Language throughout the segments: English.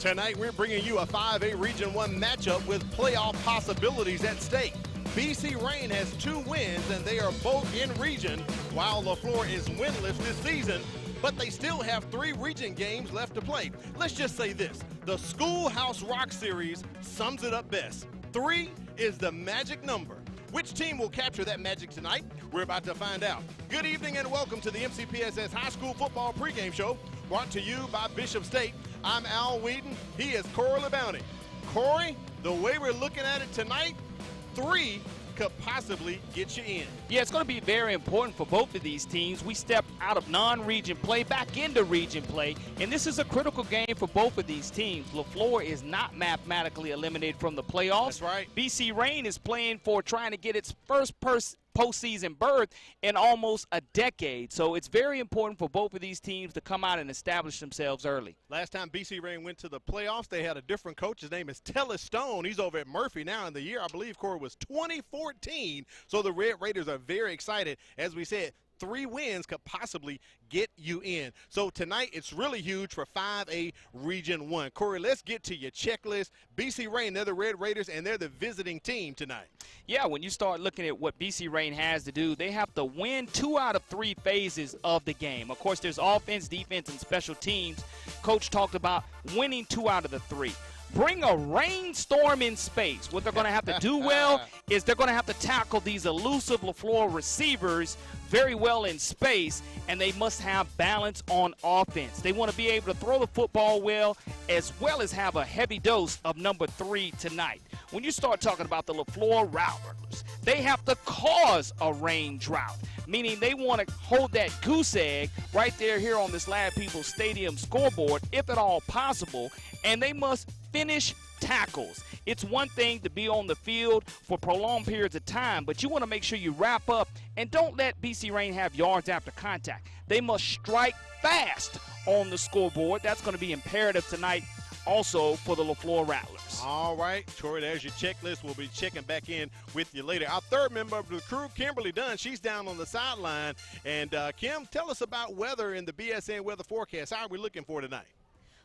Tonight, we're bringing you a 5A Region 1 matchup with playoff possibilities at stake. BC Reign has 2 wins, and they are both in region, while Leflore is winless this season, but they still have 3 region games left to play. Let's just say this, the Schoolhouse Rock Series sums it up best. 3 is the magic number. Which team will capture that magic tonight? We're about to find out. Good evening and welcome to the MCPSS High School Football Pregame Show, brought to you by Bishop State. I'm Al Wheaton. He is Corey LeBounty. Corey, the way we're looking at it tonight, 3 could possibly get you in. Yeah, it's going to be very important for both of these teams. We stepped out of non-region play back into region play, and this is a critical game for both of these teams. Leflore is not mathematically eliminated from the playoffs. That's right. BC Reign is playing for trying to get its first postseason berth in almost a decade. So it's very important for both of these teams to come out and establish themselves early. Last time BC Reign went to the playoffs, they had a different coach. His name is Tellis Stone. He's over at Murphy now, in the year, I believe, Corey, was 2014. So the Red Raiders are very excited. As we said, 3 wins could possibly get you in. So tonight, it's really huge for 5A Region 1. Corey, let's get to your checklist. BC Reign, they're the Red Raiders, and they're the visiting team tonight. Yeah, when you start looking at what BC Reign has to do, they have to win 2 out of 3 phases of the game. Of course, there's offense, defense, and special teams. Coach talked about winning 2 out of the 3. Bring a rainstorm in space. What they're going to have to do well is they're going to have to tackle these elusive Leflore receivers very well in space, and they must have balance on offense. They want to be able to throw the football well as have a heavy dose of number 3 tonight. When you start talking about the Leflore Rattlers, they have to cause a rain drought, meaning they want to hold that goose egg right there here on this Lad People Stadium scoreboard, if at all possible, and they must finish tackles. It's one thing to be on the field for prolonged periods of time, but you want to make sure you wrap up and don't let BC Reign have yards after contact. They must strike fast on the scoreboard. That's going to be imperative tonight also for the Leflore Rattlers. All right, Troy, there's your checklist. We'll be checking back in with you later. Our third member of the crew, Kimberly Dunn, she's down on the sideline. And Kim, tell us about weather in the BSN weather forecast. How are we looking for tonight?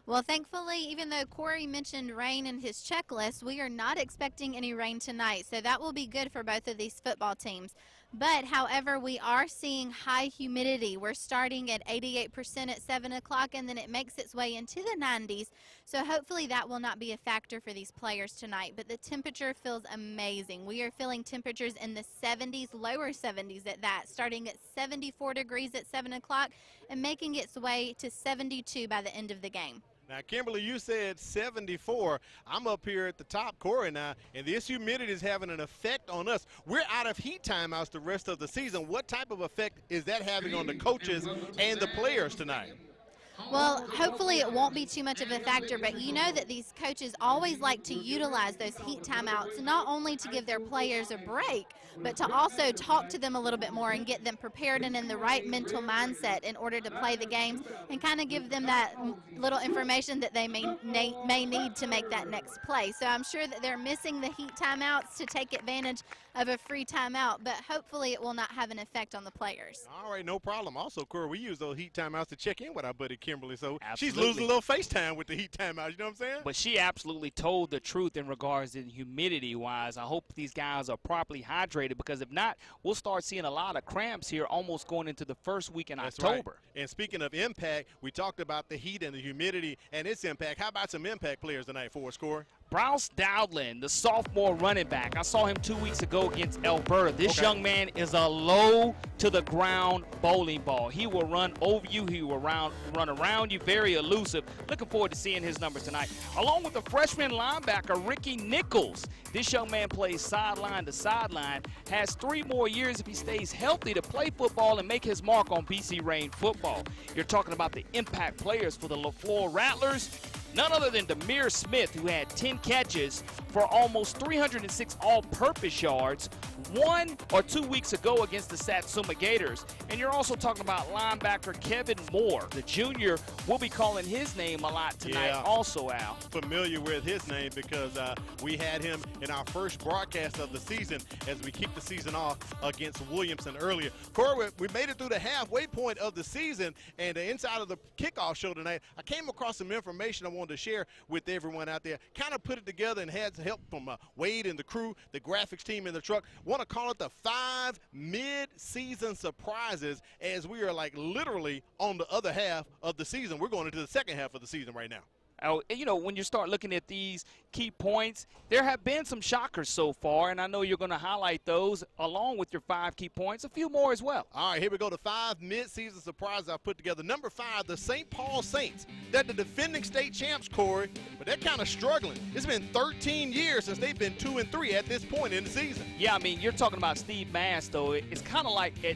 Well, thankfully, even though Corey mentioned rain in his checklist, we are not expecting any rain tonight, so that will be good for both of these football teams. But, however, we are seeing high humidity. We're starting at 88% at 7 o'clock, and then it makes its way into the 90s. So hopefully that will not be a factor for these players tonight. But the temperature feels amazing. We are feeling temperatures in the 70s, lower 70s at that, starting at 74 degrees at 7 o'clock and making its way to 72 by the end of the game. Now, Kimberly, you said 74. I'm up here at the top, Corey, now, and this humidity is having an effect on us. We're out of heat timeouts the rest of the season. What type of effect is that having on the coaches and the players tonight? Well, hopefully it won't be too much of a factor, but you know that these coaches always like to utilize those heat timeouts, not only to give their players a break, but to also talk to them a little bit more and get them prepared and in the right mental mindset in order to play the games and kind of give them that little information that they may need to make that next play. So I'm sure that they're missing the heat timeouts to take advantage of a free timeout, but hopefully it will not have an effect on the players. All right, no problem. Also, Corey, we use those heat timeouts to check in with our buddy Kimberly, so Absolutely. She's losing a little FaceTime with the heat timeouts, you know what I'm saying? But she absolutely told the truth in regards to humidity-wise. I hope these guys are properly hydrated, because if not, we'll start seeing a lot of cramps here almost going into the first week in October. Right. And speaking of impact, we talked about the heat and the humidity and its impact. How about some impact players tonight for us, Corey? Browse Dowdland, the sophomore running back. I saw him 2 weeks ago against Alberta. This young man is a low-to-the-ground bowling ball. He will run over you. He will run around you. Very elusive. Looking forward to seeing his numbers tonight. Along with the freshman linebacker, Ricky Nichols. This young man plays sideline to sideline, has 3 more years if he stays healthy to play football and make his mark on BC Reign football. You're talking about the impact players for the Leflore Rattlers. None other than Demir Smith, who had 10 catches for almost 306 all-purpose yards 1 or 2 weeks ago against the Satsuma Gators. And you're also talking about linebacker Kevin Moore, the junior. We'll be calling his name a lot tonight also, Al. Familiar with his name because we had him in our first broadcast of the season as we kicked the season off against Williamson earlier. Corey, we made it through the halfway point of the season, and inside of the kickoff show tonight, I came across some information I wanted to share with everyone out there. Kind of put it together and had help from Wade and the crew, the graphics team in the truck. Want to call it the 5 mid-season surprises, as we are like literally on the other half of the season. We're going into the second half of the season right now. You know, when you start looking at these key points, there have been some shockers so far, and I know you're going to highlight those along with your 5 key points, a few more as well. All right, here we go. The 5 mid-season surprises I've put together. Number 5, the St. Paul Saints. They're the defending state champs, Corey, but they're kind of struggling. It's been 13 years since they've been 2-3 at this point in the season. Yeah, I mean, you're talking about Steve Mass, though. It's kind of like at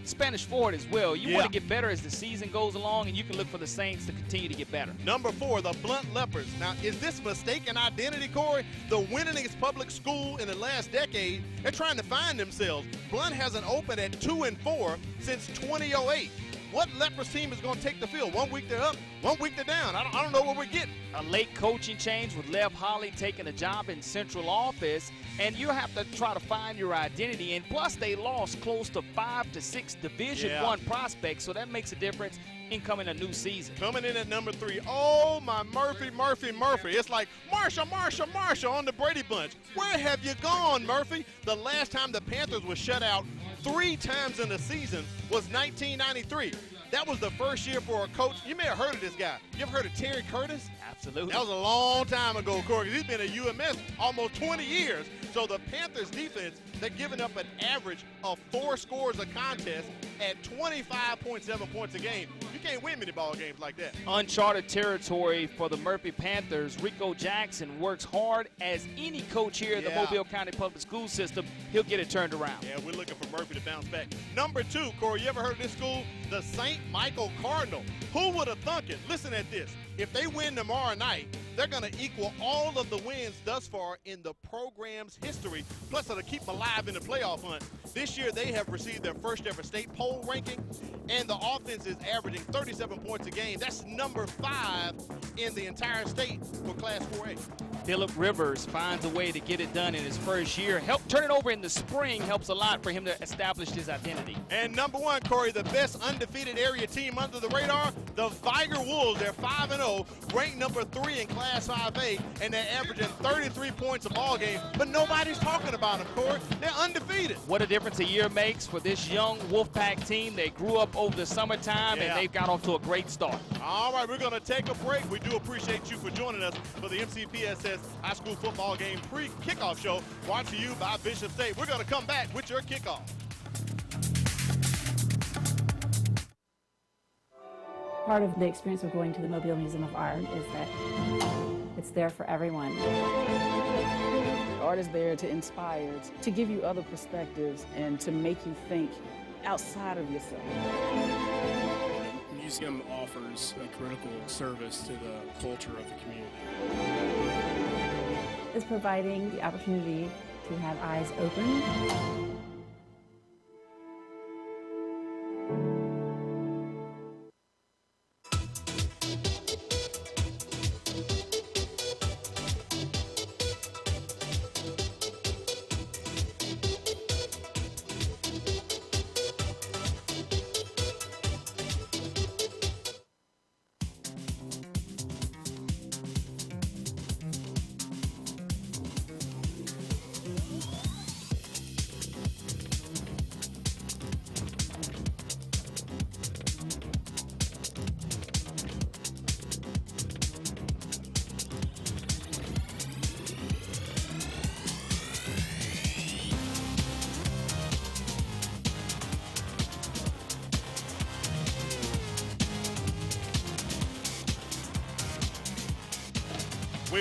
Spanish Ford as well. You want to get better as the season goes along, and you can look for the Saints to continue to get better. Number 4, the Blunt Leopards. Now, is this mistaken identity, Corey? The winningest public school in the last decade, they're trying to find themselves. Blunt hasn't opened at 2-4 since 2008. What Leopards team is going to take the field? 1 week they're up, 1 week they're down. I don't know what we're getting. A late coaching change with Lev Holly taking a job in central office, and you have to try to find your identity. And plus, they lost close to 5 to 6 Division I prospects, so that makes a difference in coming a new season. Coming in at number 3, oh, my Murphy. It's like Marsha on the Brady Bunch. Where have you gone, Murphy? The last time the Panthers were shut out 3 times in the season was 1993. That was the first year for a coach. You may have heard of this guy. You ever heard of Terry Curtis? Absolutely. That was a long time ago, Corey. He's been at UMS almost 20 years. So the Panthers defense, they're giving up an average of 4 scores a contest at 25.7 points a game. You can't win many ball games like that. Uncharted territory for the Murphy Panthers. Rico Jackson works hard as any coach here in the Mobile County Public School System. He'll get it turned around. Yeah, we're looking for Murphy to bounce back. Number 2, Corey, you ever heard of this school? The St. Michael Cardinal. Who would have thunk it? Listen at this. If they win tomorrow night, they're going to equal all of the wins thus far in the program's history. Plus, it'll keep them alive in the playoff hunt. This year, they have received their first ever state poll ranking, and the offense is averaging 37 points a game. That's number 5 in the entire state for Class 4A. Phillip Rivers finds a way to get it done in his first year. Help turn it over in the spring helps a lot for him to establish his identity. And number 1, Corey, the best undefeated area team under the radar, the Viger Wolves. They're 5-0, ranked number 3 in Class 5A, and they're averaging 33 points a ball game. But nobody's talking about them, Corey. They're undefeated. What a difference a year makes for this young Wolfpack team. They grew up over the summertime, and they've got off to a great start. All right, we're going to take a break. We do appreciate you for joining us for the MCPSS High School Football Game pre-kickoff show brought to you by Bishop State. We're going to come back with your kickoff. Part of the experience of going to the Mobile Museum of Art is that it's there for everyone. Art is there to inspire, to give you other perspectives, and to make you think outside of yourself. The museum offers a critical service to the culture of the community. It's providing the opportunity to have eyes open.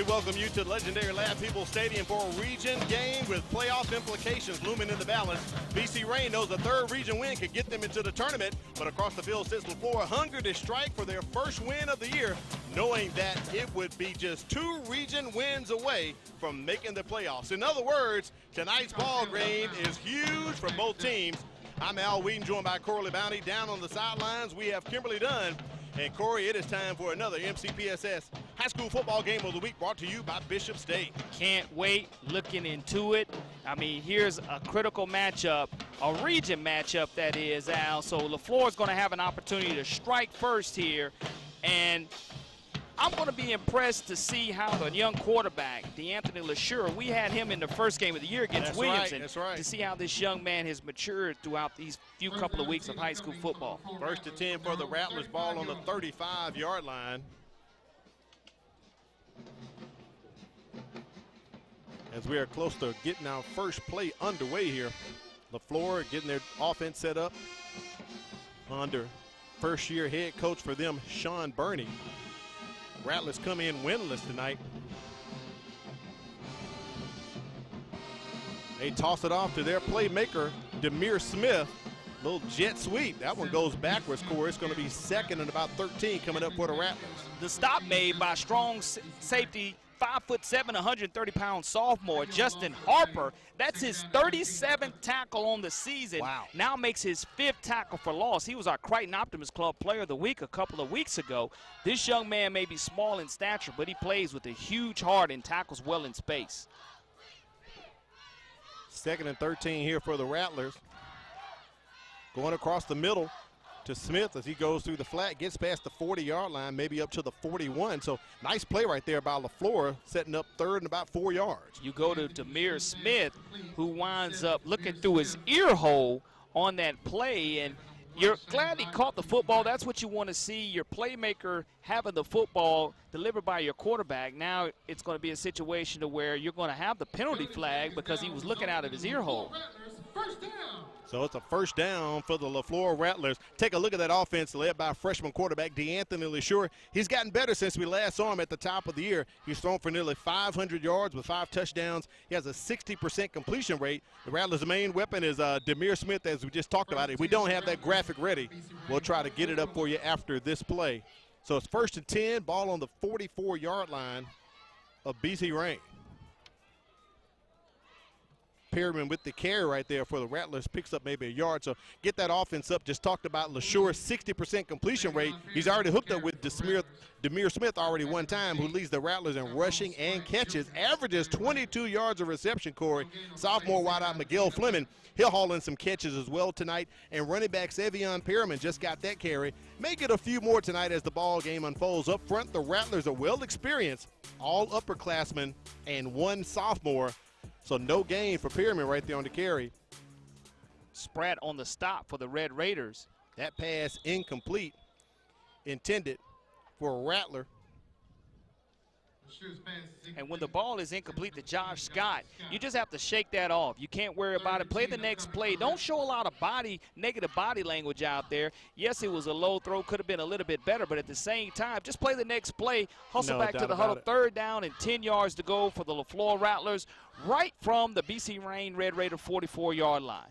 We welcome you to legendary Lab People Stadium for a region game with playoff implications looming in the balance. BC Rain knows a third region win could get them into the tournament, but across the field sits Leflore, hungry to strike for their first win of the year, knowing that it would be just 2 region wins away from making the playoffs. In other words, tonight's ball game is huge for both teams. I'm Al Wheaton, joined by Corley Bounty. Down on the sidelines, we have Kimberly Dunn. And Corey, it is time for another MCPSS High School Football Game of the Week, brought to you by Bishop State. Can't wait, looking into it. I mean, here's a critical matchup, a region matchup that is, Al. So Leflore is going to have an opportunity to strike first here. And I'm going to be impressed to see how the young quarterback, D'Anthony Leflore, we had him in the first game of the year against Williamson. That's right. To see how this young man has matured throughout these few couple of weeks of high school football. 1st and 10 for the Rattlers, ball on the 35-yard line. As we are close to getting our first play underway here. Leflore getting their offense set up under first-year head coach for them, Sean Burney. Rattlers come in winless tonight. They toss it off to their playmaker, Demir Smith. Little jet sweep. That one goes backwards, Corey. It's going to be 2nd and about 13 coming up for the Rattlers. The stop made by strong safety, 5'7", 130-pound sophomore Justin Harper. That's his 37th tackle on the season. Wow. Now makes his 5th tackle for loss. He was our Crichton Optimist Club Player of the Week a couple of weeks ago. This young man may be small in stature, but he plays with a huge heart and tackles well in space. 2nd and 13 here for the Rattlers. Going across the middle to Smith as he goes through the flat, gets past the 40-yard line, maybe up to the 41. So nice play right there by Leflore, setting up 3rd and about 4 yards. You go to Demir Smith, who winds up looking through his ear hole on that play, and you're glad he caught the football. That's what you want to see, your playmaker having the football delivered by your quarterback. Now it's going to be a situation to where you're going to have the penalty flag because he was looking out of his ear hole. So it's a 1st down for the Leflore Rattlers. Take a look at that offense led by freshman quarterback D'Anthony Leflore. He's gotten better since we last saw him at the top of the year. He's thrown for nearly 500 yards with 5 touchdowns. He has a 60% completion rate. The Rattlers' main weapon is Demir Smith, as we just talked about. If we don't have that graphic ready, we'll try to get it up for you after this play. So it's 1st and 10, ball on the 44-yard line of BC Rain. Perryman with the carry right there for the Rattlers, picks up maybe a yard. So get that offense up. Just talked about Leflore's 60% completion rate. He's already hooked up with Demir Smith already one time, who leads the Rattlers in rushing and catches. Averages 22 yards of reception, Corey. Sophomore wideout Miguel Fleming, he'll haul in some catches as well tonight. And running back Savion Perryman just got that carry. May get a few more tonight as the ball game unfolds. Up front, the Rattlers are well experienced, all upperclassmen and 1 sophomore. So no gain for Perryman right there on the carry. Spratt on the stop for the Red Raiders. That pass incomplete, intended for a Rattler. And when the ball is incomplete to Josh Scott, you just have to shake that off. You can't worry about it. Play the next play. Don't show a lot of negative body language out there. Yes, it was a low throw, could have been a little bit better, but at the same time, just play the next play. Hustle back to the huddle. 3rd down and 10 yards to go for the Leflore Rattlers, right from the BC Rain Red Raider 44-yard line.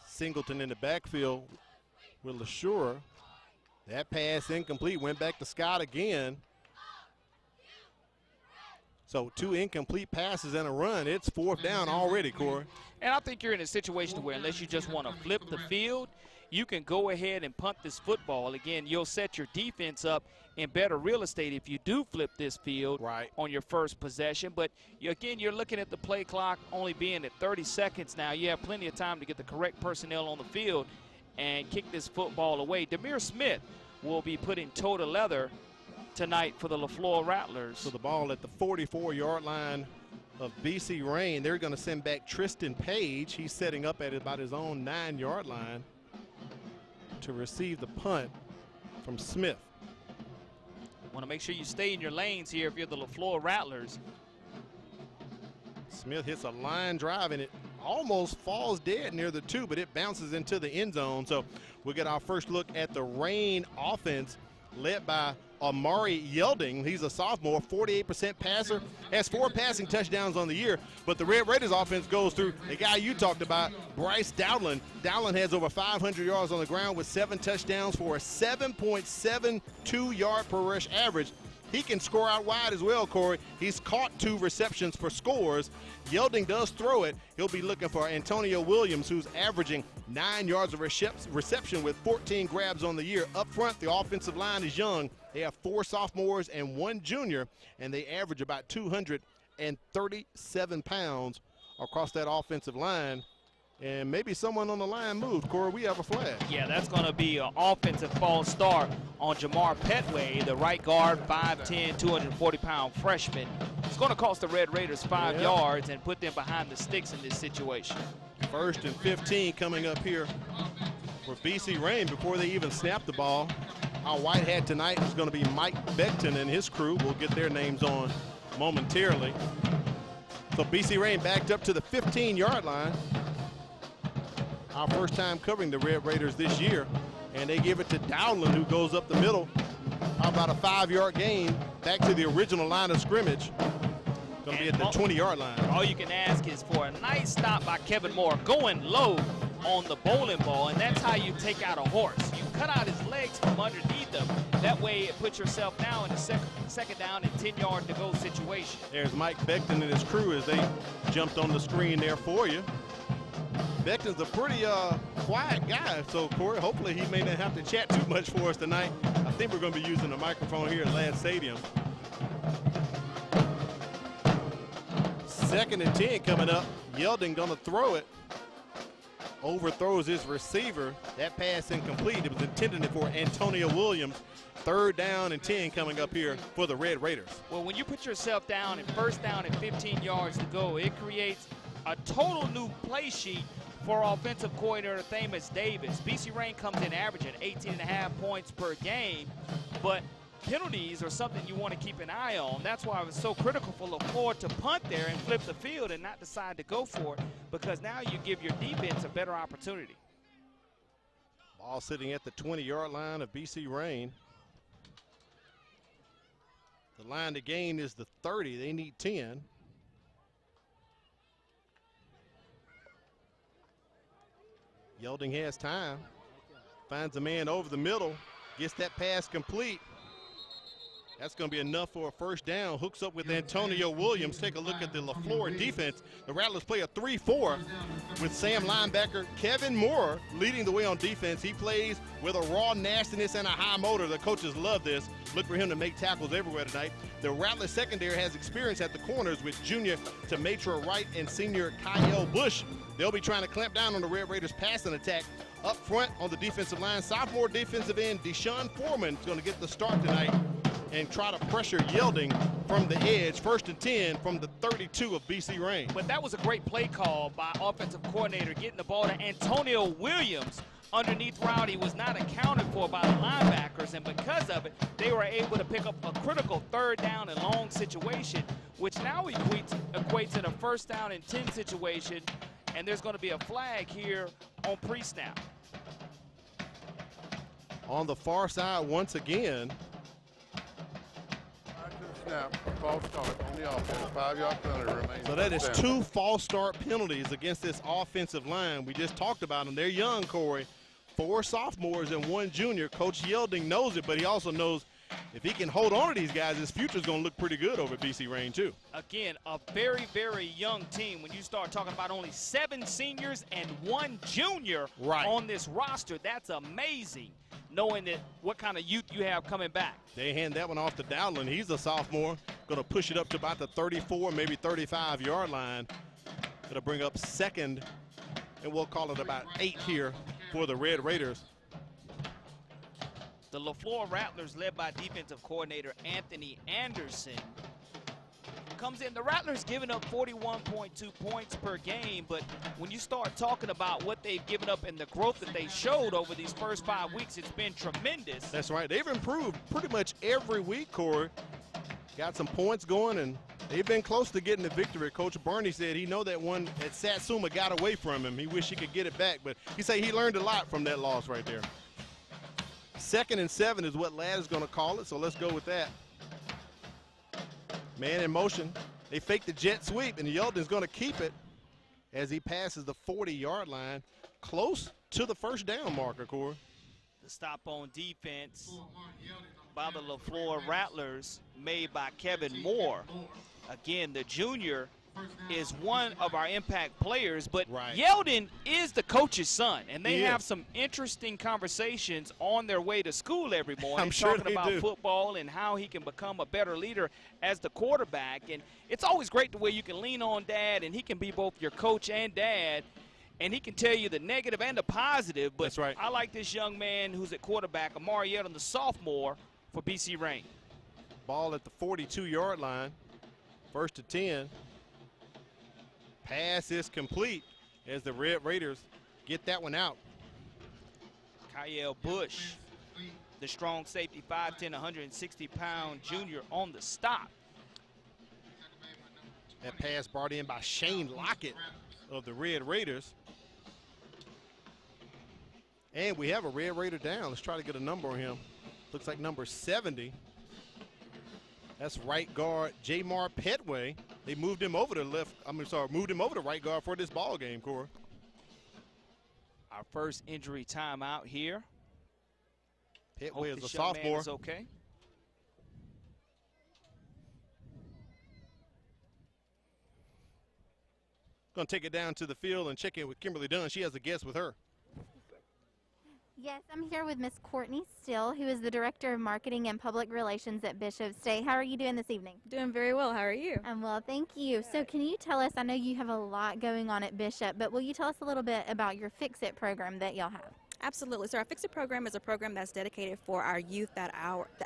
Singleton in the backfield with Leflore. That pass incomplete, went back to Scott again. So 2 incomplete passes and a run. It's 4th down already, Corey. And I think you're in a situation where unless you just want to flip the field, you can go ahead and punt this football. Again, you'll set your defense up in better real estate if you do flip this field on your first possession. But again, you're looking at the play clock only being at 30 seconds now. You have plenty of time to get the correct personnel on the field and kick this football away. Demir Smith will be put in toe to leather tonight for the Leflore Rattlers. So the ball at the 44-yard line of BC Rain. They're going to send back Tristan Page. He's setting up at about his own 9-yard line to receive the punt from Smith. Want to make sure you stay in your lanes here if you're the Leflore Rattlers. Smith hits a line drive, and it almost falls dead near the 2, but it bounces into the end zone. So we'll get our first look at the Rain offense, led by Amari Yelding. He's a sophomore, 48% passer, has 4 passing touchdowns on the year. But the Red Raiders offense goes through the guy you talked about, Bryce Dowdland. Dowdland has over 500 yards on the ground with 7 touchdowns for a 7.72 yard per rush average. He can score out wide as well, Corey. He's caught 2 receptions for scores. Yelding does throw it. He'll be looking for Antonio Williams, who's averaging 9 yards of reception with 14 grabs on the year. Up front, the offensive line is young. They have 4 sophomores and 1 junior, and they average about 237 pounds across that offensive line. And maybe someone on the line moved. Corey, we have a flag. Yeah, that's going to be an offensive false start on Jamar Petway, the right guard, 5'10", 240-pound freshman. It's going to cost the Red Raiders 5 yards and put them behind the sticks in this situation. 1st and 15 coming up here for BC Rain before they even snap the ball. Our white hat tonight is going to be Mike Beckton and his crew. We'll get their names on momentarily. So BC Rain backed up to the 15-yard line. Our first time covering the Red Raiders this year. And they give it to Dowdland, who goes up the middle. How about a 5-yard gain back to the original line of scrimmage? Going to be at the 20-yard line. All you can ask is for a nice stop by Kevin Moore, going low on the bowling ball, and that's how you take out a horse. You cut out his legs from underneath him. That way it puts yourself now in a second down and 10-yard to go situation. There's Mike Beckton and his crew as they jumped on the screen there for you. Beckton's a pretty quiet guy, so Corey, hopefully he may not have to chat too much for us tonight. I think we're going to be using the microphone here at Ladd Stadium. 2nd and 10 coming up. Yelding going to throw it. Overthrows his receiver. That pass incomplete. It was intended for Antonio Williams. 3rd down and 10 coming up here for the Red Raiders. Well, when you put yourself down and 1st down and 15 yards to go, it creates a total new play sheet for offensive coordinator Thamus Davis. BC Rain comes in averaging 18.5 points per game, but penalties are something you want to keep an eye on. That's why it was so critical for Leflore to punt there and flip the field and not decide to go for it, because now you give your defense a better opportunity. Ball sitting at the 20-yard line of BC Rain. The line to gain is the 30. They need 10. Yelding has time, finds a man over the middle, gets that pass complete. That's going to be enough for a 1st down. Hooks up with Antonio Williams. Take a look at the Leflore defense. The Rattlers play a 3-4 with Sam linebacker Kevin Moore leading the way on defense. He plays with a raw nastiness and a high motor. The coaches love this. Look for him to make tackles everywhere tonight. The Rattlers secondary has experience at the corners with junior Tamatra Wright and senior Kyle Bush. They'll be trying to clamp down on the Red Raiders passing attack. Up front on the defensive line, sophomore defensive end Deshaun Foreman is going to get the start tonight and try to pressure Yelding from the edge. 1st and 10 from the 32 of BC Rain. But that was a great play call by offensive coordinator, getting the ball to Antonio Williams underneath route. He was not accounted for by the linebackers, and because of it, they were able to pick up a critical 3rd down and long situation, which now equates in a 1st down and 10 situation, and there's going to be a flag here on pre-snap. On the far side once again. Snap, false start on the offense, 5-yard penalty remains. So that is 2 false start penalties against this offensive line. We just talked about them. They're young, Corey. 4 sophomores and 1 junior. Coach Yelding knows it, but he also knows if he can hold on to these guys, his future's going to look pretty good over at BC Rain, too. Again, a very, very young team. When you start talking about only 7 seniors and 1 junior on this roster, that's amazing, knowing that what kind of youth you have coming back. They hand that one off to Dowdland. He's a sophomore. Going to push it up to about the 34, maybe 35-yard line. Going to bring up 2nd, and we'll call it about 8 here for the Red Raiders. The Leflore Rattlers, led by defensive coordinator Anthony Anderson, comes in. The Rattlers giving up 41.2 points per game, but when you start talking about what they've given up and the growth that they showed over these first 5 weeks, it's been tremendous. That's right. They've improved pretty much every week, Corey. Got some points going, and they've been close to getting the victory. Coach Burney said he know that one at Satsuma got away from him. He wished he could get it back, but he said he learned a lot from that loss right there. 2nd and 7 is what Ladd is going to call it, so let's go with that. Man in motion. They fake the jet sweep, and Yeldon's going to keep it as he passes the 40-yard line, close to the first down marker, Corey. The stop on defense by the Leflore Rattlers made by Kevin Moore. Again, the junior is one of our impact players, but Yeldon is the coach's son, and they have some interesting conversations on their way to school every morning. I'm sure talking about football and how he can become a better leader as the quarterback. And it's always great the way you can lean on Dad, and he can be both your coach and dad, and he can tell you the negative and the positive. But that's right. I like this young man who's at quarterback, Amari Yeldon, the sophomore for BC Rain. Ball at the 42-yard line, 1st to 10. Pass is complete as the Red Raiders get that one out. Kyle Bush, the strong safety, 5'10", 160-pound junior on the stop. That pass brought in by Shane Lockett of the Red Raiders. And we have a Red Raider down. Let's try to get a number on him. Looks like number 70. That's right guard Jamar Petway. They moved him over to moved him over to right guard for this ball game, Corey. Our first injury timeout here. Petway is a sophomore. Is okay. Gonna take it down to the field and check in with Kimberly Dunn. She has a guest with her. Yes, I'm here with Miss Courtney Still, who is the Director of Marketing and Public Relations at Bishop State. How are you doing this evening? Doing very well. How are you? I'm well, thank you. So can you tell us, I know you have a lot going on at Bishop, but will you tell us a little bit about your Fix It program that y'all have? Absolutely. So our Fix It program is a program that's dedicated for our youth, the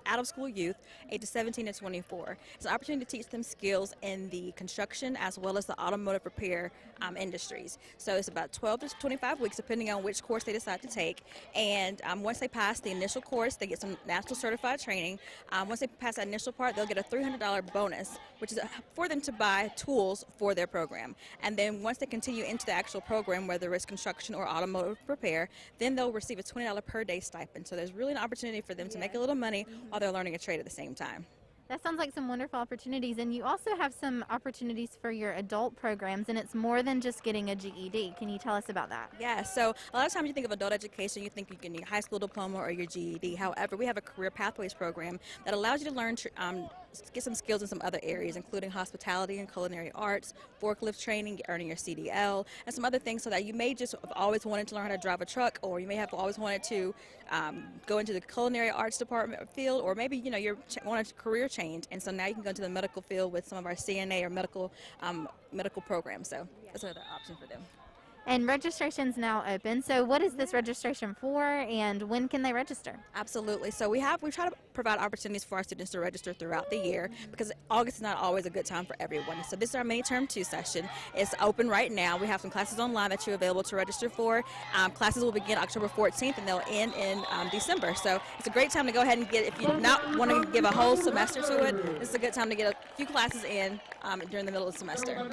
out-of-school youth, ages 17 to 24. It's an opportunity to teach them skills in the construction as well as the automotive repair industries. So it's about 12 to 25 weeks, depending on which course they decide to take. And once they pass the initial course, they get some national certified training. Once they pass that initial part, they'll get a $300 bonus, which is for them to buy tools for their program. And then once they continue into the actual program, whether it's construction or automotive repair, then they'll receive a $20 per day stipend. So there's really an opportunity for them to make a little money while they're learning a trade at the same time. That sounds like some wonderful opportunities, and you also have some opportunities for your adult programs, and it's more than just getting a GED. Can you tell us about that? Yeah, so a lot of times you think of adult education, you think you can need a high school diploma or your GED. However, we have a career pathways program that allows you to learn get some skills in some other areas, including hospitality and culinary arts, forklift training, earning your CDL, and some other things, so that you may just have always wanted to learn how to drive a truck, or you may have always wanted to go into the culinary arts department field, or maybe you want a career change, and so now you can go into the medical field with some of our CNA or medical programs. So that's another option for them. And registration's now open. So what is this registration for, and when can they register? Absolutely. So we try to provide opportunities for our students to register throughout the year, because August is not always a good time for everyone. So this is our mini term 2 session. It's open right now. We have some classes online that you're available to register for. Classes will begin October 14th and they'll end in December. So it's a great time to go ahead and if you not want to give a whole semester to it, this is a good time to get a few classes in during the middle of the semester.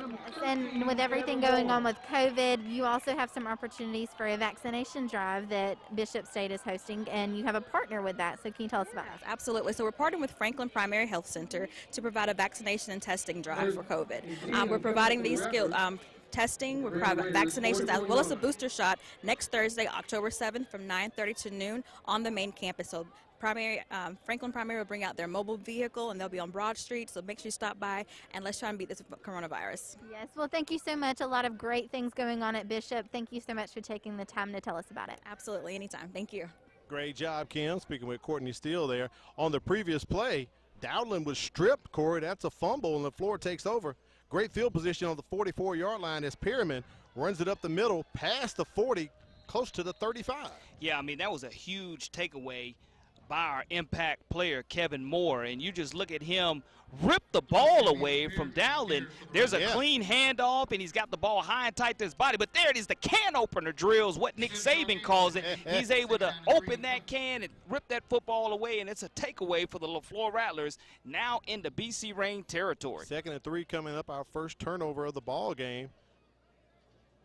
And with everything going on with COVID, you also have some opportunities for a vaccination drive that Bishop State is hosting, and you have a partner with that. So can you tell us about that? Absolutely. So we're partnering with Franklin Primary Health Center to provide a vaccination and testing drive for COVID. We're providing these testing, we're providing vaccinations as well as a booster shot next Thursday, October 7th from 9:30 to noon on the main campus. So Franklin Primary will bring out their mobile vehicle, and they'll be on Broad Street, so make sure you stop by, and let's try and beat this coronavirus. Yes, well, thank you so much. A lot of great things going on at Bishop. Thank you so much for taking the time to tell us about it. Absolutely, anytime. Thank you. Great job, Kim. Speaking with Courtney Steele there. On the previous play, Dowdland was stripped, Corey. That's a fumble, and Leflore takes over. Great field position on the 44-yard line as Perriman runs it up the middle, past the 40, close to the 35. Yeah, I mean, that was a huge takeaway by our impact player, Kevin Moore. And you just look at him rip the ball away from Dowdland. There's a clean handoff, and he's got the ball high and tight to his body. But there it is, the can opener drills, what Nick Saban calls it. He's able to open that can and rip that football away, and it's a takeaway for the Leflore Rattlers, now into BC Rain territory. 2nd and 3 coming up, our first turnover of the ball game.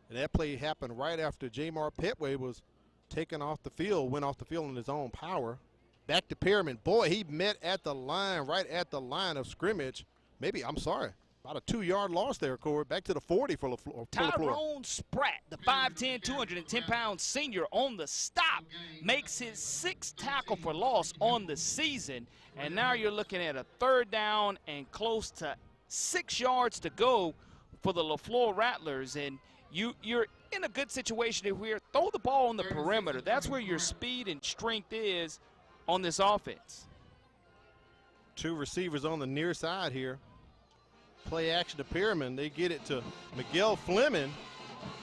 And that play happened right after Jamar Petway was taken off the field, went off the field in his own power. Back to Perriman. Boy, he met at the line, right at the line of scrimmage. Maybe, I'm sorry, about a 2-yard loss there, Corey. Back to the 40 for Leflore. Tyrone Spratt, the 5'10", 210-pound senior on the stop, makes his 6th tackle for loss on the season. And now you're looking at a 3rd down and close to 6 yards to go for the Leflore Rattlers. And you're in a good situation here. Throw the ball on the perimeter. That's where your speed and strength is on this offense. 2 receivers on the near side here. Play action to Perriman. They get it to Miguel Fleming,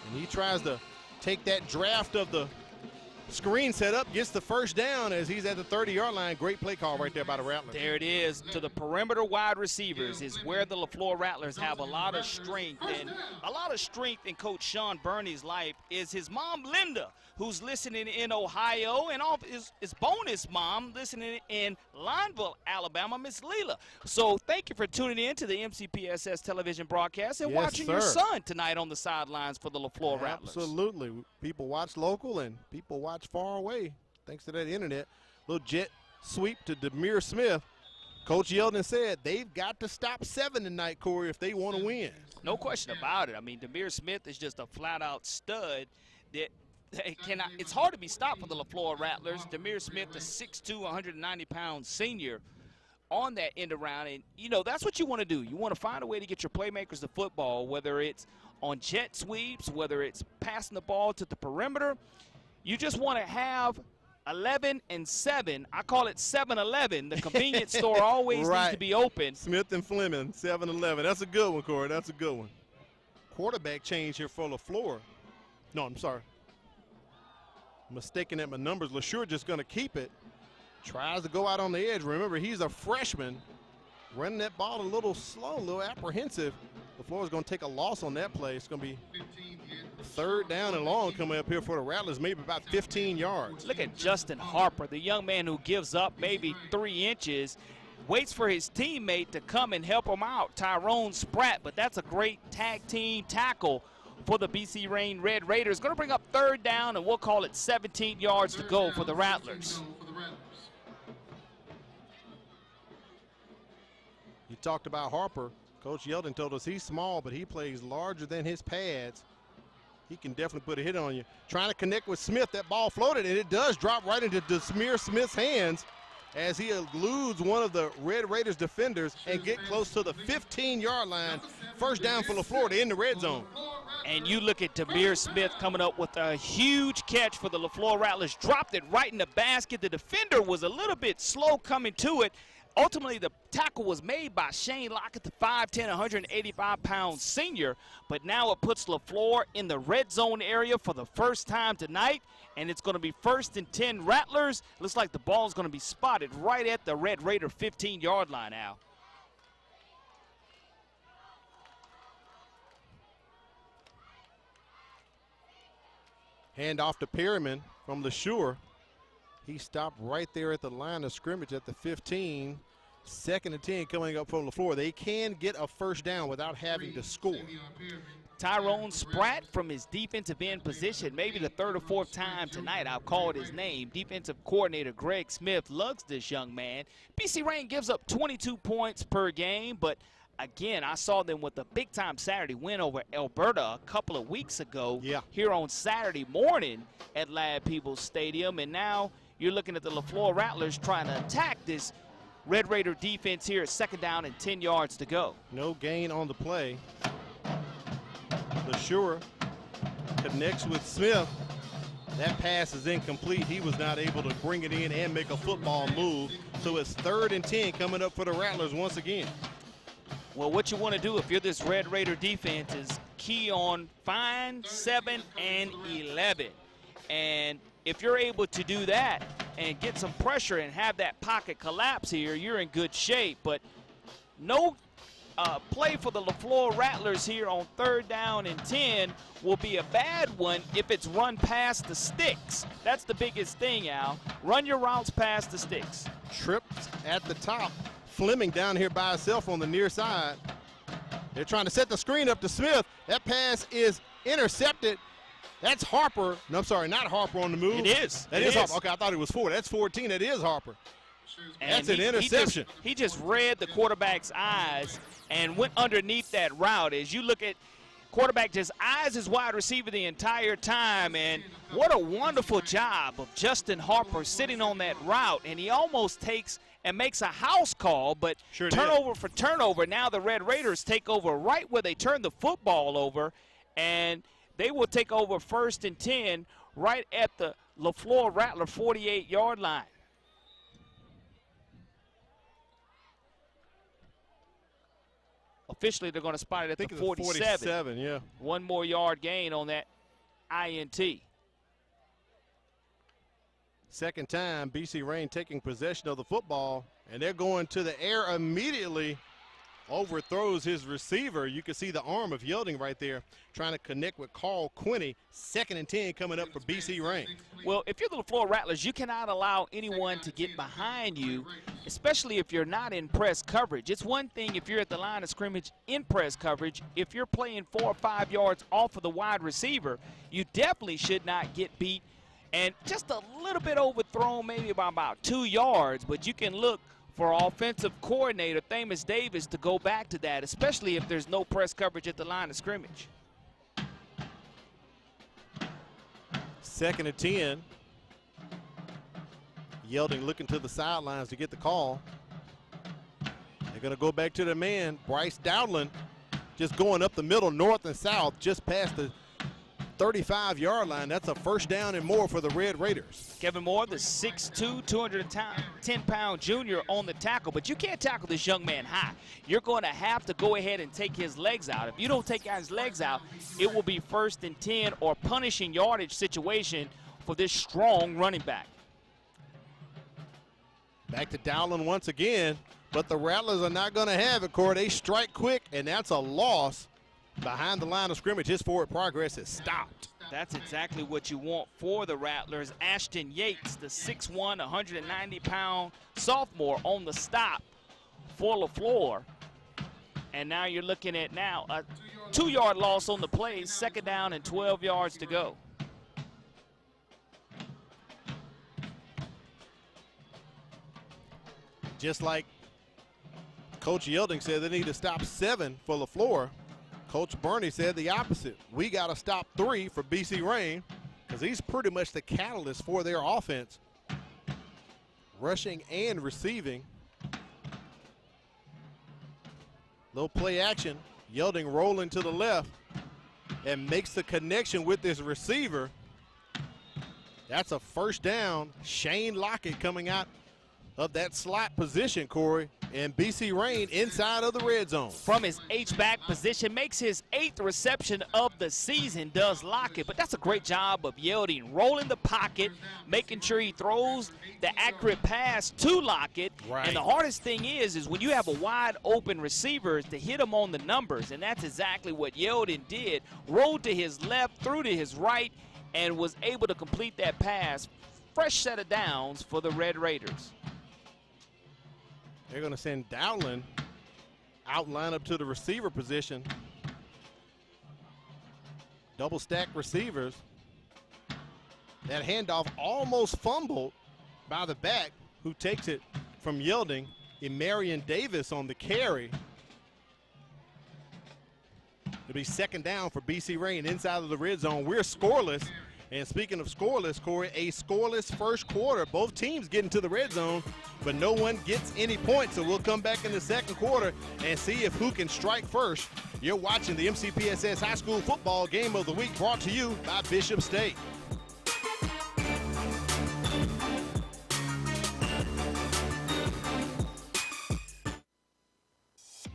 and he tries to take that draft of the screen set up, gets the 1st down as he's at the 30-yard line. Great play call right there by the Rattlers. There it is. To the perimeter wide receivers is where the Leflore Rattlers have a lot of strength. And a lot of strength in Coach Sean Burney's life is his mom, Linda, who's listening in Ohio, and his bonus mom listening in Lineville, Alabama, Miss Leela. So thank you for tuning in to the MCPSS television broadcast and watching your son tonight on the sidelines for the Leflore Rattlers. Absolutely. People watch local and people watch far away thanks to that internet. Little jet sweep to Demir Smith. Coach Yeldon said they've got to stop 7 tonight, Corey, if they want to win. No question about it. I mean, Demir Smith is just a flat-out stud that it's hard to be stopped for the Leflore Rattlers. Demir Smith, the 6'2", 190-pound senior on that end around. And, you know, that's what you want to do. You want to find a way to get your playmakers the football, whether it's on jet sweeps, whether it's passing the ball to the perimeter. You just want to have 11 and 7. I call it 7-11. The convenience store always needs to be open. Smith and Fleming, 7-11. That's a good one, Corey. That's a good one. Quarterback change here for Leflore. No, I'm sorry. Mistaken at my numbers. LeSure just going to keep it. Tries to go out on the edge. Remember, he's a freshman. Running that ball a little slow, a little apprehensive. Leflore is going to take a loss on that play. It's going to be 3rd down and long coming up here for the Rattlers, maybe about 15 yards. Look at Justin Harper, the young man who gives up maybe 3 inches, waits for his teammate to come and help him out, Tyrone Spratt. But that's a great tag team tackle for the BC Rain Red Raiders. Going to bring up 3rd down, and we'll call it 17 yards to go for the Rattlers. You talked about Harper. Coach Yeldon told us he's small, but he plays larger than his pads. He can definitely put a hit on you. Trying to connect with Smith. That ball floated, and it does drop right into Demir Smith's hands as he eludes one of the Red Raiders defenders and get close to the 15-yard line. 1st down for Leflore. They're in the red zone. And you look at Demir Smith coming up with a huge catch for the Leflore Rattlers. Dropped it right in the basket. The defender was a little bit slow coming to it. Ultimately, the tackle was made by Shane Lockett, the 5'10", 185-pound senior. But now it puts Leflore in the red zone area for the first time tonight. And it's going to be 1st and 10 Rattlers. Looks like the ball is going to be spotted right at the Red Raider 15-yard line, Al. Hand off to Perriman from LeSure. He stopped right there at the line of scrimmage at the 15. 2nd and 10 coming up from Leflore. They can get a 1st down without having to score. Tyrone Spratt from his defensive end position, maybe the 3rd or 4th time tonight I've called his name. Defensive coordinator Greg Smith lugs this young man. BC Rain gives up 22 points per game, but again, I saw them with a big-time Saturday win over Alberta a couple of weeks ago here on Saturday morning at Ladd Peebles Stadium, and now you're looking at the Leflore Rattlers trying to attack this Red Raider defense here at 2nd down and 10 yards to go. No gain on the play. LeSure connects with Smith. That pass is incomplete. He was not able to bring it in and make a football move. So it's 3rd and 10 coming up for the Rattlers once again. Well, what you want to do if you're this Red Raider defense is key on find 7 and 11. And if you're able to do that and get some pressure and have that pocket collapse here, you're in good shape. But no play for the Leflore Rattlers here on 3rd down and 10 will be a bad one if it's run past the sticks. That's the biggest thing, Al. Run your routes past the sticks. Tripped at the top. Fleming down here by himself on the near side. They're trying to set the screen up to Smith. That pass is intercepted. That's Harper. No, I'm sorry, not Harper on the move. It is. That is Harper. Okay, I thought it was 4. That's 14. That is Harper. And That's an interception. He just read the quarterback's eyes and went underneath that route. As you look at quarterback, just eyes his wide receiver the entire time, and what a wonderful job of Justin Harper sitting on that route. And he almost takes and makes a house call, but turnover for turnover. Now the Red Raiders take over right where they turn the football over, and they will take over 1st and 10 right at the Leflore Rattler 48-yard line. Officially, they're going to spot it at the 47. 47, yeah. 1 more yard gain on that INT. Second time, BC Rain taking possession of the football, and they're going to the air immediately. Overthrows his receiver. You can see the arm of Yielding right there trying to connect with Carl Quinney. 2nd and 10 coming up for BC Rain. Well, if you're the Leflore Rattlers, you cannot allow anyone to get behind you, especially if you're not in press coverage. It's one thing if you're at the line of scrimmage in press coverage. If you're playing 4 or 5 yards off of the wide receiver, you definitely should not get beat. And just a little bit overthrown, maybe by about 2 yards, but you can look for offensive coordinator Thamus Davis to go back to that, especially if there's no press coverage at the line of scrimmage. 2nd and 10. Yielding looking to the sidelines to get the call. They're going to go back to the man, Bryce Dowdland, just going up the middle, north and south, just past the 35-yard line. That's a 1st down and more for the Red Raiders. Kevin Moore, the 6'2", 210-pound junior on the tackle, but you can't tackle this young man high. You're going to have to go ahead and take his legs out. If you don't take his legs out, it will be 1st and 10 or punishing yardage situation for this strong running back. Back to Dowland once again, but the Rattlers are not going to have it, Corey. They strike quick, and that's a loss. Behind the line of scrimmage, his forward progress is stopped. That's exactly what you want for the Rattlers. Ashton Yates, the 6'1", 190-pound sophomore on the stop for Leflore. And now you're looking at a 2-yard loss on the play, 2nd down and 12 yards to go. Just like Coach Yielding said, they need to stop 7 for Leflore. Coach Burney said the opposite. We got to stop 3 for BC Rain because he's pretty much the catalyst for their offense, rushing and receiving. Little play action. Yielding rolling to the left and makes the connection with this receiver. That's a 1st down. Shane Lockett coming out of that slot position, Corey, and BC Rain inside of the red zone. From his H-back position, makes his 8th reception of the season, does Lockett, but that's a great job of Yielding, rolling the pocket, making sure he throws the accurate pass to Lockett. Right. And the hardest thing is when you have a wide open receiver, is to hit him on the numbers, and that's exactly what Yielding did. Rolled to his left, threw to his right, and was able to complete that pass. Fresh set of downs for the Red Raiders. They're going to send Dowland out, line up to the receiver position. Double stack receivers. That handoff almost fumbled by the back who takes it from Yielding. Marion Davis on the carry. It'll be 2nd down for BC Rain inside of the red zone. We're scoreless. And speaking of scoreless, Corey, a scoreless 1st quarter. Both teams get into the red zone, but no one gets any points. So we'll come back in the 2nd quarter and see if who can strike first. You're watching the MCPSS High School Football Game of the Week, brought to you by Bishop State.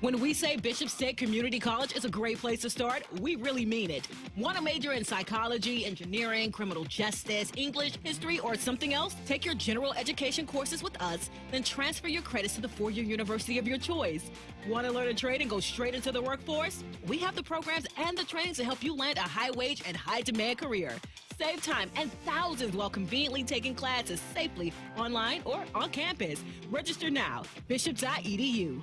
When we say Bishop State Community College is a great place to start, we really mean it. Want to major in psychology, engineering, criminal justice, English, history, or something else? Take your general education courses with us, then transfer your credits to the 4-year university of your choice. Want to learn a trade and go straight into the workforce? We have the programs and the trainings to help you land a high-wage and high-demand career. Save time and thousands while conveniently taking classes safely online or on campus. Register now, bishop.edu.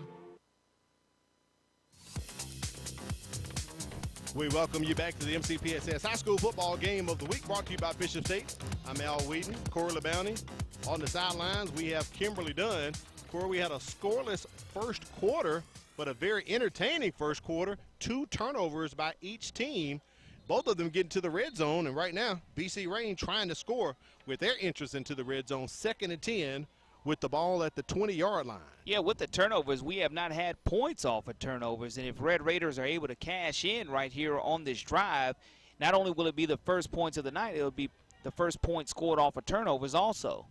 We welcome you back to the MCPSS High School Football Game of the Week, brought to you by Bishop State. I'm Al Wheaton, Corey LeBounty, On the sidelines, we have Kimberly Dunn. Where we had a scoreless first quarter, but a very entertaining first quarter. 2 turnovers by each team. Both of them getting to the red zone, and right now, BC Rain trying to score with their entrance into the red zone. 2nd and 10 with the ball at the 20-yard line. Yeah, with the turnovers, we have not had points off of turnovers, and if Red Raiders are able to cash in right here on this drive, not only will it be the first points of the night, it'll be the first point scored off of turnovers also.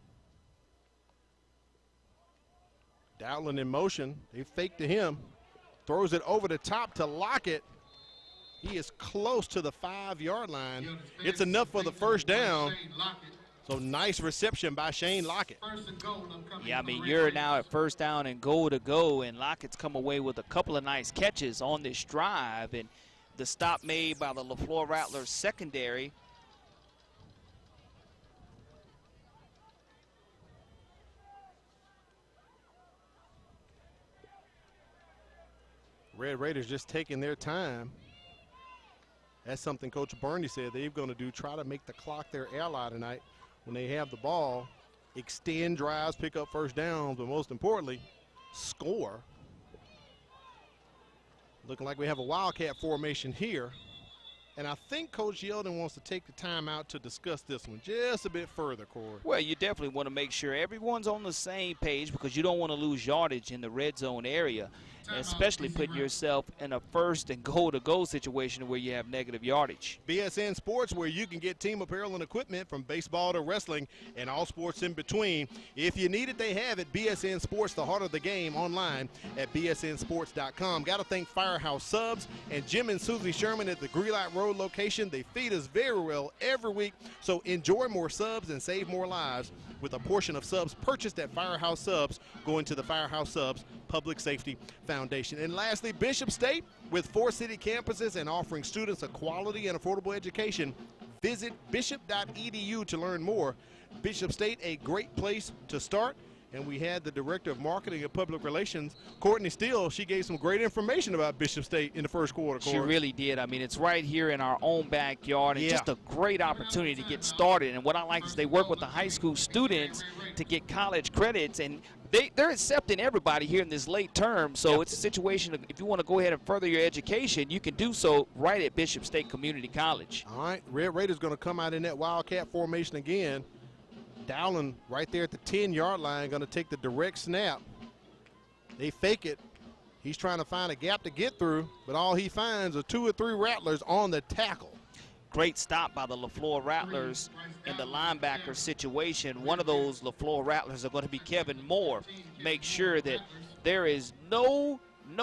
Dowling in motion. They fake to him. Throws it over the top to Lockett. He is close to the 5-yard line. It's enough for the first down. So nice reception by Shane Lockett. Yeah, I mean, you're now at first down and goal to go, and Lockett's come away with a couple of nice catches on this drive. And the stop made by the Leflore Rattlers secondary. Red Raiders just taking their time. That's something Coach Burney said they're going to do, try to make the clock their ally tonight when they have the ball, extend drives, pick up first downs, but most importantly, score. Looking like we have a Wildcat formation here. And I think Coach Yeldon wants to take the time out to discuss this one just a bit further, Corey. Well, you definitely want to make sure everyone's on the same page because you don't want to lose yardage in the red zone area, especially putting yourself in a first and goal to go situation where you have negative yardage. BSN Sports, where you can get team apparel and equipment from baseball to wrestling and all sports in between. If you need it, they have it. BSN Sports, the heart of the game, online at bsnsports.com. Got to thank Firehouse Subs and Jim and Susie Sherman at the Greelite Road location. They feed us very well every week, so enjoy more subs and save more lives with a portion of subs purchased at Firehouse Subs going to the Firehouse Subs Public Safety Foundation. And lastly, Bishop State, with 4 city campuses and offering students a quality and affordable education. Visit bishop.edu to learn more. Bishop State, a great place to start. And we had the Director of Marketing and Public Relations, Courtney Steele. She gave some great information about Bishop State in the first quarter, Corey. She really did. I mean, it's right here in our own backyard, and just a great opportunity to get started. And what I like is they work with the high school students to get college credits, and they're accepting everybody here in this late term. So it's a situation of, if you want to go ahead and further your education, you can do so right at Bishop State Community College. All right, Red Raiders going to come out in that Wildcat formation again. Dowling right there at the 10-yard line, going to take the direct snap. They fake it. He's trying to find a gap to get through, but all he finds are 2 or 3 Rattlers on the tackle. Great stop by the Leflore Rattlers in the linebacker situation. One of those Leflore Rattlers are going to be Kevin Moore. Make sure that there is no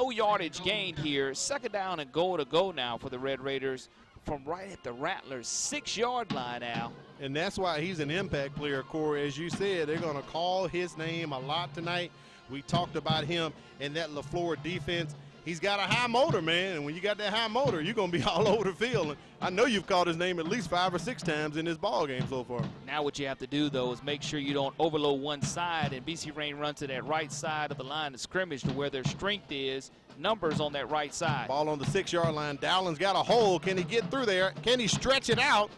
yardage gained here. 2nd down and goal to go now for the Red Raiders from right at the Rattlers' 6-yard line now. And that's why he's an impact player, Corey. As you said, they're going to call his name a lot tonight. We talked about him in that Leflore defense. He's got a high motor, man, and when you got that high motor, you're going to be all over the field. And I know you've called his name at least 5 or 6 times in this ball game so far. Now what you have to do, though, is make sure you don't overload one side, and BC Rain runs to that right side of the line of scrimmage to where their strength is. Numbers on that right side. Ball on the 6-yard line. Dowling's got a hole. Can he get through there? Can he stretch it out?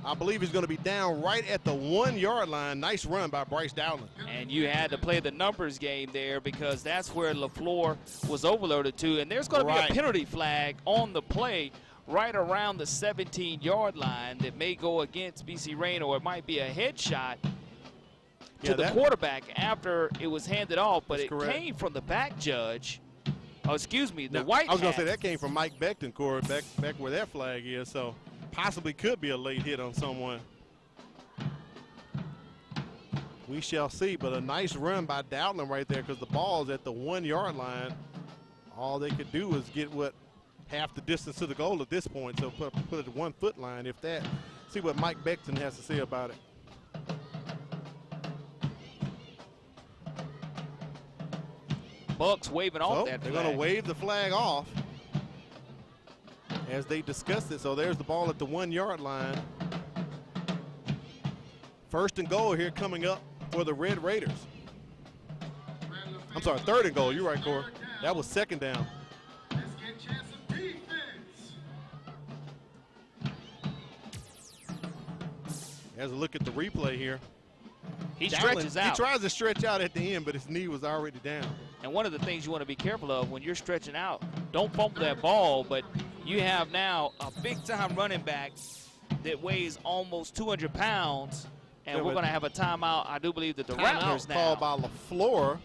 I believe he's going to be down right at the 1-yard line. Nice run by Bryce Dowling. And you had to play the numbers game there because that's where Leflore was overloaded to. And there's going to be a penalty flag on the play right around the 17-yard line that may go against BC Rain, or it might be a headshot to the quarterback after it was handed off. But it came from the back judge. Oh, excuse me, the white hat. I was going to say that came from Mike Beckton, Corey, back where that flag is. So possibly could be a late hit on someone. We shall see, but a nice run by Dowling right there because the ball's at the 1-yard line. All they could do is get half the distance to the goal at this point, so put it at the 1-foot line, if that. See what Mike Beckton has to say about it. Bucks waving off that flag. They're going to wave the flag off as they discussed it. So there's the ball at the 1-yard line. 1st and goal here coming up for the Red Raiders. I'm sorry, 3rd and goal. You're right, Corey. That was 2nd down. As a look at the replay here, He stretches out. He tries to stretch out at the end, but his knee was already down. And one of the things you want to be careful of when you're stretching out, don't fumble that ball, but you have now a big-time running back that weighs almost 200 pounds, and we're going to have a timeout. I do believe that the Rattlers now. Called by Leflore.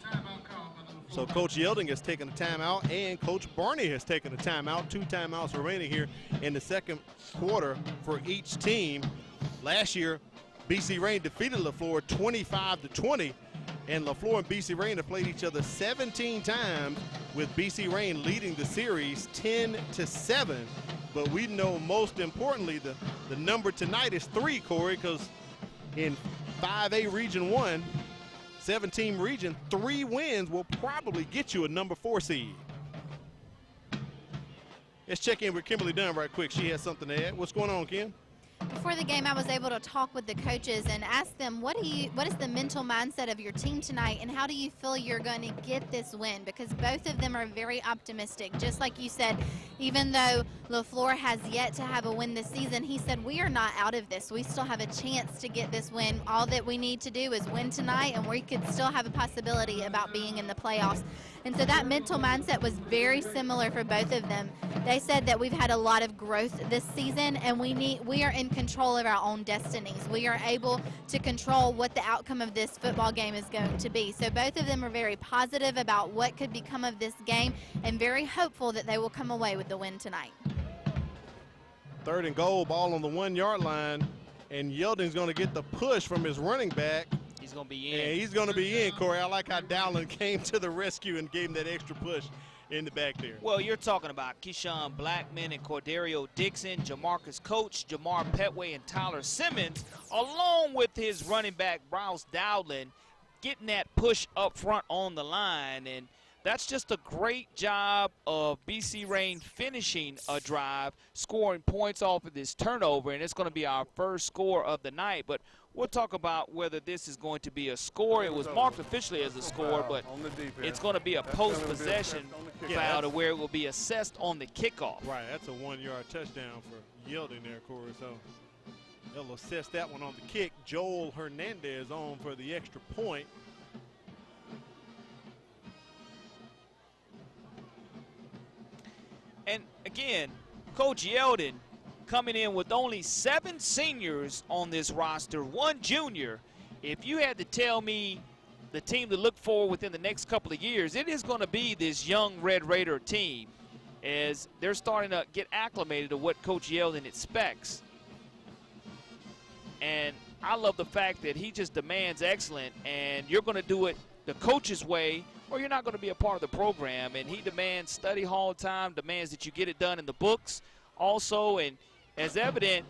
So Coach Yelding has taken a timeout, and Coach Barney has taken a timeout. 2 timeouts remaining here in the second quarter for each team. Last year, BC Rain defeated Leflore 25-20, and Leflore and BC Rain have played each other 17 times, with BC Rain leading the series 10-7. But we know most importantly the number tonight is 3, Corey, because in 5A Region 1, 7-team region, 3 wins will probably get you a number 4 seed. Let's check in with Kimberly Dunn right quick. She has something to add. What's going on, Kim? Before the game, I was able to talk with the coaches and ask them, what is the mental mindset of your team tonight, and how do you feel you're going to get this win? Because both of them are very optimistic. Just like you said, even though Leflore has yet to have a win this season, he said, we are not out of this. We still have a chance to get this win. All that we need to do is win tonight, and we could still have a possibility about being in the playoffs. And so that mental mindset was very similar for both of them. They said that we've had a lot of growth this season, and we are in control of our own destinies. We are able to control what the outcome of this football game is going to be. So both of them are very positive about what could become of this game, and very hopeful that they will come away with the win tonight. 3rd and goal, ball on the 1-yard line, and Yelding's going to get the push from his running back. He's going to be in. Yeah, he's going to be in, Corey. I like how Dowling came to the rescue and gave him that extra push in the back there. Well, you're talking about Keyshawn Blackman and Cordario Dixon, Jamarcus Coach, Jamar Petway, and Tyler Simmons, along with his running back, Browse Dowling, getting that push up front on the line. And that's just a great job of BC Rain finishing a drive, scoring points off of this turnover, and it's going to be our first score of the night. But we'll talk about whether this is going to be a score. It was marked officially as a score, but it's going to be a post-possession foul to where it will be assessed on the kickoff. Right, that's a 1-yard touchdown for Yelding there, Corey. So they'll assess that one on the kick. Joel Hernandez on for the extra point. And again, Coach Yeldon coming in with only 7 seniors on this roster, 1 junior. If you had to tell me the team to look for within the next couple of years, it is going to be this young Red Raider team, as they're starting to get acclimated to what Coach Yeldon expects. And I love the fact that he just demands excellence, and you're going to do it the coach's way, or you're not going to be a part of the program. And he demands study hall time, demands that you get it done in the books also, and as evident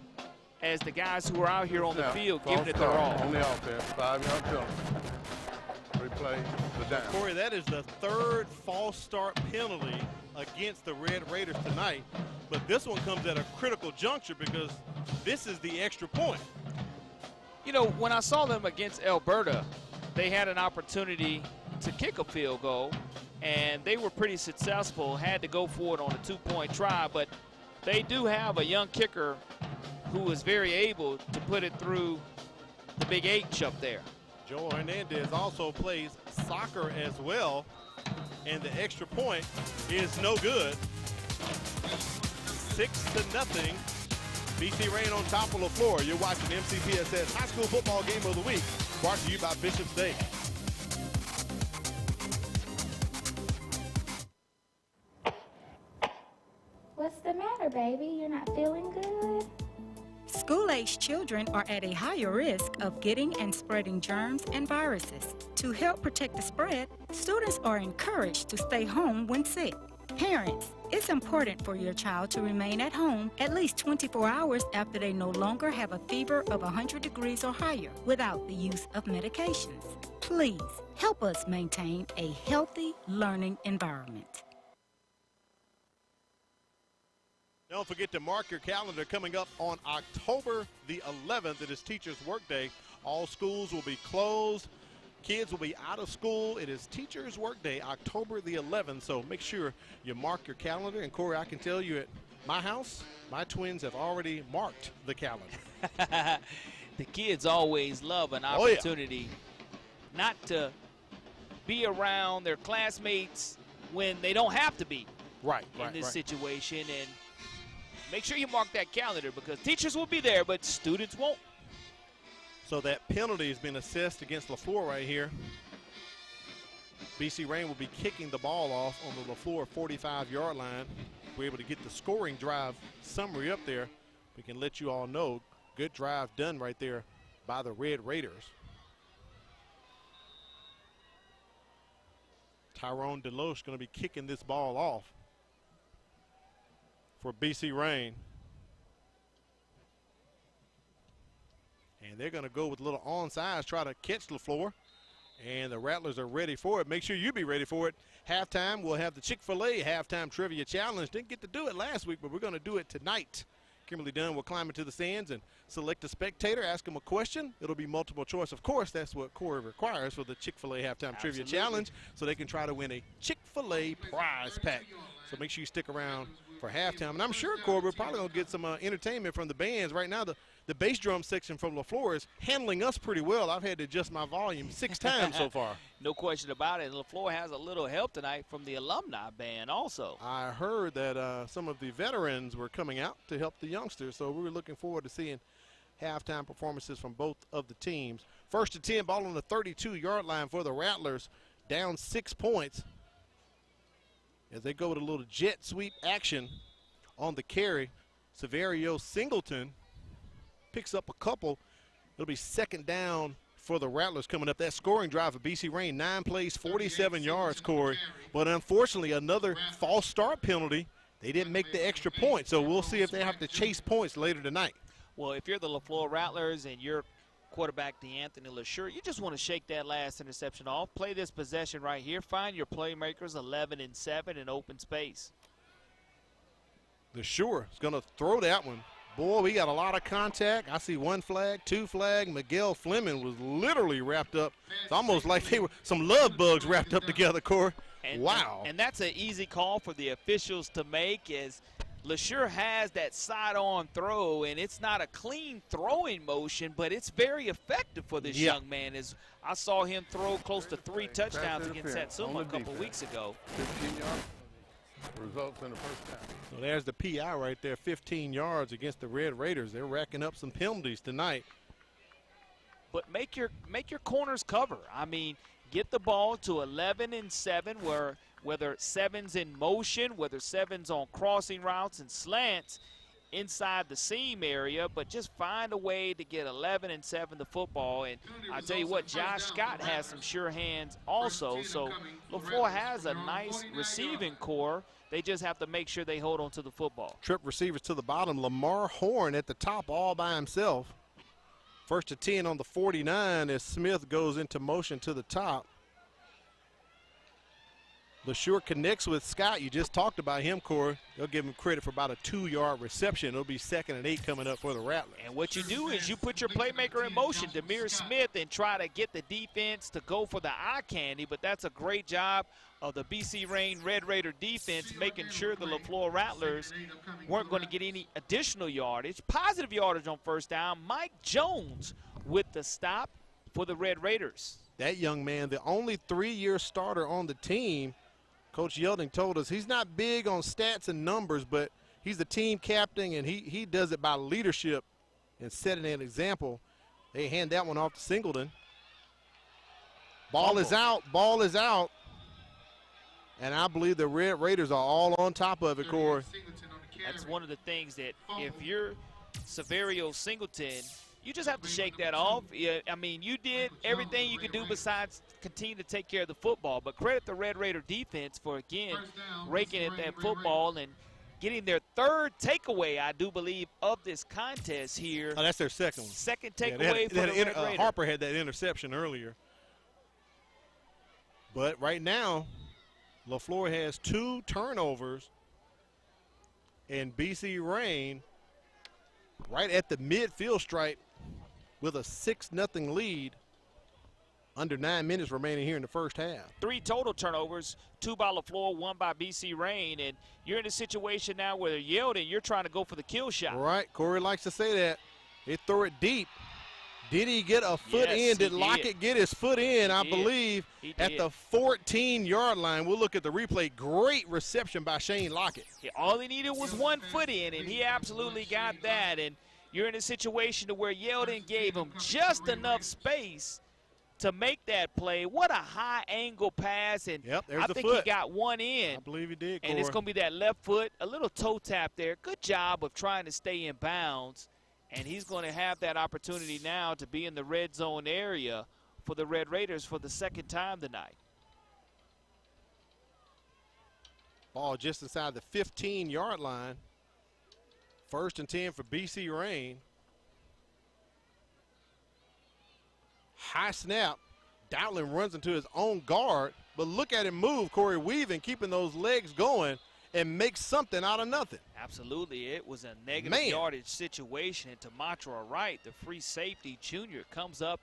as the guys who are out here on the field giving it their all. On the offense, 5-yard jump. Replay the down. Corey, that is the 3rd false start penalty against the Red Raiders tonight, but this one comes at a critical juncture because this is the extra point. You know, when I saw them against Alberta, they had an opportunity to kick a field goal, and they were pretty successful, had to go for it on a 2-point try, but they do have a young kicker who is very able to put it through the big H up there. Joel Hernandez also plays soccer as well, and the extra point is no good. 6-0. BC Rain on top of Leflore. You're watching MCPSS High School Football Game of the Week, brought to you by Bishop State. What's the matter, baby? You're not feeling good? School-aged children are at a higher risk of getting and spreading germs and viruses. To help protect the spread, students are encouraged to stay home when sick. Parents, it's important for your child to remain at home at least 24 hours after they no longer have a fever of 100 degrees or higher without the use of medications. Please help us maintain a healthy learning environment. Don't forget to mark your calendar. Coming up on October the 11th, it is Teachers' Workday. All schools will be closed. Kids will be out of school. It is Teachers' Workday, October the 11th. So make sure you mark your calendar. And Corey, I can tell you at my house, my twins have already marked the calendar. The kids always love an opportunity not to be around their classmates when they don't have to be in this situation. And make sure you mark that calendar, because teachers will be there, but students won't. So that penalty has been assessed against Leflore right here. BC Rain will be kicking the ball off on the Leflore 45-yard line. We're able to get the scoring drive summary up there. We can let you all know, good drive done right there by the Red Raiders. Tyrone Deloche going to be kicking this ball off for BC Rain. And they're going to go with a little onside, try to catch Leflore. And the Rattlers are ready for it. Make sure you be ready for it. Halftime, we'll have the Chick-fil-A Halftime Trivia Challenge. Didn't get to do it last week, but we're going to do it tonight. Kimberly Dunn will climb into the stands and select a spectator, ask them a question. It'll be multiple choice. Of course, that's what Corey requires for the Chick-fil-A Halftime Trivia Challenge, so they can try to win a Chick-fil-A prize pack. So make sure you stick around for halftime. And I'm sure, Corey, we're probably going to get some entertainment from the bands. Right now, the bass drum section from Leflore is handling us pretty well. I've had to adjust my volume 6 times so far. No question about it. Leflore has a little help tonight from the alumni band also. I heard that some of the veterans were coming out to help the youngsters, so we were looking forward to seeing halftime performances from both of the teams. 1st and 10, ball on the 32-yard line for the Rattlers, down 6 points. As they go with a little jet sweep action on the carry, Severio Singleton picks up a couple. It'll be 2nd down for the Rattlers coming up. That scoring drive for BC Rain, 9 plays, 47 yards, Corey. But unfortunately, another false start penalty. They didn't make the extra point, so we'll see if they have to chase points later tonight. Well, if you're the Leflore Rattlers and you're quarterback DeAnthony LeSure, you just want to shake that last interception off. Play this possession right here. Find your playmakers 11 and 7 in open space. LeSure is going to throw that one. Boy, we got a lot of contact. I see 1 flag, 2 flag. Miguel Fleming was literally wrapped up. It's almost like they were some love bugs wrapped up together, Corey. Wow. And that's an easy call for the officials to make, as LeSure has that side-on throw, and it's not a clean throwing motion, but it's very effective for this young man. As I saw him throw close to 3 touchdowns against Satsuma a couple weeks ago. 15 yards. Results in the first half. So there's the PI right there, 15 yards against the Red Raiders. They're racking up some penalties tonight. But make your corners cover. I mean, get the ball to 11 and 7, where whether 7's in motion, whether 7's on crossing routes and slants inside the seam area, but just find a way to get 11 and 7 the football. And I tell you what, Josh Scott has some sure hands also. So Leflore has a nice receiving core. They just have to make sure they hold on to the football. Trip receivers to the bottom. Lamar Horn at the top all by himself. 1st and 10 on the 49 as Smith goes into motion to the top. LeSure connects with Scott. You just talked about him, Corey. They'll give him credit for about a 2-yard reception. It'll be 2nd and 8 coming up for the Rattlers. And what you do is you put your playmaker in motion, Demir Smith, and try to get the defense to go for the eye candy. But that's a great job of the BC Rain Red Raider defense, making sure the Leflore Rattlers weren't going to get any additional yardage. Positive yardage on 1st down. Mike Jones with the stop for the Red Raiders. That young man, the only 3-year starter on the team. Coach Yelding told us he's not big on stats and numbers, but he's the team captain, and he does it by leadership and setting an example. They hand that one off to Singleton. Ball is out. Ball is out. And I believe the Red Raiders are all on top of it, Corey. That's one of the things that if you're Severio Singleton, you just have to shake that off. I mean, you did everything you could do besides continue to take care of the football. But credit the Red Raider defense for, again, raking at that football and getting their 3rd takeaway, I do believe, of this contest here. Oh, that's their 2nd one. 2nd takeaway for the Red Raider. Harper had that interception earlier. But right now, Leflore has 2 turnovers, and BC Rain right at the midfield stripe with a 6-0 lead. Under 9 minutes remaining here in the first half. 3 total turnovers, 2 by Leflore, 1 by BC Rain, and you're in a situation now where they're yielding. You're trying to go for the kill shot. Right, Corey likes to say that. They throw it deep Did he get a foot in? Did Lockett get his foot in? I believe at the 14-yard line. We'll look at the replay. Great reception by Shane Lockett. Yeah, all he needed was 1 foot in, and he absolutely got that. And you're in a situation to where Yeldon gave him just enough space to make that play. What a high-angle pass, and I think he got one in. I believe he did, and it's going to be that left foot, a little toe tap there. Good job of trying to stay in bounds. And he's going to have that opportunity now to be in the red zone area for the Red Raiders for the second time tonight. Ball just inside the 15-yard line. 1st and 10 for BC Rain. High snap. Dowling runs into his own guard. But look at him move, Corey, weaving, keeping those legs going, and makes something out of nothing. Absolutely. It was a negative yardage situation. And to Matra Wright, the free safety junior, comes up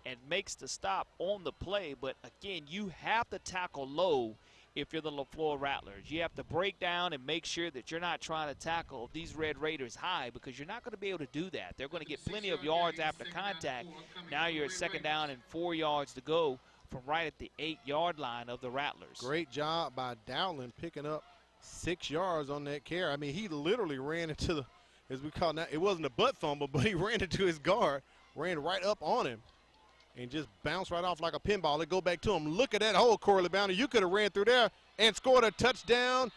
and makes the stop on the play. But, again, you have to tackle low if you're the Leflore Rattlers. You have to break down and make sure that you're not trying to tackle these Red Raiders high, because you're not going to be able to do that. They're going to get plenty of yards after contact. Now you're at 2nd down and 4 yards to go from right at the 8-yard line of the Rattlers. Great job by Dowling picking up 6 yards on that carry. I mean, he literally ran into the, as we call it now, it wasn't a butt fumble, but he ran into his guard, ran right up on him, and just bounced right off like a pinball. They go back to him. Look at that hole, Corey LeBounder. You could have ran through there and scored a touchdown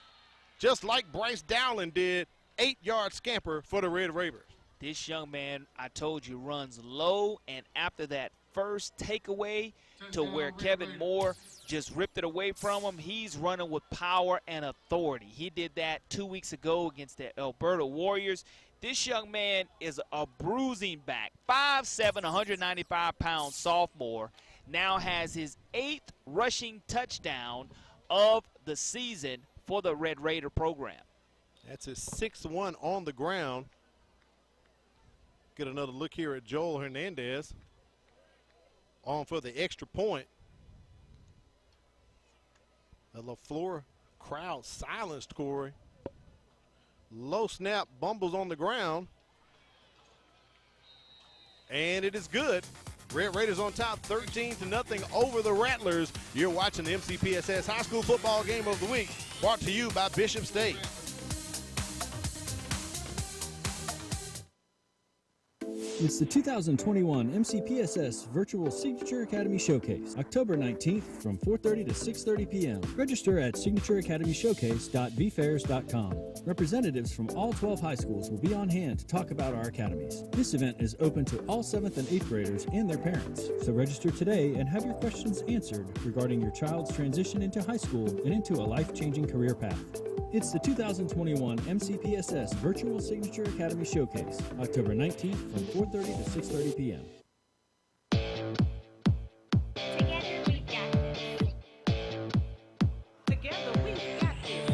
just like Bryce Dowling did. 8-yard scamper for the Red Raiders. This young man, I told you, runs low, and after that first takeaway to where Kevin Moore just ripped it away from him, he's running with power and authority. He did that 2 weeks ago against the Alberta Warriors. This young man is a bruising back, 5'7", 195-pound sophomore, now has his 8th rushing touchdown of the season for the Red Raider program. That's his 6th one on the ground. Get another look here at Joel Hernandez on for the extra point. The Leflore crowd silenced, Corey. Low snap, bumbles on the ground. And it is good. Red Raiders on top, 13-0 over the Rattlers. You're watching the MCPSS High School Football Game of the Week, brought to you by Bishop State. It's the 2021 MCPSS Virtual Signature Academy Showcase, October 19th from 4:30 to 6:30 p.m. Register at signatureacademyshowcase.vfairs.com. Representatives from all 12 high schools will be on hand to talk about our academies. This event is open to all 7th and 8th graders and their parents. So register today and have your questions answered regarding your child's transition into high school and into a life-changing career path. It's the 2021 MCPSS Virtual Signature Academy Showcase, October 19th from 4:30 to 6:30 p.m. Together we've got this. Together we've got this.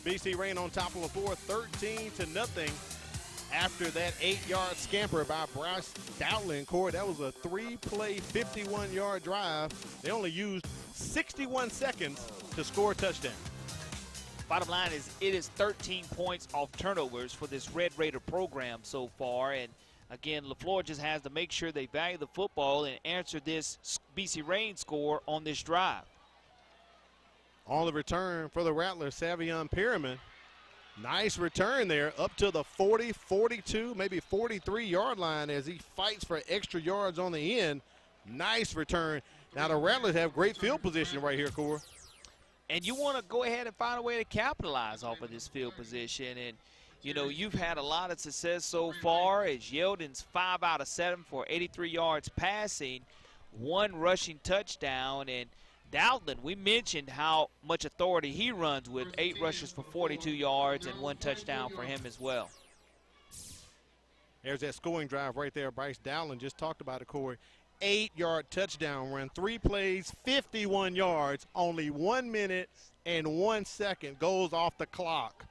BC Rain on top of Leflore, 13-0. After that 8-yard scamper by Bryce Dowling. Corey, that was a 3-play, 51-yard drive. They only used 61 seconds to score a touchdown. Bottom line is it is 13 points off turnovers for this Red Raider program so far. And, again, Leflore just has to make sure they value the football and answer this BC Rain score on this drive. On the return for the Rattlers, Savion Perriman. Nice return there up to the 40, 42, maybe 43-yard line as he fights for extra yards on the end. Nice return. Now the Rattlers have great field position right here, Corey. And you want to go ahead and find a way to capitalize off of this field position. And, you know, you've had a lot of success so far as Yeldon's 5 out of 7 for 83 yards passing, 1 rushing touchdown. And Dowling, we mentioned how much authority he runs with, 8 rushes for 42 yards and 1 touchdown for him as well. There's that scoring drive right there. Bryce Dowling just talked about it, Corey. 8-yard touchdown run, 3 plays, 51 yards, only 1 minute and 1 second goes off the clock.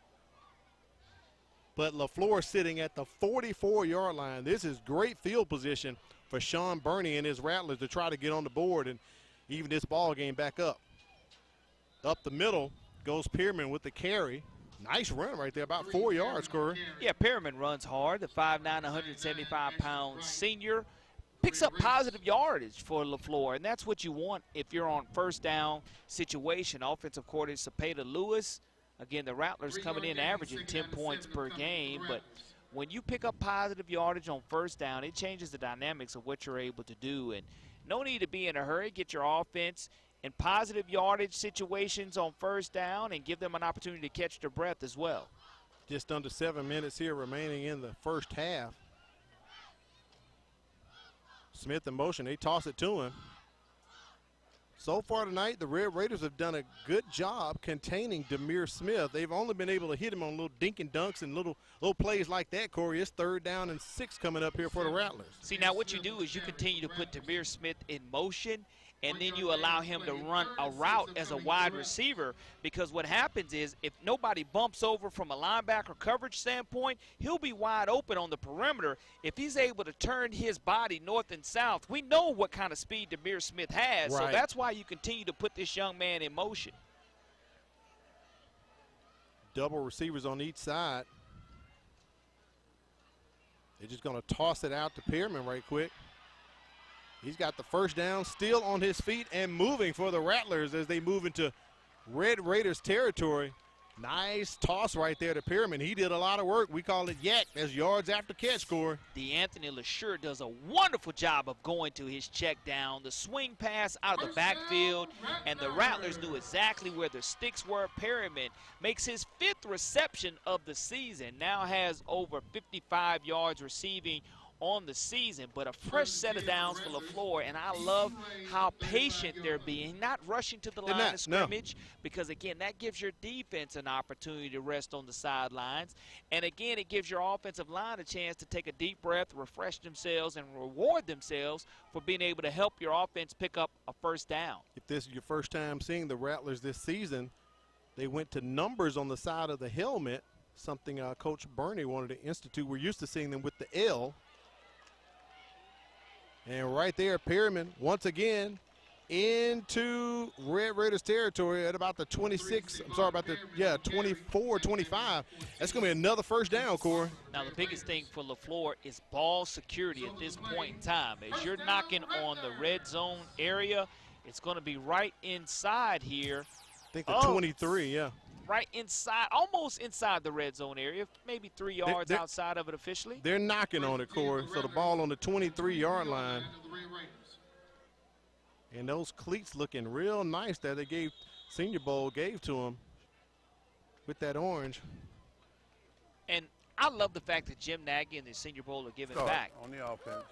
But Leflore sitting at the 44-yard line. This is great field position for Sean Burney and his Rattlers to try to get on the board. And even this ball game back up. Up the middle goes Pearman with the carry. Nice run right there, about 4 yards, Corey. Yeah, Pearman runs hard. The 5'9", 175-pound senior picks up positive yardage for Leflore, and that's what you want if you're on first down situation. Offensive coordinator Cepeda Lewis. Again, the Rattlers coming in averaging 10 points per game, but when you pick up positive yardage on first down, it changes the dynamics of what you're able to do. And no need to be in a hurry. Get your offense in positive yardage situations on first down and give them an opportunity to catch their breath as well. Just under 7 minutes here remaining in the first half. Smith in motion. They toss it to him. So far tonight, the Red Raiders have done a good job containing Demir Smith. They've only been able to hit him on little dink and dunks and little plays like that, Corey. It's 3rd down and 6 coming up here for the Rattlers. See, now what you do is you continue to put Demir Smith in motion, and then you allow him to run a route as a wide receiver, because what happens is if nobody bumps over from a linebacker coverage standpoint, he'll be wide open on the perimeter. If he's able to turn his body north and south, we know what kind of speed Demir Smith has, so that's why you continue to put this young man in motion. Double receivers on each side. They're just going to toss it out to Pearman right quick. He's got the first down, still on his feet and moving for the Rattlers as they move into Red Raiders territory. Nice toss right there to Pearman. He did a lot of work. We call it yak. That's yards after catch, score. DeAnthony LeSure does a wonderful job of going to his check down. The swing pass out of the backfield, and the Rattlers knew exactly where the sticks were. Pearman makes his 5th reception of the season, now has over 55 yards receiving on the season, but a fresh set of downs for Leflore, and I love how patient they're being, not rushing to the line of scrimmage, because again, that gives your defense an opportunity to rest on the sidelines, and again, it gives your offensive line a chance to take a deep breath, refresh themselves, and reward themselves for being able to help your offense pick up a first down. If this is your first time seeing the Rattlers this season, they went to numbers on the side of the helmet, something Coach Burney wanted to institute. We're used to seeing them with the L. And right there, Pearman, once again, into Red Raiders territory at about the 26, I'm sorry, about the, 24, 25. That's going to be another first down, Corey. Now, the biggest thing for Leflore is ball security at this point in time. As you're knocking on the red zone area, it's going to be right inside here. I think the 23, yeah. Right inside, almost inside the red zone area, maybe 3 yards outside of it officially. They're knocking on it, Corey. So the ball on the 23-yard line. And those cleats looking real nice that they gave, Senior Bowl gave to him with that orange. And I love the fact that Jim Nagy and the Senior Bowl are giving back. On the offense.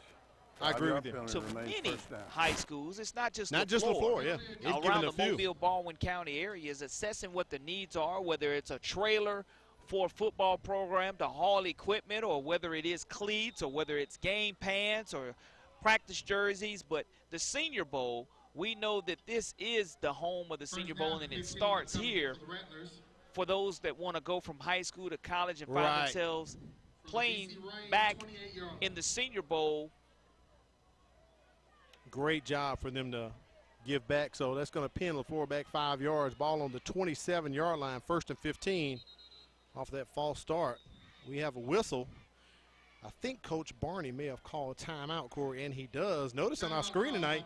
I agree with you. To many high schools, it's not just Leflore, yeah. It's around the Mobile, Baldwin County areas, assessing what the needs are, whether it's a trailer for a football program to haul equipment, or whether it is cleats, or whether it's game pants or practice jerseys. But the Senior Bowl, we know that this is the home of the Senior Bowl, and it starts here for those that want to go from high school to college and find themselves playing back in the Senior Bowl. Great job for them to give back. So that's going to pin Leflore back 5 yards. Ball on the 27-yard line, 1st and 15 off that false start. We have a whistle. I think Coach Barney may have called a timeout, Corey, and he does. Notice on our screen tonight,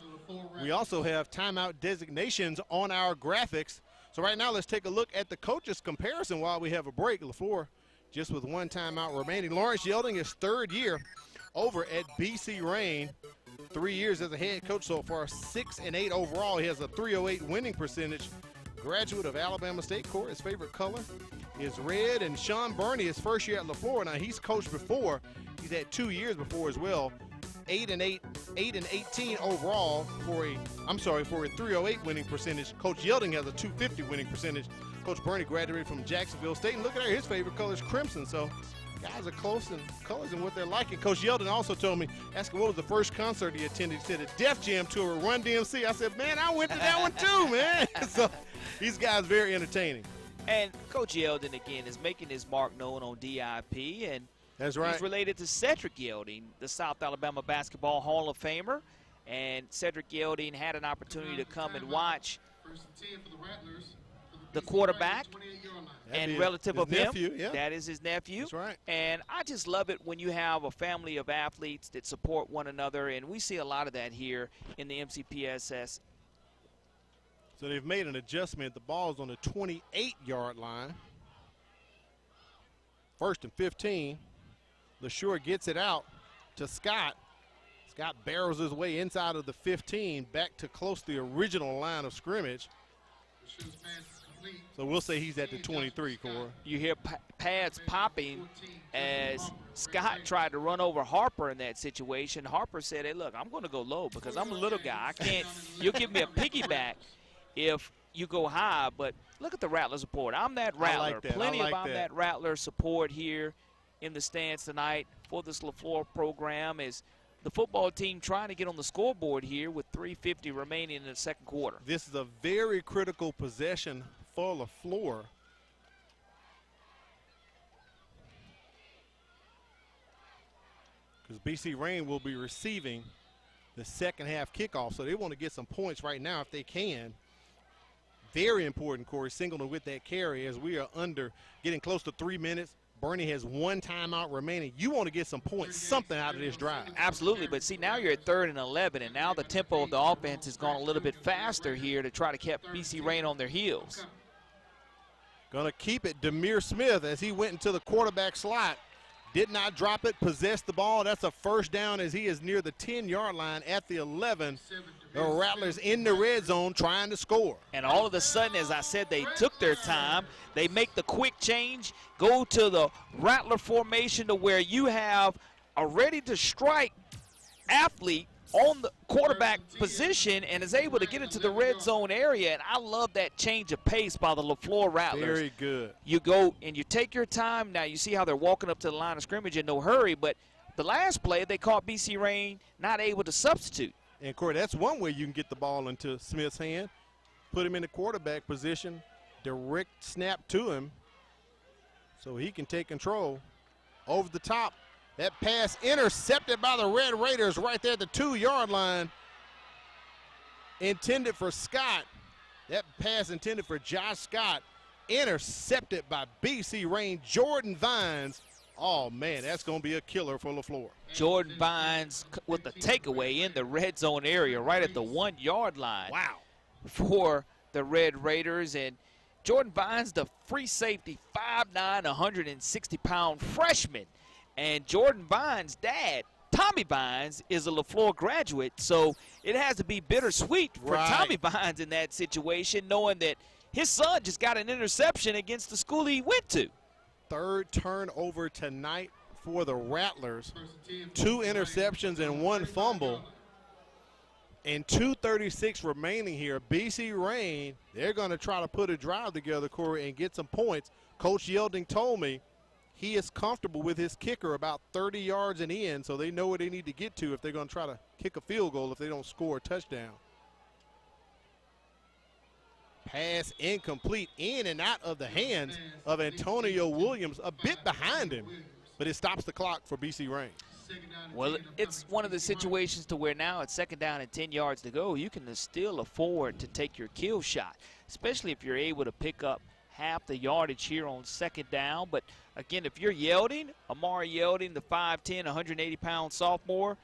we also have timeout designations on our graphics. So right now, let's take a look at the coaches' comparison while we have a break. Leflore just with 1 timeout remaining. Lawrence Yelding, his 3rd year over at BC Rain. 3 years as a head coach so far, 6-8 overall. He has a .308 winning percentage. Graduate of Alabama State. Corey, his favorite color is red. And Sean Burney, his 1st year at Leflore. Now, he's coached before. He's had 2 years before as well. 8-8, 8-18 overall for a .308 winning percentage. Coach Yelding has a .250 winning percentage. Coach Burney graduated from Jacksonville State. And look at there, his favorite color is crimson. So guys are close in colors and what they're liking. Coach Yeldon also told me, asked him what was the first concert he attended. He said a Def Jam tour with Run DMC. I said, man, I went to that one too, man. So these guys very entertaining. And Coach Yeldon, again, is making his mark known on DIP. And that's right. He's related to Cedric Yelding, the South Alabama Basketball Hall of Famer. And Cedric Yelding had an opportunity to come and watch the quarterback and relative of him. Nephew, yeah. That is his nephew. That's right. And I just love it when you have a family of athletes that support one another, and we see a lot of that here in the MCPSS. So they've made an adjustment. The ball's on the 28-yard line. 1st and 15. Leflore gets it out to Scott. Scott barrels his way inside of the 15, back to close to the original line of scrimmage. So we'll say he's at the 23, Cora. You hear pads popping as Scott tried to run over Harper in that situation. Harper said, hey, look, I'm going to go low because I'm a little guy. I can't – you'll give me a piggyback if you go high. But look at the Rattler support. I'm that Rattler. I like that. Plenty of I'm that Rattler support here in the stands tonight for this Leflore program is the football team trying to get on the scoreboard here with 3:50 remaining in the second quarter. This is a very critical possession for Leflore. Because BC Rain will be receiving the second half kickoff, so they want to get some points right now if they can. Very important, Corey Singleton with that carry as we are getting close to 3 minutes. Bernie has 1 timeout remaining. You want to get some points, something out of this drive. Absolutely, but see, now you're at 3rd and 11, and now the tempo of the offense has gone a little bit faster here to try to keep BC Rain on their heels. Going to keep it, Demir Smith, as he went into the quarterback slot. Did not drop it, possessed the ball. That's a first down as he is near the 10-yard line at the 11. The Rattlers in the red zone trying to score. And all of a sudden, as I said, they took their time. They make the quick change, go to the Rattler formation to where you have a ready-to-strike athlete on the quarterback position and is able to get into the red zone area. And I love that change of pace by the Leflore Rattlers. Very good. You go and you take your time. Now you see how they're walking up to the line of scrimmage in no hurry, but the last play they caught BC Rain not able to substitute. And Corey, that's one way you can get the ball into Smith's hand. Put him in the quarterback position, direct snap to him so he can take control. Over the top. That pass intercepted by the Red Raiders right there at the 2-yard line. Intended for Scott. That pass intended for Josh Scott. Intercepted by BC Rain. Jordan Vines. Oh, man, that's going to be a killer for Leflore. Jordan Vines with the takeaway in the red zone area right at the 1-yard line. Wow. For the Red Raiders. And Jordan Vines, the free safety, 5'9", 160-pound freshman. And Jordan Vines' dad, Tommy Vines, is a Leflore graduate, so it has to be bittersweet for Tommy Vines in that situation, knowing that his son just got an interception against the school he went to. 3rd turnover tonight for the Rattlers. 2 interceptions and 1 fumble. And 2:36 remaining here. BC Rain, they're going to try to put a drive together, Corey, and get some points. Coach Yelding told me he is comfortable with his kicker about 30 yards and in, so they know where they need to get to if they're going to try to kick a field goal if they don't score a touchdown. Pass incomplete, in and out of the hands of Antonio Williams, a bit behind him, but it stops the clock for BC Rain. Well, it's one of the situations to where now it's 2nd down and 10 yards to go. You can still afford to take your kill shot, especially if you're able to pick up half the yardage here on 2nd down. But again, if you're Yelding, Amari Yelding, the 5'10", 180-pound sophomore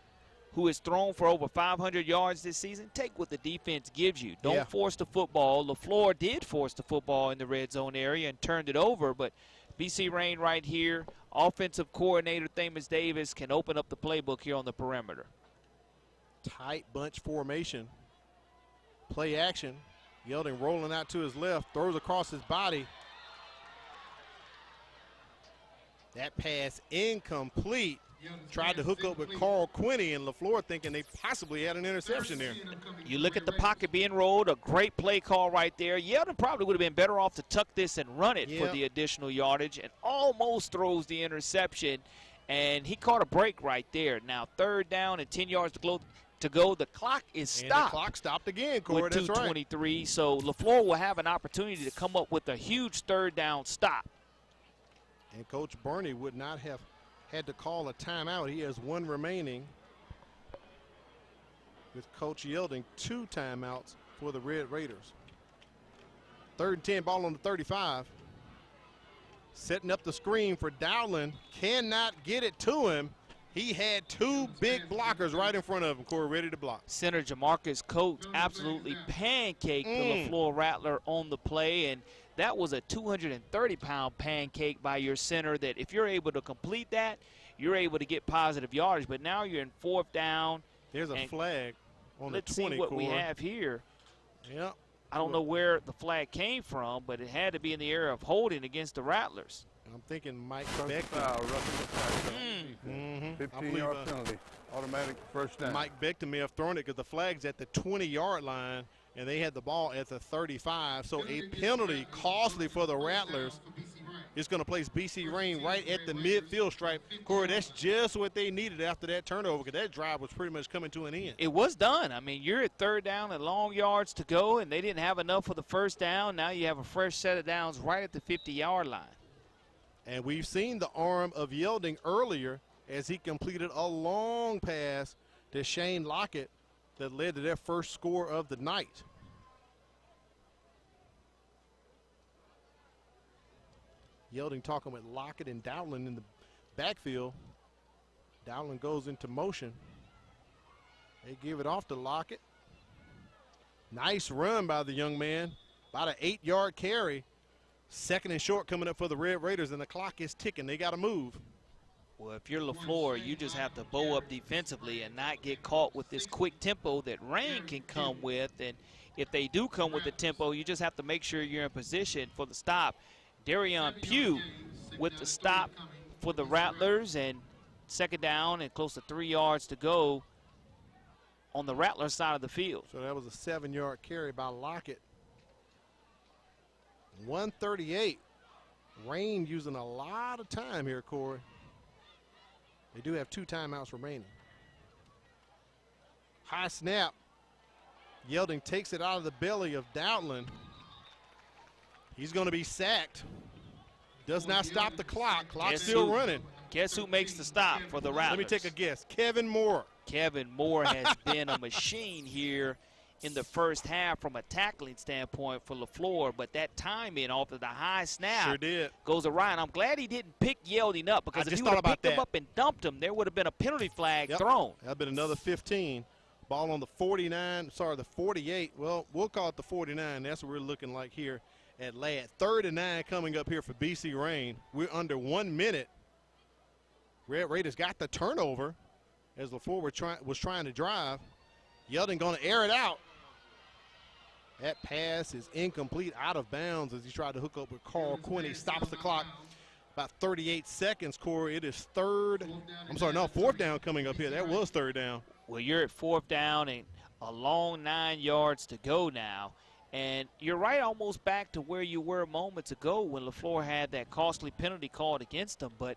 who has thrown for over 500 yards this season, take what the defense gives you. Don't force the football. Leflore did force the football in the red zone area and turned it over, but BC Rain right here, offensive coordinator Thamus Davis can open up the playbook here on the perimeter. Tight bunch formation. Play action. Yelding rolling out to his left, throws across his body. That pass incomplete. Tried to hook up with Carl Quinney, and Leflore thinking they possibly had an interception there. You look at the pocket being rolled, a great play call right there. Yeldon probably would have been better off to tuck this and run it for the additional yardage, and almost throws the interception, and he caught a break right there. Now 3rd down and 10 yards to go. The clock is stopped. And the clock stopped again, Corey. With that's 2:23, so Leflore will have an opportunity to come up with a huge 3rd down stop. And Coach Burney would not have had to call a timeout. He has 1 remaining. with Coach Yielding 2 timeouts for the Red Raiders. 3rd and 10, ball on the 35. Setting up the screen for Dowling. Cannot get it to him. He had 2 big blockers right in front of him, Corey, ready to block. Center Jamarcus Coates absolutely pancaked the Leflore Rattler on the play, and that was a 230-pound pancake by your center that if you're able to complete that, you're able to get positive yardage. But now you're in 4th down. There's a flag on the 20, Let's see what Corey. we have here. Yep. I don't know where the flag came from, but it had to be in the area of holding against the Rattlers. I'm thinking Mike Beckton. 15-yard penalty, automatic first down. Mike Beckton may have thrown it because the flag's at the 20-yard line, and they had the ball at the 35. So a penalty costly for the Rattlers. It's going to place BC Rain right at the midfield stripe. Corey, that's just what they needed after that turnover because that drive was pretty much coming to an end. It was done. I mean, you're at 3rd down and long yards to go, and they didn't have enough for the 1st down. Now you have a fresh set of downs right at the 50-yard line. And we've seen the arm of Yielding earlier as he completed a long pass to Shane Lockett that led to their first score of the night. Yielding talking with Lockett and Dowling in the backfield. Dowling goes into motion. They give it off to Lockett. Nice run by the young man. About an 8-yard carry. 2nd and short coming up for the Red Raiders, and the clock is ticking. They got to move. Well, if you're Leflore, you just have to bow up defensively and not get caught with this quick tempo that Rain can come with. And if they do come with the tempo, you just have to make sure you're in position for the stop. Darion Pugh with the stop for the Rattlers, and 2nd down and close to 3 yards to go on the Rattler side of the field. So that was a 7-yard carry by Lockett. 138. Rain using a lot of time here, Corey. They do have 2 timeouts remaining. High snap. Yielding takes it out of the belly of Dowling. He's going to be sacked. Does not stop the clock. Clock's still running. Guess who makes the stop for the Rattlers? Let me take a guess. Kevin Moore. Kevin Moore has been a machine here in the first half from a tackling standpoint for Leflore, but that timing off of the high snap sure did. Goes awry. And I'm glad he didn't pick Yielding up, because if he would have picked him up and dumped him, there would have been a penalty flag thrown. That would have been another 15. Ball on the 49, sorry, the 48. Well, we'll call it the 49. That's what we're looking like here at Ladd. 3rd and 9 coming up here for BC Rain. We're under 1 minute. Red Raiders got the turnover as Leflore was trying to drive. Yielding going to air it out. That pass is incomplete, out of bounds as he tried to hook up with Carl Quinn. He stops the clock. About 38 seconds, Corey. It is 4th down coming up here. That was 3rd down. Well, you're at 4th down and a long 9 yards to go now. And you're right almost back to where you were moments ago when Leflore had that costly penalty called against him. But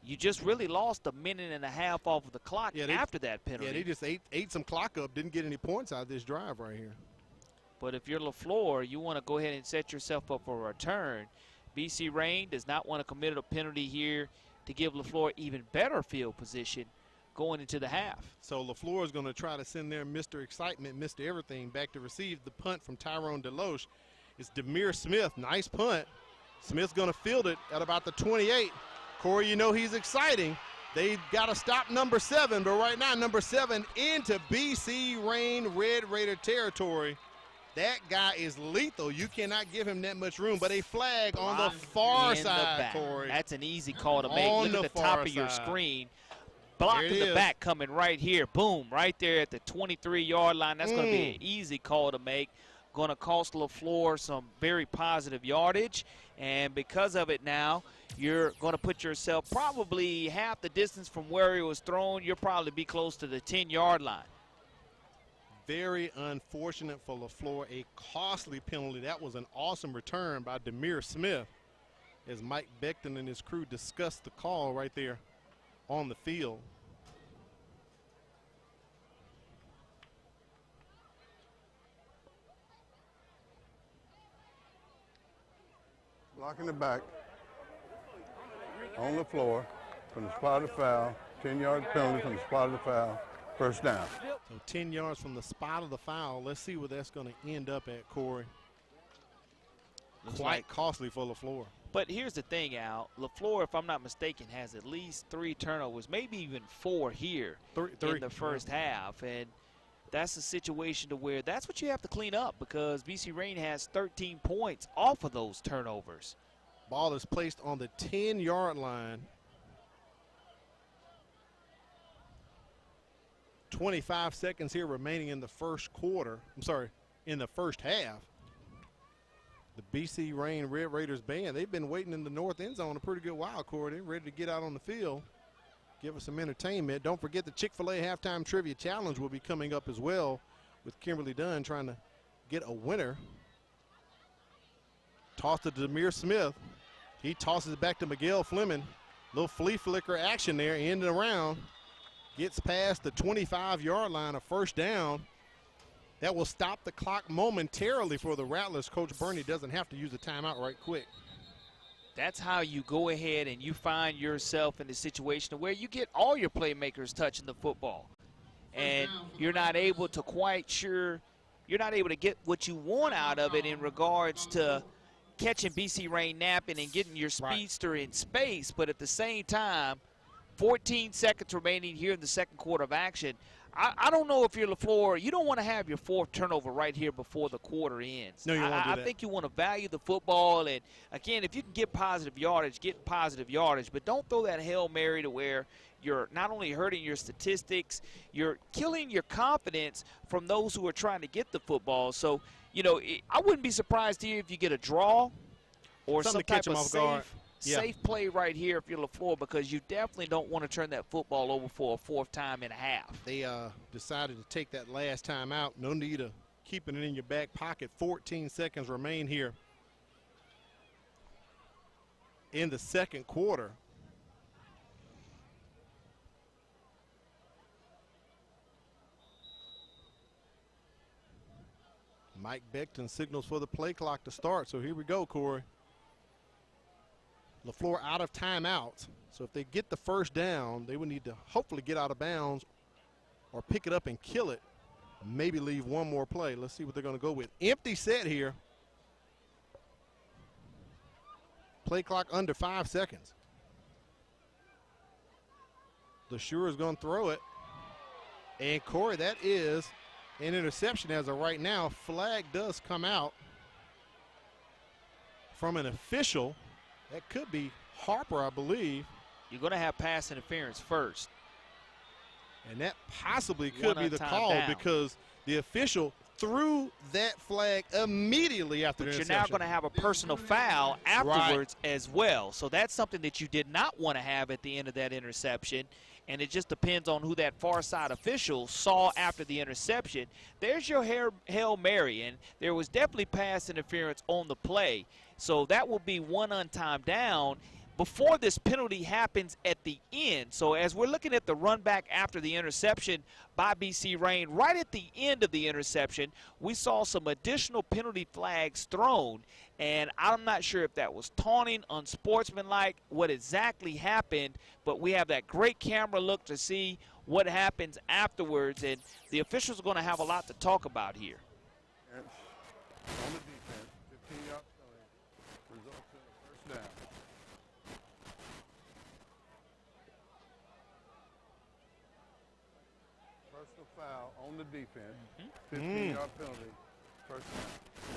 you just really lost a minute and a half off of the clock after that penalty. Yeah, they just ate some clock up, didn't get any points out of this drive right here. But if you're Leflore, you want to go ahead and set yourself up for a return. BC Rain does not want to commit a penalty here to give Leflore even better field position going into the half. So Leflore is going to try to send their Mr. Excitement, Mr. Everything back to receive the punt from Tyrone Deloche. It's Demir Smith. Nice punt. Smith's going to field it at about the 28. Corey, you know he's exciting. They got to stop number 7, but right now number 7 into BC Rain Red Raider territory. That guy is lethal. You cannot give him that much room. But a flag on the far side, Corey. That's an easy call to make. Look at the top of your screen. Block to the back coming right here. Boom, right there at the 23-yard line. That's going to be an easy call to make. Going to cost Leflore some very positive yardage. And because of it now, you're going to put yourself probably half the distance from where it was thrown. You'll probably be close to the 10-yard line. Very unfortunate for Leflore, a costly penalty. That was an awesome return by Demir Smith as Mike Beckton and his crew discussed the call right there on the field. Blocking the back on the floor from the spot of the foul. 10-yard penalty from the spot of the foul. First down. So 10 yards from the spot of the foul. Let's see where that's going to end up at, Corey. Quite costly for Leflore. But here's the thing, Al. Leflore, if I'm not mistaken, has at least 3 turnovers, maybe even 4 here in the first half. And that's a situation to where that's what you have to clean up, because BC Rain has 13 points off of those turnovers. Ball is placed on the 10-yard line. 25 seconds here remaining in the first quarter. I'm sorry, in the first half. The BC Rain Red Raiders band, they've been waiting in the north end zone a pretty good while, Corey. They're ready to get out on the field, give us some entertainment. Don't forget the Chick-fil-A Halftime Trivia Challenge will be coming up as well, with Kimberly Dunn trying to get a winner. Toss to Demir Smith. He tosses it back to Miguel Fleming. Little flea flicker action there, ending around. Gets past the 25-yard line, a first down. That will stop the clock momentarily for the Rattlers. Coach Burney doesn't have to use a timeout right quick. That's how you go ahead and you find yourself in a situation where you get all your playmakers touching the football. And you're not able to you're not able to get what you want out of it in regards to catching BC Rain napping and getting your speedster in space. But at the same time, 14 seconds remaining here in the second quarter of action. I don't know if you're Leflore. You don't want to have your 4th turnover right here before the quarter ends. No, you won't do that. I think you want to value the football. And, again, if you can get positive yardage, get positive yardage. But don't throw that Hail Mary to where you're not only hurting your statistics, you're killing your confidence from those who are trying to get the football. So, you know, I wouldn't be surprised here if you get a draw or some type of safe play right here if you're Leflore, because you definitely don't want to turn that football over for a 4th time and a half. They decided to take that last time out. No need of keeping it in your back pocket. 14 seconds remain here in the second quarter. Mike Beckton signals for the play clock to start. So here we go, Corey. Leflore out of timeouts. So if they get the first down, they would need to hopefully get out of bounds or pick it up and kill it. Maybe leave one more play. Let's see what they're going to go with. Empty set here. Play clock under 5 seconds. LeSure is going to throw it. And Corey, that is an interception as of right now. Flag does come out from an official. That could be Harper, I believe. You're going to have pass interference first. And that possibly could be the call because the official threw that flag immediately after the interception. But you're now going to have a personal foul afterwards as well. So that's something that you did not want to have at the end of that interception. And it just depends on who that far side official saw after the interception. There's your Hail Mary, and there was definitely pass interference on the play. So that will be 1 untimed down before this penalty happens at the end. So as we're looking at the run back after the interception by BC Rain, right at the end of the interception, we saw some additional penalty flags thrown. And I'm not sure if that was taunting, unsportsmanlike, what exactly happened, but we have that great camera look to see what happens afterwards. And the officials are going to have a lot to talk about here. On the defense, 15-yard penalty, results in a first down. Personal foul on the defense, 15-yard penalty, first down.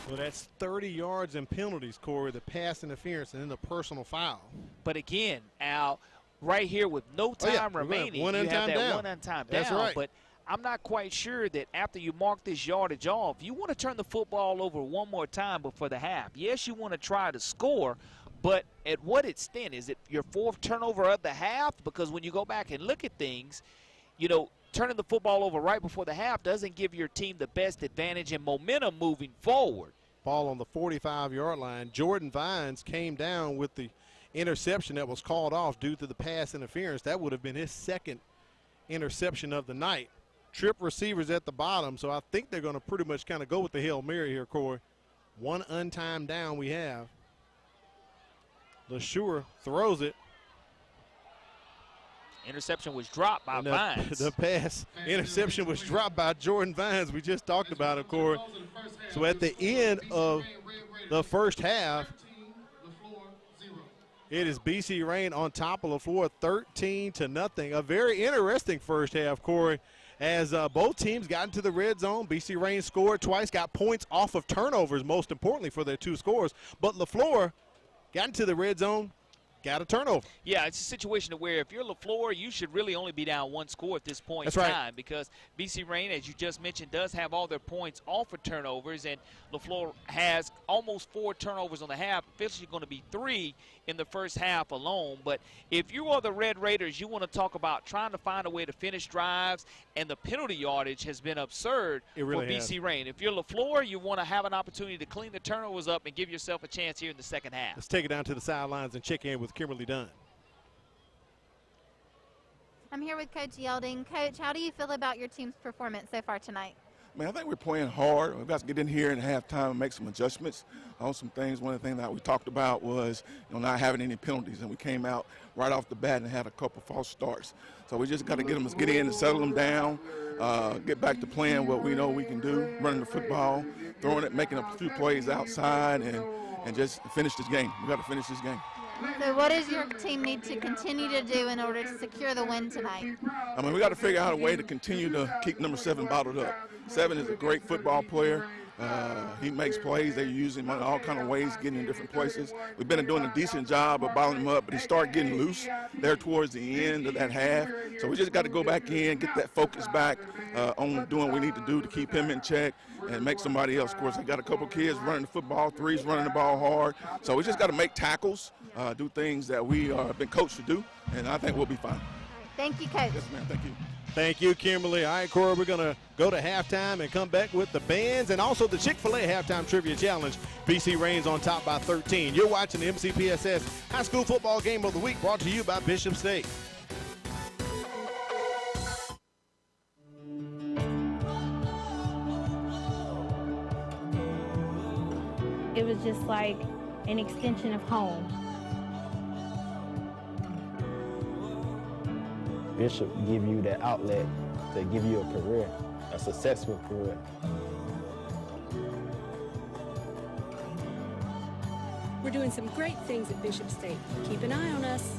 Well, that's 30 yards and penalties, Corey, the pass interference and then the personal foul. But again, Al, right here with no time remaining, you have that 1 untimed down. That's right. But I'm not quite sure that after you mark this yardage off, you want to turn the football over one more time before the half. Yes, you want to try to score, but at what extent? Is it your 4th turnover of the half? Because when you go back and look at things, you know, turning the football over right before the half doesn't give your team the best advantage and momentum moving forward. Ball on the 45-yard line. Jordan Vines came down with the interception that was called off due to the pass interference. That would have been his 2nd interception of the night. Trip receivers at the bottom, so I think they're going to pretty much kind of go with the Hail Mary here, Corey. 1 untimed down we have. LeSure throws it. Interception was dropped by Vines. The pass interception was dropped by Jordan Vines. We just talked about it, Corey. So at the end of the first half, it is BC Rain on top of Leflore 13-0. A very interesting first half, Corey, as both teams got into the red zone. BC Rain scored twice, got points off of turnovers, most importantly for their 2 scores. But Leflore got into the red zone, got a turnover. Yeah, it's a situation where if you're Leflore, you should really only be down 1 score at this point That's in right. time, because BC Rain, as you just mentioned, does have all their points off of turnovers, and Leflore has almost 4 turnovers on the half. Officially going to be 3 in the first half alone. But if you are the Red Raiders, you want to talk about trying to find a way to finish drives, and the penalty yardage has been absurd It really for BC Rain. If you're Leflore, you want to have an opportunity to clean the turnovers up and give yourself a chance here in the second half. Let's take it down to the sidelines and check in with Kimberly Dunn. I'm here with Coach Yelding. Coach, how do you feel about your team's performance so far tonight? Man, I think we're playing hard. We've got to get in here in halftime and make some adjustments on some things. One of the things that we talked about was, not having any penalties, and we came out right off the bat and had a couple false starts. So we just got to get in and settle them down, get back to playing what we know we can do, running the football, throwing it, making a few plays outside, and just finish this game. We got to finish this game. So what does your team need to continue to do in order to secure the win tonight? I mean, we got to figure out a way to continue to keep number 7 bottled up. 7 is a great football player. He makes plays. They use him in all kind of ways, getting in different places. We've been doing a decent job of bottling him up, but he started getting loose there towards the end of that half. So we just got to go back in, get that focus back on doing what we need to do to keep him in check and make somebody else. Of course, I got a couple kids running the football, 3's running the ball hard. So we just got to make tackles, do things that we have been coached to do, and I think we'll be fine. Thank you, Coach. Yes, ma'am. Thank you. Thank you, Kimberly. All right, Corey, we're going to go to halftime and come back with the bands and also the Chick-fil-A Halftime Trivia Challenge. BC Rain's on top by 13. You're watching the MCPSS High School Football Game of the Week, brought to you by Bishop State. It was just like an extension of home. Bishop give you that outlet to give you a career, a successful career. We're doing some great things at Bishop State. Keep an eye on us.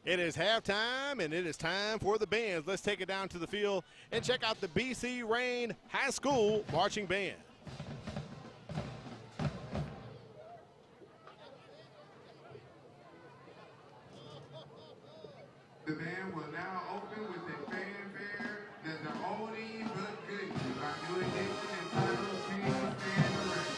It is halftime, and it is time for the bands. Let's take it down to the field and check out the BC Rain High School Marching Band. The band will now open with a fanfare that's the oldie but goodie by New Edition entitled Please Stand Ready.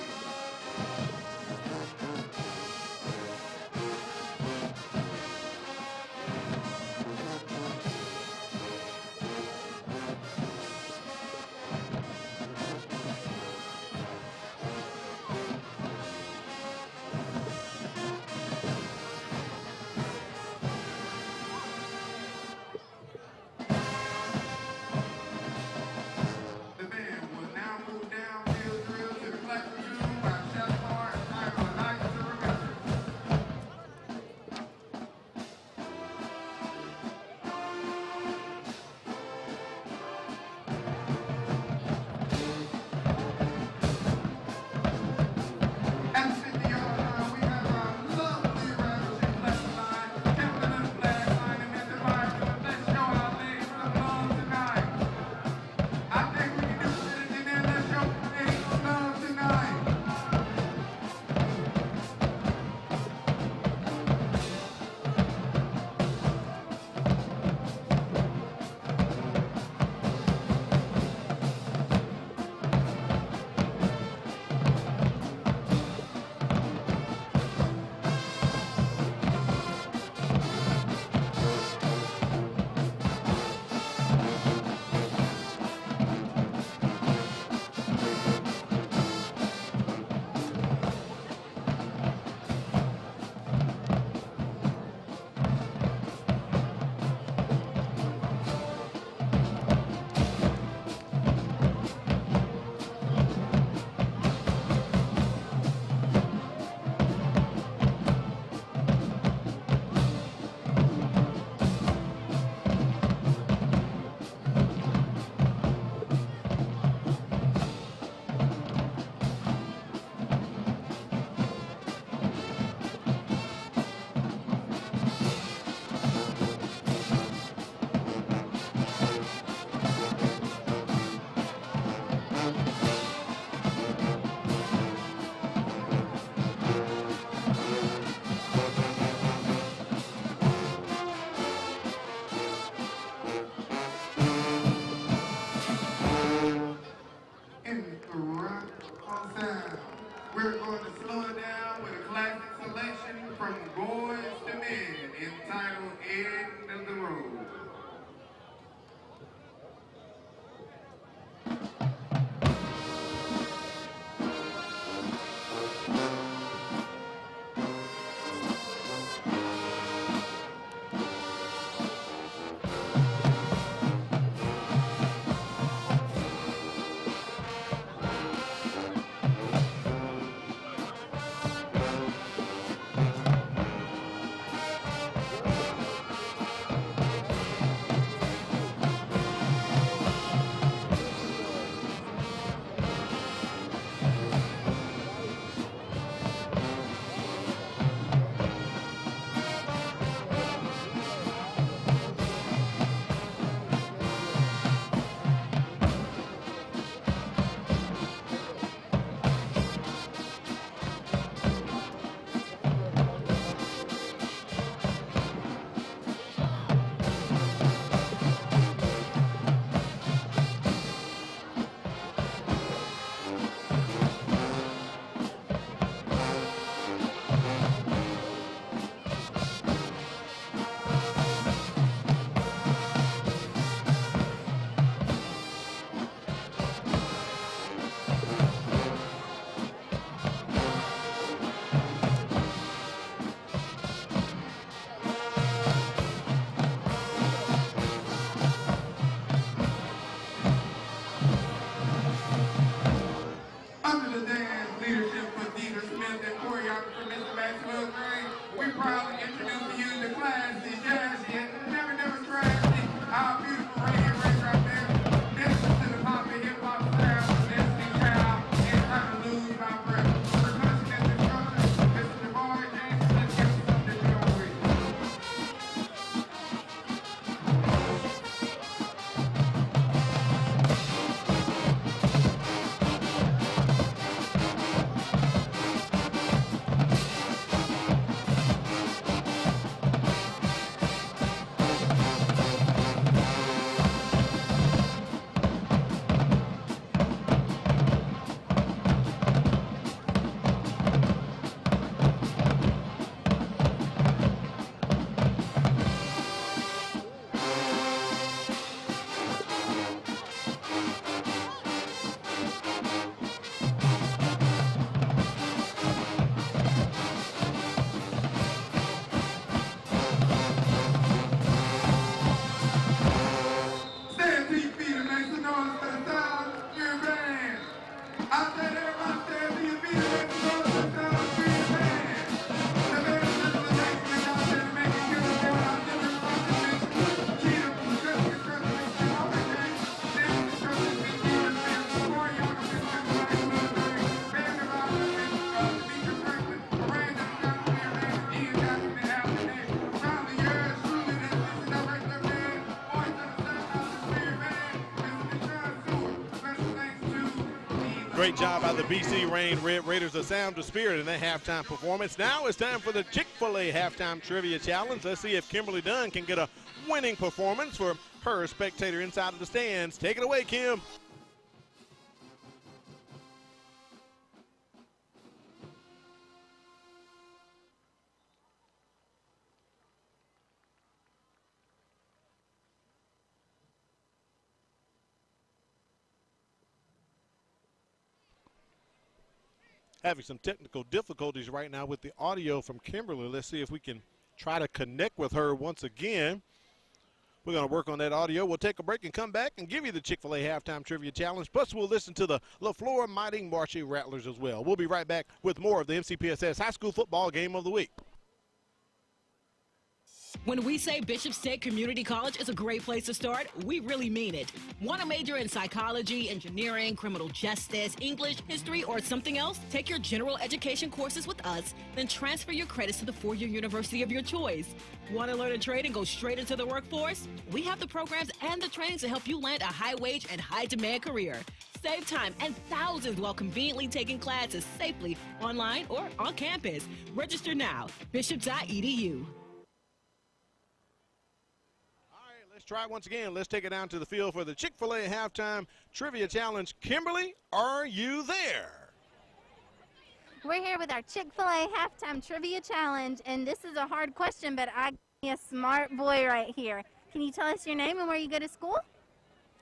We're going to slow it down with a classic selection from Boys to Men entitled End of the Road. We proudly introduce to you the classy, jazzy, and never trashy. Our beautiful radio race right there. Listen to the poppy hip-hop sound of Destiny Child and trying to lose my breath. Percussion is instructor, Mr. Boy James, let's get something to go with. Great job by the BC Rain Red Raiders of Sound to Spirit in their halftime performance. Now it's time for the Chick-fil-A Halftime Trivia Challenge. Let's see if Kimberly Dunn can get a winning performance for her spectator inside of the stands. Take it away, Kim. Having some technical difficulties right now with the audio from Kimberly. Let's see if we can try to connect with her once again. We're going to work on that audio. We'll take a break and come back and give you the Chick-fil-A Halftime Trivia Challenge. Plus, we'll listen to the Leflore Mighty Marshy Rattlers as well. We'll be right back with more of the MCPSS High School Football Game of the Week. When we say Bishop State Community College is a great place to start, we really mean it. Want to major in psychology, engineering, criminal justice, English, history, or something else? Take your general education courses with us, then transfer your credits to the four-year university of your choice. Want to learn a trade and go straight into the workforce? We have the programs and the trainings to help you land a high-wage and high-demand career. Save time and thousands while conveniently taking classes safely online or on campus. Register now, bishop.edu. Let's try it once again. Let's take it down to the field for the Chick-fil-A Halftime Trivia Challenge. Kimberly, are you there? We're here with our Chick-fil-A halftime trivia challenge, and this is a hard question, but I got a smart boy right here. Can you tell us your name and where you go to school?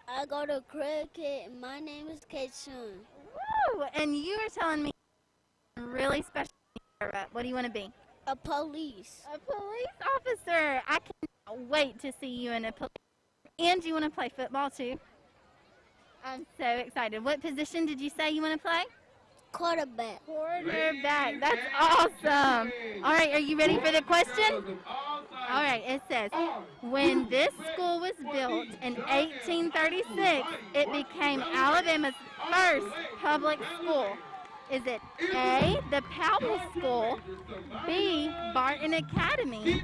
I go to cricket, and my name is Kaitsun. Woo! And you are telling me really special. What do you want to be? A police. A police officer. I cannot wait to see you in a police. And you want to play football too? I'm so excited. What position did you say you want to play? Quarterback. Quarterback. That's awesome. All right, are you ready for the question? All right, it says, when this school was built in 1836, it became Alabama's first public school. Is it A, the Powell School, B, Barton Academy,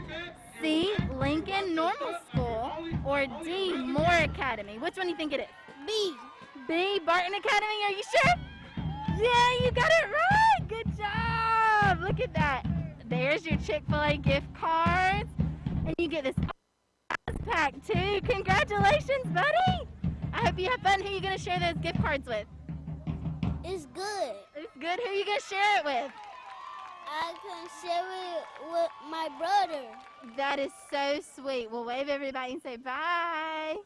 C, Lincoln Normal School, or D, Moore Academy? Which one do you think it is? B. B, Barton Academy, are you sure? Yeah, you got it right. Good job. Look at that. There's your Chick-fil-A gift cards. And you get this pack too. Congratulations, buddy. I hope you have fun. Who are you going to share those gift cards with? It's good. It's good. Who are you going to share it with? I can share it with my brother. That is so sweet. We'll wave everybody and say bye.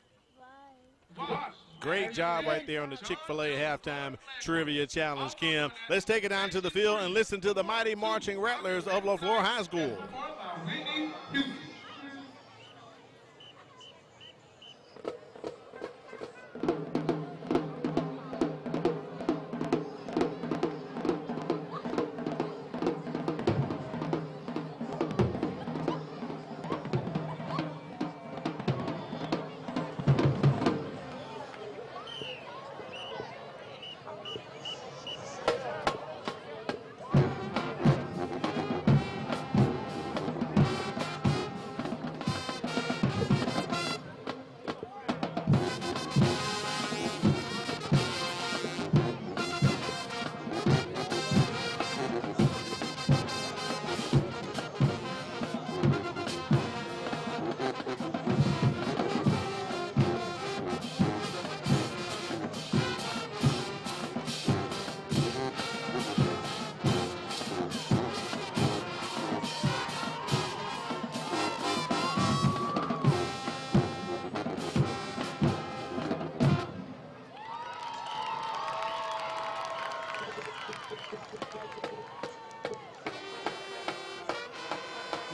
Bye. Great job right there on the Chick-fil-A halftime trivia challenge, Kim. Let's take it down to the field and listen to the mighty marching Rattlers of Leflore High School.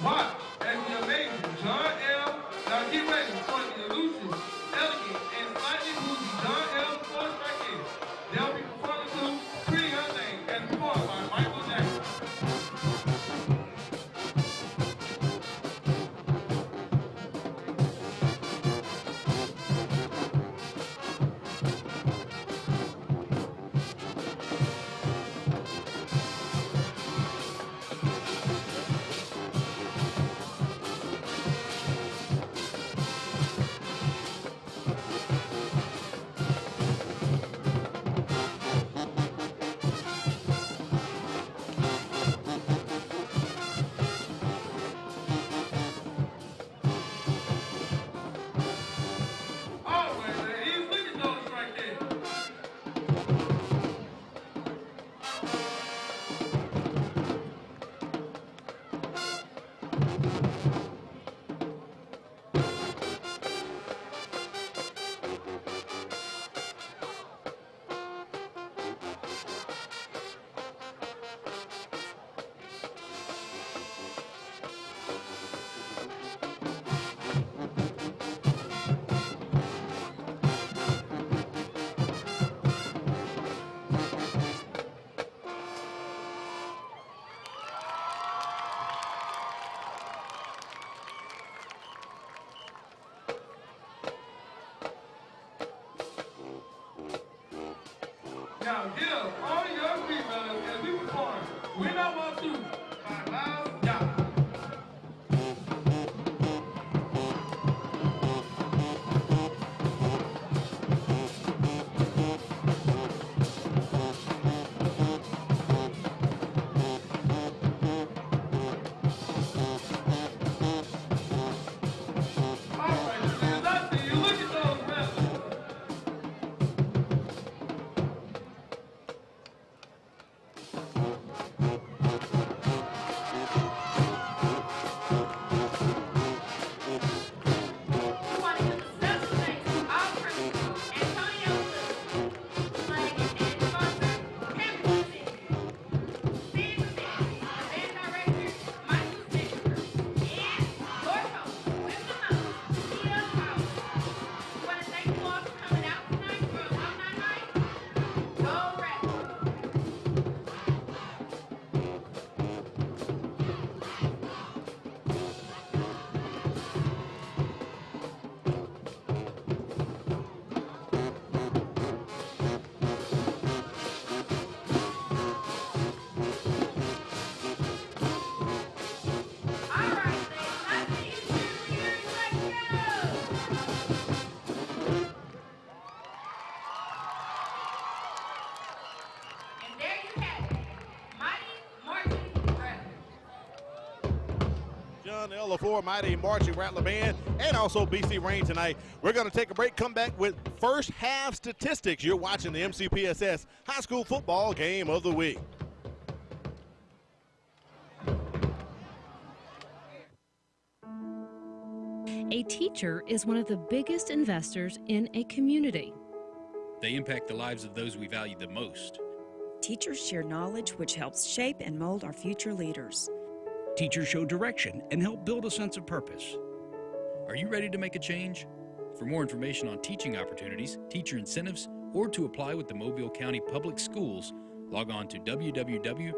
Watch as the amazing John L. Now get ready for the elusive, elegant, and slightly bougie John L. Sports right here. They'll be performing to Pretty Her Name and performed by Michael Jackson. Now get up, all your feet, fellas, as we perform. When I want to, my loud, yeah. John L. Leflore, Mighty Marching Rattler Band, and also BC Rain tonight. We're going to take a break, come back with first half statistics. You're watching the MCPSS High School Football Game of the Week. A teacher is one of the biggest investors in a community. They impact the lives of those we value the most. Teachers share knowledge which helps shape and mold our future leaders. Teachers show direction and help build a sense of purpose. Are you ready to make a change? For more information on teaching opportunities, teacher incentives, or to apply with the Mobile County Public Schools, log on to www.mcpss.com.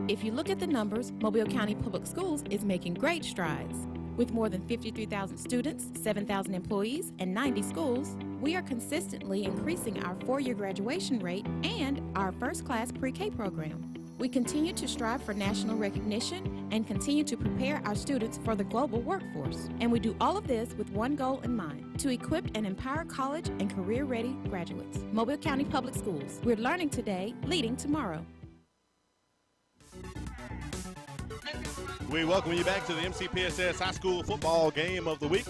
If you look at the numbers, Mobile County Public Schools is making great strides. With more than 53,000 students, 7,000 employees, and 90 schools, we are consistently increasing our four-year graduation rate and our first-class pre-K program. We continue to strive for national recognition and continue to prepare our students for the global workforce. And we do all of this with one goal in mind, to equip and empower college and career-ready graduates. Mobile County Public Schools. We're learning today, leading tomorrow. We welcome you back to the MCPSS High School Football Game of the Week.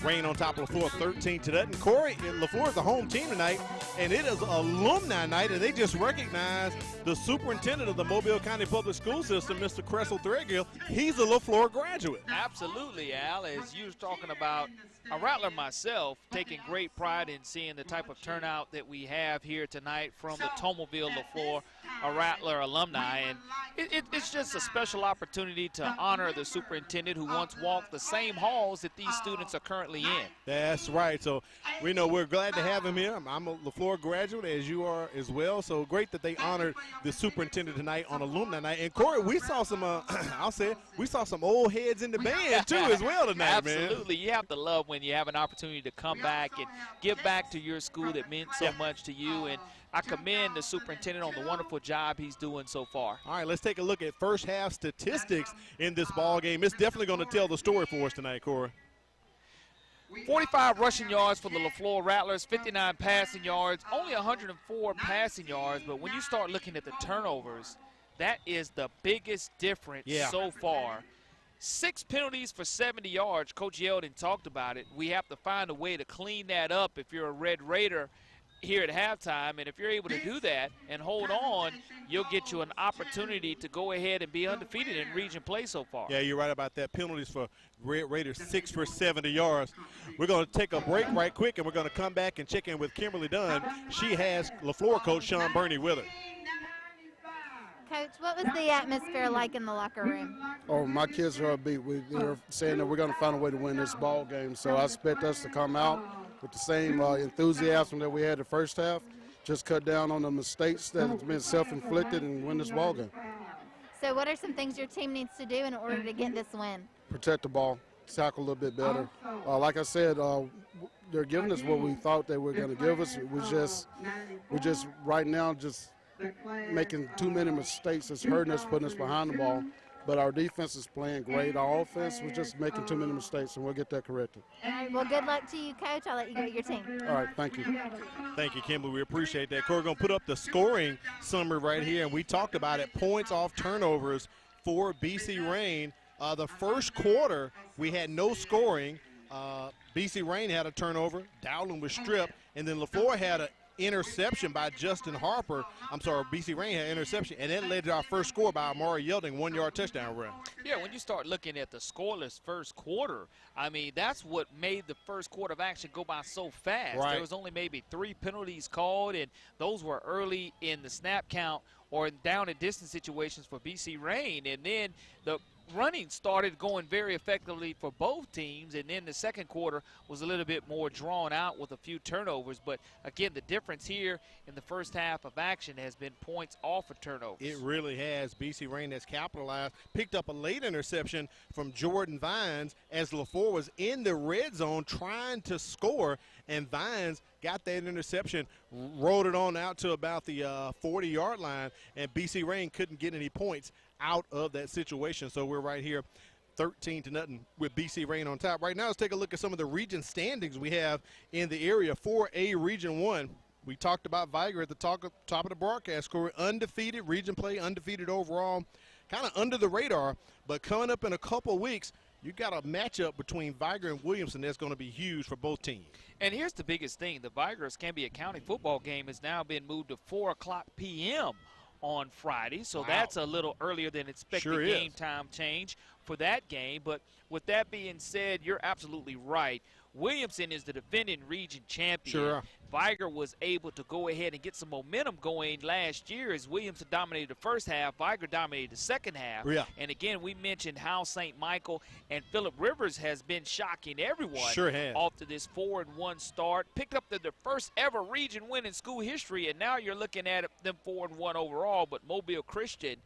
Rain on top of Leflore 13 to nothing. Corey, Leflore is the home team tonight, and it is alumni night, and they just recognized the superintendent of the Mobile County Public School System, Mr. Cressel Threadgill. He's a Leflore graduate. Absolutely, Al. As you were talking about, a Rattler myself, taking great pride in seeing the type of turnout that we have here tonight from the Tomaville Leflore, a Rattler alumni. And it's just a special opportunity to honor the superintendent who once walked the same halls that these students are currently in. That's right. So we know we're glad to have him here. I'm a Leflore graduate, as you are as well. So great that they honored the superintendent tonight on alumni night. And Corey, we saw some, I'll say it, we saw some old heads in the band too as well tonight, man. Absolutely. You have to love when you have an opportunity to come back and give back to your school that meant so much to you. And I commend the superintendent on the wonderful job he's doing so far. All right, let's take a look at first half statistics in this ball game. It's definitely going to tell the story for us tonight, Corey. 45 rushing yards for the Leflore Rattlers, 59 passing yards, only 104 passing yards. But when you start looking at the turnovers, that is the biggest difference so far. 6 penalties for 70 yards. Coach Yeldon talked about it. We have to find a way to clean that up if you're a Red Raider here at halftime, and if you're able to do that and hold on, you'll get you an opportunity to go ahead and be undefeated in region play so far. Yeah, you're right about that. Penalties for Red Raiders, 6 for 70 yards. We're going to take a break right quick, and we're going to come back and check in with Kimberly Dunn. She has Leflore coach Sean Burney with her. Coach, what was the atmosphere like in the locker room? Oh, my kids are upbeat. They're saying that we're going to find a way to win this ball game. So I expect us to come out with the same enthusiasm that we had the first half, just cut down on the mistakes that have been self-inflicted and win this ball game. So what are some things your team needs to do in order to get this win? Protect the ball, tackle a little bit better. Like I said, they're giving us what we thought they were going to give us. We're just right now just making too many mistakes. It's hurting us, putting us behind the ball. But our defense is playing great. Our offense was just making too many mistakes, and we'll get that corrected. All right, well, good luck to you, Coach. I'll let you go to your team. All right, thank you. Thank you, Kimberly. We appreciate that. Corey, going to put up the scoring summary right here, and we talked about it, points off turnovers for BC Rain. The first quarter, we had no scoring. BC Rain had a turnover. Dowling was stripped, and then Leflore had an interception by Justin Harper. I'm sorry, BC Rain had an interception, and that led to our first score by Amari Yelding, 1-yard touchdown run. Yeah, when you start looking at the scoreless first quarter, I mean, that's what made the first quarter of action go by so fast. Right. There was only maybe 3 penalties called, and those were early in the snap count or in down and distance situations for BC Rain. And then the running started going very effectively for both teams, and then the second quarter was a little bit more drawn out with a few turnovers. But again, the difference here in the first half of action has been points off of turnovers. It really has. BC Rain has capitalized, picked up a late interception from Jordan Vines as Leflore was in the red zone trying to score, and Vines got that interception, rolled it on out to about the 40-yard line, and BC Rain couldn't get any points out of that situation. So we're right here 13-0 with BC Rain on top. Right now, let's take a look at some of the region standings we have in the area. 4A Region 1, We talked about Viger at the top of the broadcast, Corey. Undefeated, region play, undefeated overall, kind of under the radar. But coming up in a couple of weeks, you got a matchup between Viger and Williamson that's going to be huge for both teams. And here's the biggest thing. The Viger-Escambia County football game has now been moved to 4 o'clock p.m. on Friday. So that's a little earlier than expected game time change for that game. But with that being said, you're absolutely right. Williamson is the defending region champion. Sure. Viger was able to go ahead and get some momentum going last year as Williamson dominated the first half. Viger dominated the second half. Yeah. And again, we mentioned how St. Michael and Phillip Rivers has been shocking everyone. Sure has. Off to this 4-1 start. Picked up their first ever region win in school history, and now you're looking at them 4-1 overall. But Mobile Christian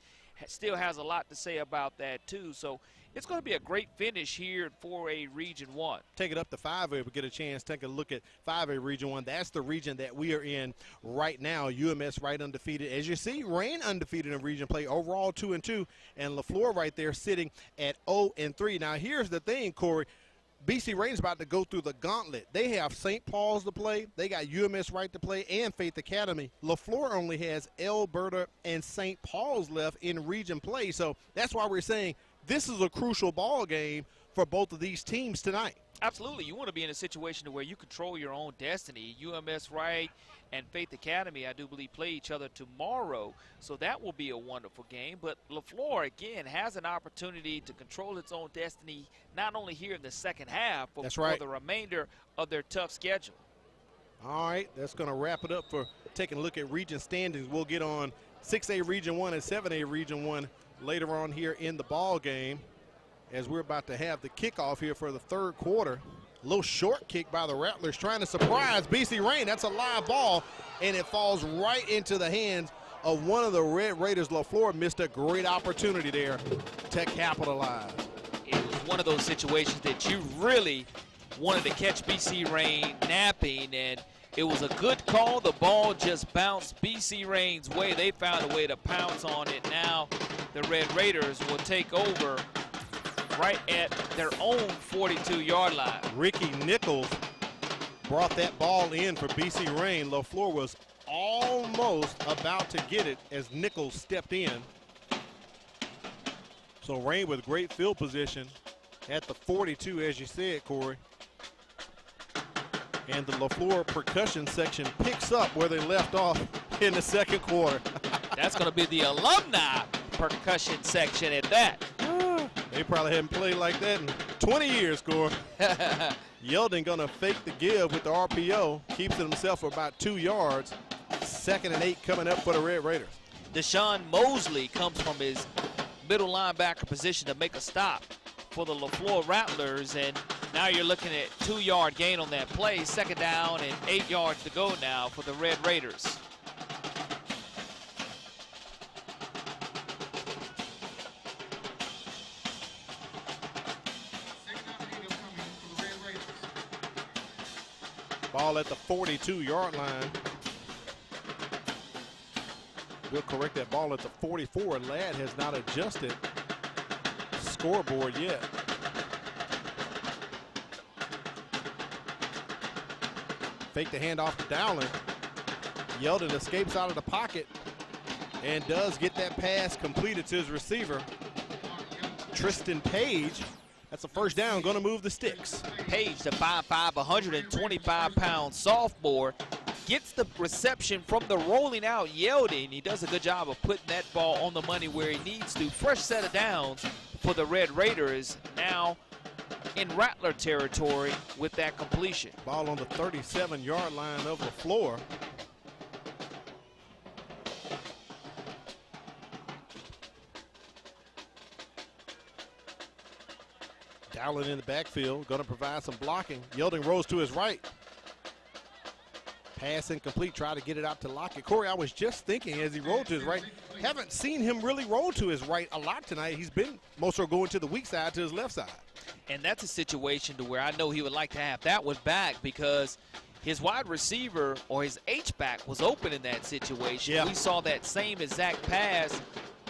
still has a lot to say about that too. So it's going to be a great finish here for a Region 1. Take it up to 5A. We get a chance to take a look at 5A Region 1. That's the region that we are in right now. UMS right undefeated. As you see, Rain undefeated in region play, overall 2-2, and Leflore right there sitting at 0-3. Now, here's the thing, Corey. BC Rain's about to go through the gauntlet. They have St. Paul's to play. They got UMS right to play and Faith Academy. Leflore only has Alberta and St. Paul's left in region play. So that's why we're saying this is a crucial ball game for both of these teams tonight. Absolutely. You want to be in a situation where you control your own destiny. UMS Wright and Faith Academy, I do believe, play each other tomorrow. So that will be a wonderful game. But Leflore, again, has an opportunity to control its own destiny, not only here in the second half, but for the remainder of their tough schedule. All right, that's going to wrap it up for taking a look at region standings. We'll get on 6A Region 1 and 7A Region 1 later on here in the ball game as we're about to have the kickoff here for the third quarter. A little short kick by the Rattlers trying to surprise BC Rain. That's a live ball, and it falls right into the hands of one of the Red Raiders. Leflore missed a great opportunity there to capitalize. It was one of those situations that you really wanted to catch BC Rain napping, and it was a good call. The ball just bounced BC Rain's way. They found a way to pounce on it. Now the Red Raiders will take over right at their own 42-yard line. Ricky Nichols brought that ball in for BC Rain. Leflore was almost about to get it as Nichols stepped in. So Rain with great field position at the 42, as you said, Corey. And the Leflore percussion section picks up where they left off in the second quarter. That's going to be the alumni percussion section at that. They probably haven't played like that in 20 years, Corey. Yeldon going to fake the give with the RPO. Keeps it himself for about 2 yards. 2nd and 8 coming up for the Red Raiders. Deshaun Mosley comes from his middle linebacker position to make a stop for the Leflore Rattlers, and now you're looking at 2-yard gain on that play. 2nd down and 8 yards to go now for the Red Raiders. Ball at the 42-yard line. We'll correct that ball at the 44. Ladd has not adjusted scoreboard yet. Fake the handoff to Dowling. Yeldon escapes out of the pocket and does get that pass completed to his receiver, Tristan Page. That's a first down, going to move the sticks. Page, the 5'5", 125-pound sophomore, gets the reception from the rolling out Yeldon. He does a good job of putting that ball on the money where he needs to. Fresh set of downs for the Red Raiders, now in Rattler territory with that completion. Ball on the 37-yard line of Leflore. Dowling in the backfield, going to provide some blocking. Yeldon rose to his right. Pass incomplete, try to get it out to Lockett. Corey, I was just thinking as he rolled to his right, haven't seen him really roll to his right a lot tonight. He's been most are going to the weak side to his left side. And that's a situation to where I know he would like to have that one back because his wide receiver or his H-back was open in that situation. Yeah. We saw that same exact pass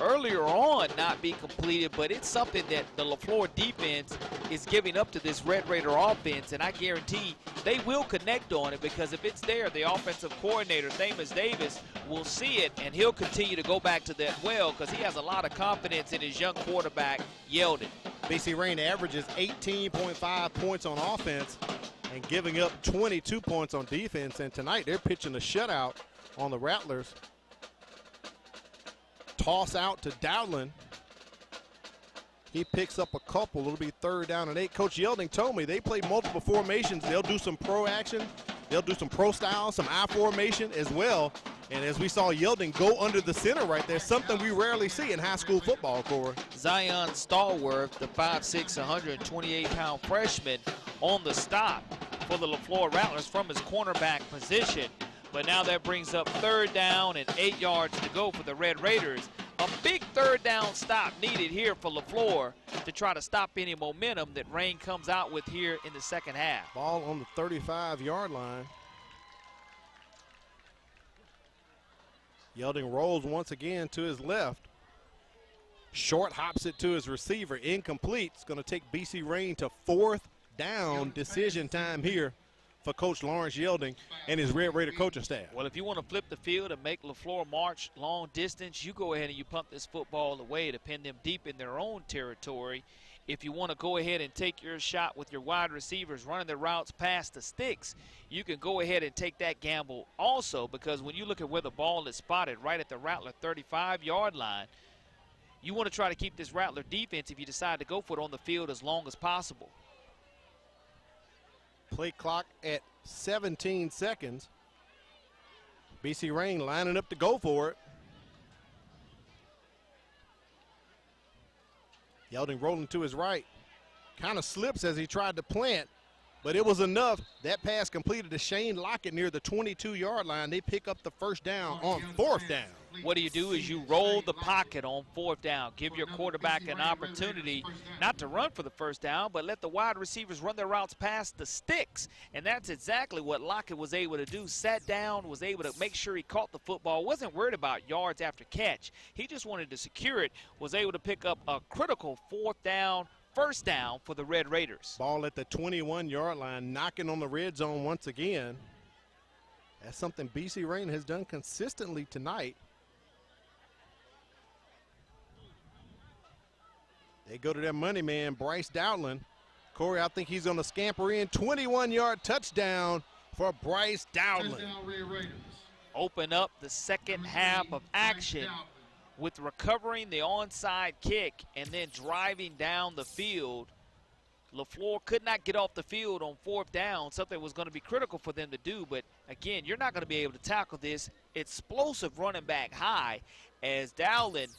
earlier on not be completed, but it's something that the Leflore defense is giving up to this Red Raider offense, and I guarantee they will connect on it, because if it's there, the offensive coordinator, Thamus Davis, will see it, and he'll continue to go back to that well, because he has a lot of confidence in his young quarterback, Yeldon. BC Rain averages 18.5 points on offense and giving up 22 points on defense, and tonight they're pitching a shutout on the Rattlers. Toss out to Dowdland. He picks up a couple. It'll be 3rd down and 8. Coach Yeldon told me they play multiple formations. They'll do some pro action. They'll do some pro style, some I formation as well. And as we saw Yeldon go under the center right there, something we rarely see in high school football, Corey. Zion Stallworth, the 5'6", 128-pound freshman, on the stop for the Leflore Rattlers from his cornerback position. But now that brings up 3rd down and 8 yards to go for the Red Raiders. A big 3rd down stop needed here for Leflore to try to stop any momentum that Rain comes out with here in the second half. Ball on the 35-yard line. Yeldon rolls once again to his left. Short hops it to his receiver. Incomplete. It's going to take BC Rain to 4th down. Decision time here for Coach Lawrence Yeldon and his Red Raider coaching staff. Well, if you want to flip the field and make Leflore march long distance, you go ahead and you pump this football away to pin them deep in their own territory. If you want to go ahead and take your shot with your wide receivers running their routes past the sticks, you can go ahead and take that gamble also, because when you look at where the ball is spotted right at the Rattler 35-yard line, you want to try to keep this Rattler defense, if you decide to go for it, on the field as long as possible. Play clock at 17 seconds. BC Rain lining up to go for it. Yeldon rolling to his right. Kind of slips as he tried to plant, but it was enough. That pass completed to Shane Lockett near the 22-yard line. They pick up the 1st down on 4th down. What do? Is you roll the pocket on 4th down. Give your quarterback an opportunity not to run for the 1st down, but let the wide receivers run their routes past the sticks. And that's exactly what Lockett was able to do. Sat down, was able to make sure he caught the football. Wasn't worried about yards after catch. He just wanted to secure it. Was able to pick up a critical 4th down, 1st down for the Red Raiders. Ball at the 21-yard line, knocking on the red zone once again. That's something BC Rain has done consistently tonight. They go to their money man, Bryce Dowdland. Corey, I think he's going to scamper in. 21-yard touchdown for Bryce Dowdland. Open up the second half of action with recovering the onside kick and then driving down the field. Leflore could not get off the field on 4th down, something was going to be critical for them to do. But, again, you're not going to be able to tackle this explosive running back high, as Dowdland,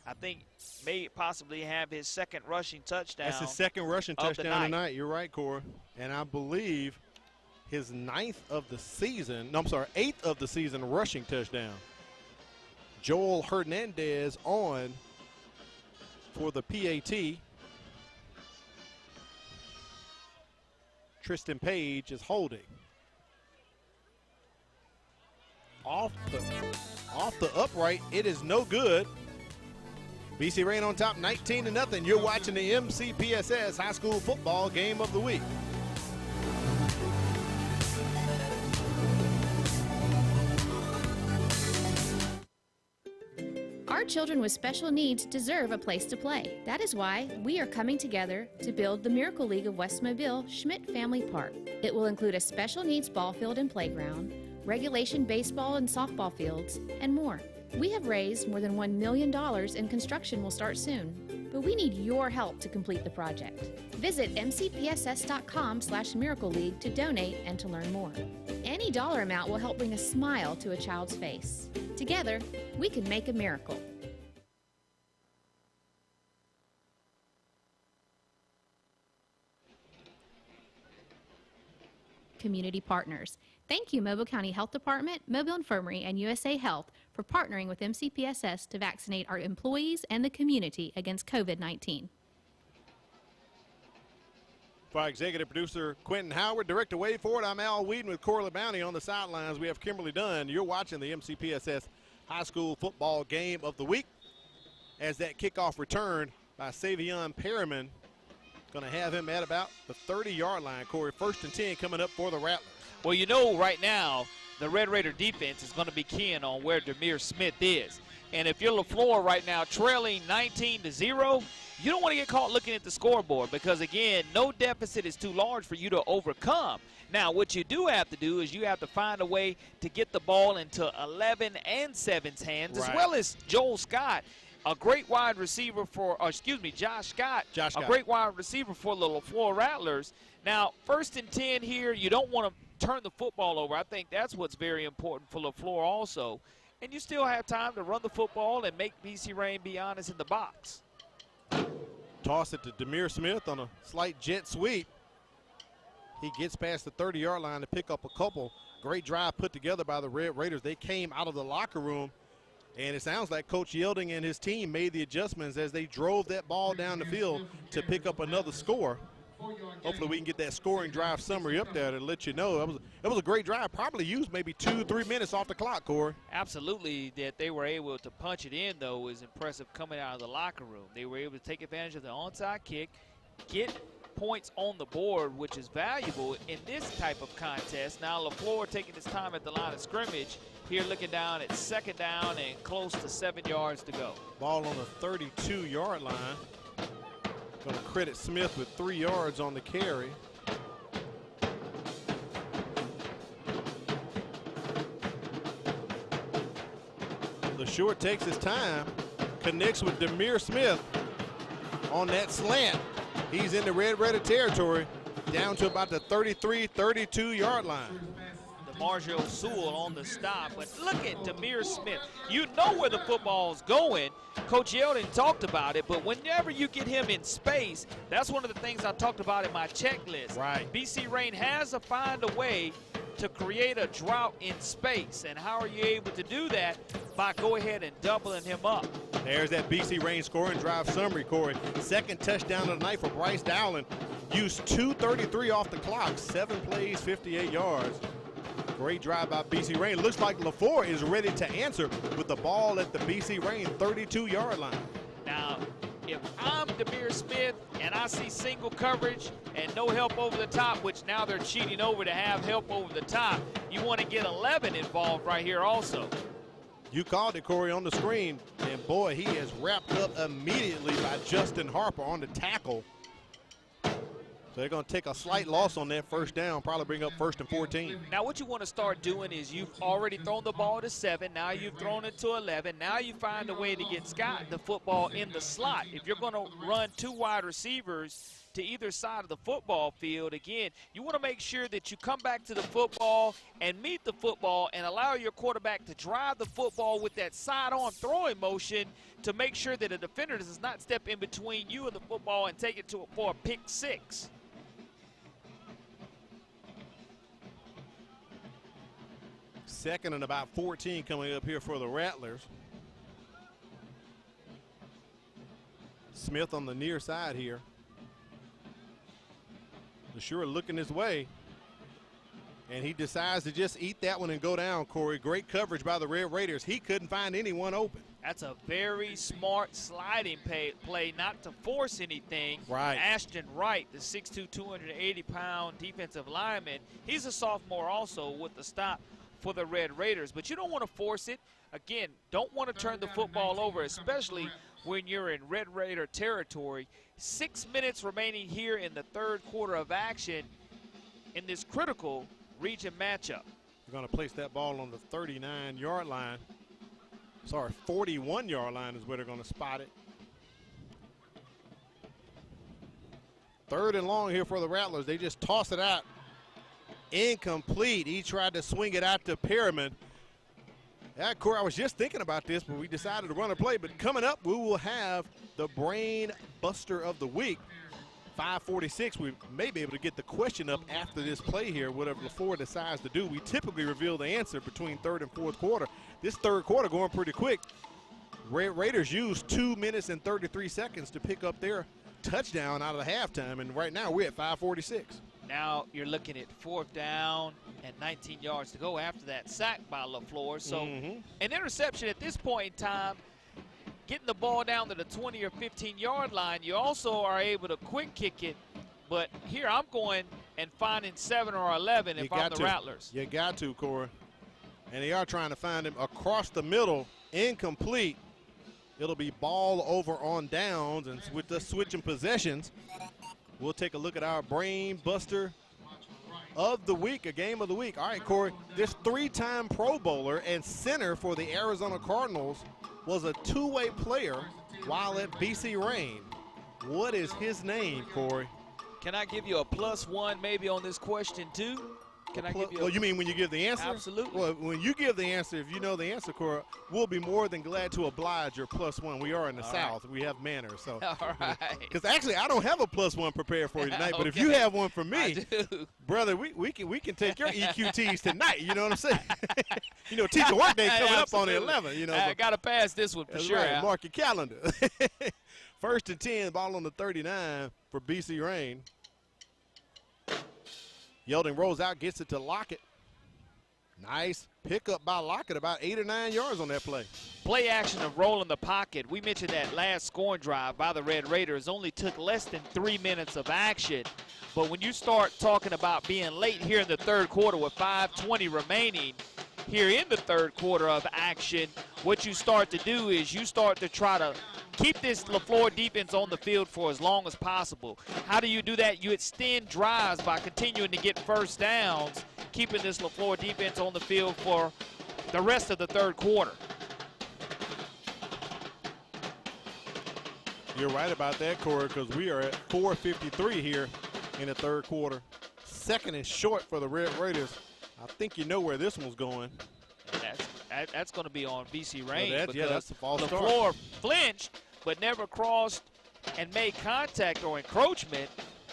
I think, may possibly have his 2nd rushing touchdown. That's his 2nd rushing touchdown tonight. You're right, Corey. And I believe his 8th of the season rushing touchdown. Joel Hernandez on for the PAT. Tristan Page is holding. Off the upright, it is no good. BC Rain on top, 19-0. You're watching the MCPSS High School Football Game of the Week. Our children with special needs deserve a place to play. That is why we are coming together to build the Miracle League of West Mobile Schmidt Family Park. It will include a special needs ball field and playground, regulation baseball and softball fields, and more. We have raised more than $1 million and construction will start soon. But we need your help to complete the project. Visit mcpss.com/Miracle League to donate and to learn more. Any dollar amount will help bring a smile to a child's face. Together, we can make a miracle. Community partners. Thank you, Mobile County Health Department, Mobile Infirmary, and USA Health for partnering with MCPSS to vaccinate our employees and the community against COVID-19. For our executive producer, Quentin Howard, director Wade Ford, I'm Al Whedon with Corley Bounty on the sidelines. We have Kimberly Dunn. You're watching the MCPSS High School Football Game of the Week. as that kickoff return by Savion Perriman. Going to have him at about the 30-yard line, Corey. 1st and 10 coming up for the Rattlers. Well, you know right now the Red Raider defense is going to be keying on where Demir Smith is. And if you're Leflore right now trailing 19-0, you don't want to get caught looking at the scoreboard because, again, no deficit is too large for you to overcome. Now, what you do have to do is you have to find a way to get the ball into 11 and 7's hands, as well as Joel Scott, a great wide receiver for, Josh Scott, a great wide receiver for the Leflore Rattlers. Now, 1st and 10 here, you don't want to turn the football over. I think that's what's very important for Leflore also. And you still have time to run the football and make BC Rain be honest in the box. Toss it to Demir Smith on a slight jet sweep. He gets past the 30-yard line to pick up a couple. Great drive put together by the Red Raiders. They came out of the locker room, and it sounds like Coach Yelding and his team made the adjustments as they drove that ball down the field to pick up another score. Hopefully we can get that scoring drive summary up there to let you know. It was a great drive. Probably used maybe 2-3 minutes off the clock, Corey. Absolutely. That they were able to punch it in, though, is impressive coming out of the locker room. They were able to take advantage of the onside kick, get points on the board, which is valuable in this type of contest. Now Leflore taking his time at the line of scrimmage. Here looking down at 2nd down and close to 7 yards to go. Ball on the 32-yard line. Going to credit Smith with 3 yards on the carry. LeSure takes his time, connects with Demir Smith on that slant. He's in the Red Raider territory, down to about the 33, 32-yard line. Marshall Sewell on the stop, but look at Demir Smith. You know where the football's going. Coach Yeldon talked about it, but whenever you get him in space, that's one of the things I talked about in my checklist. Right. BC Rain has to find a way to create a drought in space, and how are you able to do that? By go ahead and doubling him up. There's that BC Rain scoring drive summary, Corey. 2nd touchdown of the night for Bryce Dowling. Used 2:33 off the clock, 7 plays, 58 yards. Great drive by BC Rain. Looks like Leflore is ready to answer with the ball at the BC Rain 32-yard line. Now, if I'm Demir Smith and I see single coverage and no help over the top, which now they're cheating over to have help over the top, you want to get 11 involved right here also. You called it, Corey, on the screen, and boy, he is wrapped up immediately by Justin Harper on the tackle. So they're going to take a slight loss on that 1st down, probably bring up 1st and 14. Now what you want to start doing is you've already thrown the ball to 7. Now you've thrown it to 11. Now you find a way to get Scott the football in the slot. If you're going to run 2 wide receivers to either side of the football field, again, you want to make sure that you come back to the football and meet the football and allow your quarterback to drive the football with that side-on throwing motion to make sure that a defender does not step in between you and the football and take it for a pick 6. Second and about 14 coming up here for the Rattlers. Smith on the near side here. LeSure looking his way. And he decides to just eat that one and go down, Corey. Great coverage by the Red Raiders. He couldn't find anyone open. That's a very smart sliding play, not to force anything. Right. Ashton Wright, the 6'2", 280-pound defensive lineman, he's a sophomore also with the stop for the Red Raiders. But you don't want to force it. Again, don't want to turn the football over, especially when you're in Red Raider territory. 6 minutes remaining here in the 3rd quarter of action in this critical region matchup. They're going to place that ball on the 39-yard line. Sorry, 41-yard line is where they're going to spot it. 3rd and long here for the Rattlers. They just toss it out. Incomplete. He tried to swing it out to Perriman. Yeah, Corey, I was just thinking about this, but we decided to run a play. But coming up, we will have the Brain Buster of the Week. 5:46, we may be able to get the question up after this play here, whatever Leflore decides to do. We typically reveal the answer between 3rd and 4th quarter. This 3rd quarter going pretty quick. Red Raiders used 2 minutes and 33 seconds to pick up their touchdown out of the halftime, and right now we're at 5:46. Now you're looking at 4th down and 19 yards to go after that sack by Leflore. So an interception at this point in time getting the ball down to the 20 or 15-yard line, you also are able to quick kick it. But here I'm going and finding 7 or 11 if I'm the Rattlers. You got to, Corey. And they are trying to find him across the middle, incomplete. It'll be ball over on downs, and with the switching possessions, we'll take a look at our brain buster of the week, a game of the week. All right, Corey, this 3-time Pro Bowler and center for the Arizona Cardinals was a two-way player while at BC Rain. What is his name, Corey? Can I give you a +1 maybe on this question, too? Can I give you you mean when you give the answer? Absolutely. Well, when you give the answer, if you know the answer, Cora, we'll be more than glad to oblige your +1. We are in the South. Right. We have manners. So. All right. Because actually, I don't have a +1 prepared for you tonight. But if you have one for me, brother, we can take your EQTs tonight. You know what I'm saying? You know, teacher workday coming up on the 11th. You know, I got to pass this one for sure. Right. Mark your calendar. 1st and 10, ball on the 39 for BC Rain. Yeldon rolls out, gets it to Lockett. Nice pickup by Lockett, about 8 or 9 yards on that play. Play action of rolling the pocket. We mentioned that last scoring drive by the Red Raiders only took less than 3 minutes of action. But when you start talking about being late here in the third quarter with 5:20 remaining here in the third quarter of action, what you start to do is you start to try to keep this Leflore defense on the field for as long as possible. How do you do that? You extend drives by continuing to get first downs, keeping this Leflore defense on the field for the rest of the third quarter. You're right about that, Corey, because we are at 4:53 here in the third quarter. 2nd and short for the Red Raiders. I think you know where this one's going. That's going to be on BC Rain. Well, that's the false start. Leflore flinched, but never crossed and made contact or encroachment,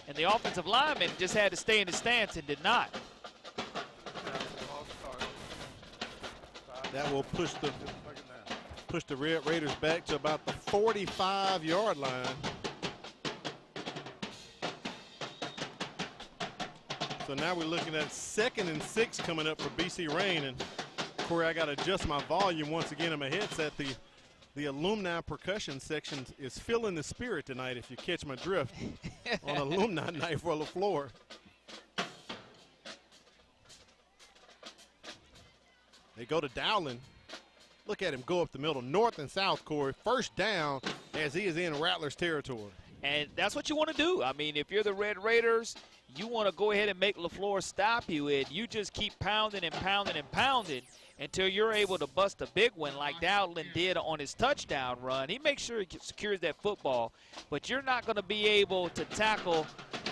and the offensive lineman just had to stay in his stance and did not. That will push the Red Raiders back to about the 45-yard line. So now we're looking at 2nd and 6 coming up for BC Rain. And Corey, I got to adjust my volume once again in my headset. The alumni percussion section is feeling the spirit tonight, if you catch my drift, on alumni night for Leflore. They go to Dowling. Look at him go up the middle, north and south, Corey. First down as he is in Rattlers territory. And that's what you want to do. I mean, if you're the Red Raiders, you want to go ahead and make Leflore stop you, and you just keep pounding and pounding and pounding until you're able to bust a big one like Dowling did on his touchdown run. He makes sure he secures that football, but you're not going to be able to tackle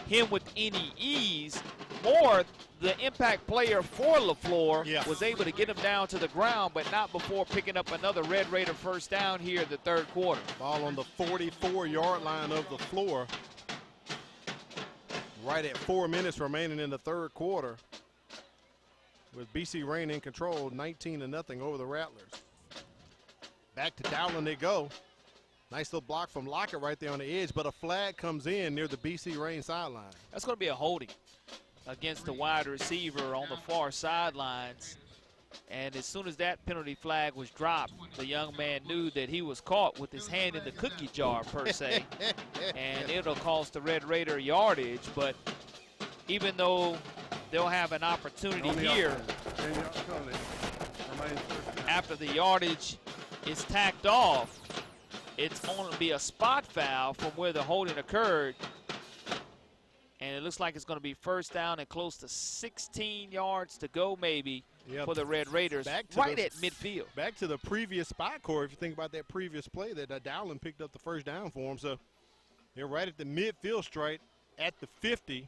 him with any ease. More, the impact player for Leflore was able to get him down to the ground, but not before picking up another Red Raider first down here in the third quarter. Ball on the 44-yard line of the floor. Right at 4 minutes remaining in the third quarter, with BC Rain in control, 19-0 over the Rattlers. Back to Dowling they go. Nice little block from Lockett right there on the edge, but a flag comes in near the BC Rain sideline. That's going to be a holding against the wide receiver on the far sidelines. And as soon as that penalty flag was dropped, the young man knew that he was caught with his hand in the cookie jar, per se. And it'll cost the Red Raider yardage. But even though they'll have an opportunity here, after the yardage is tacked off, it's going to be a spot foul from where the holding occurred. And it looks like it's going to be first down and close to 16 yards to go maybe for the Red Raiders, right at midfield. Back to the previous spot, Corey, if you think about that previous play that Dowling picked up the first down for him. So they're right at the midfield straight at the 50,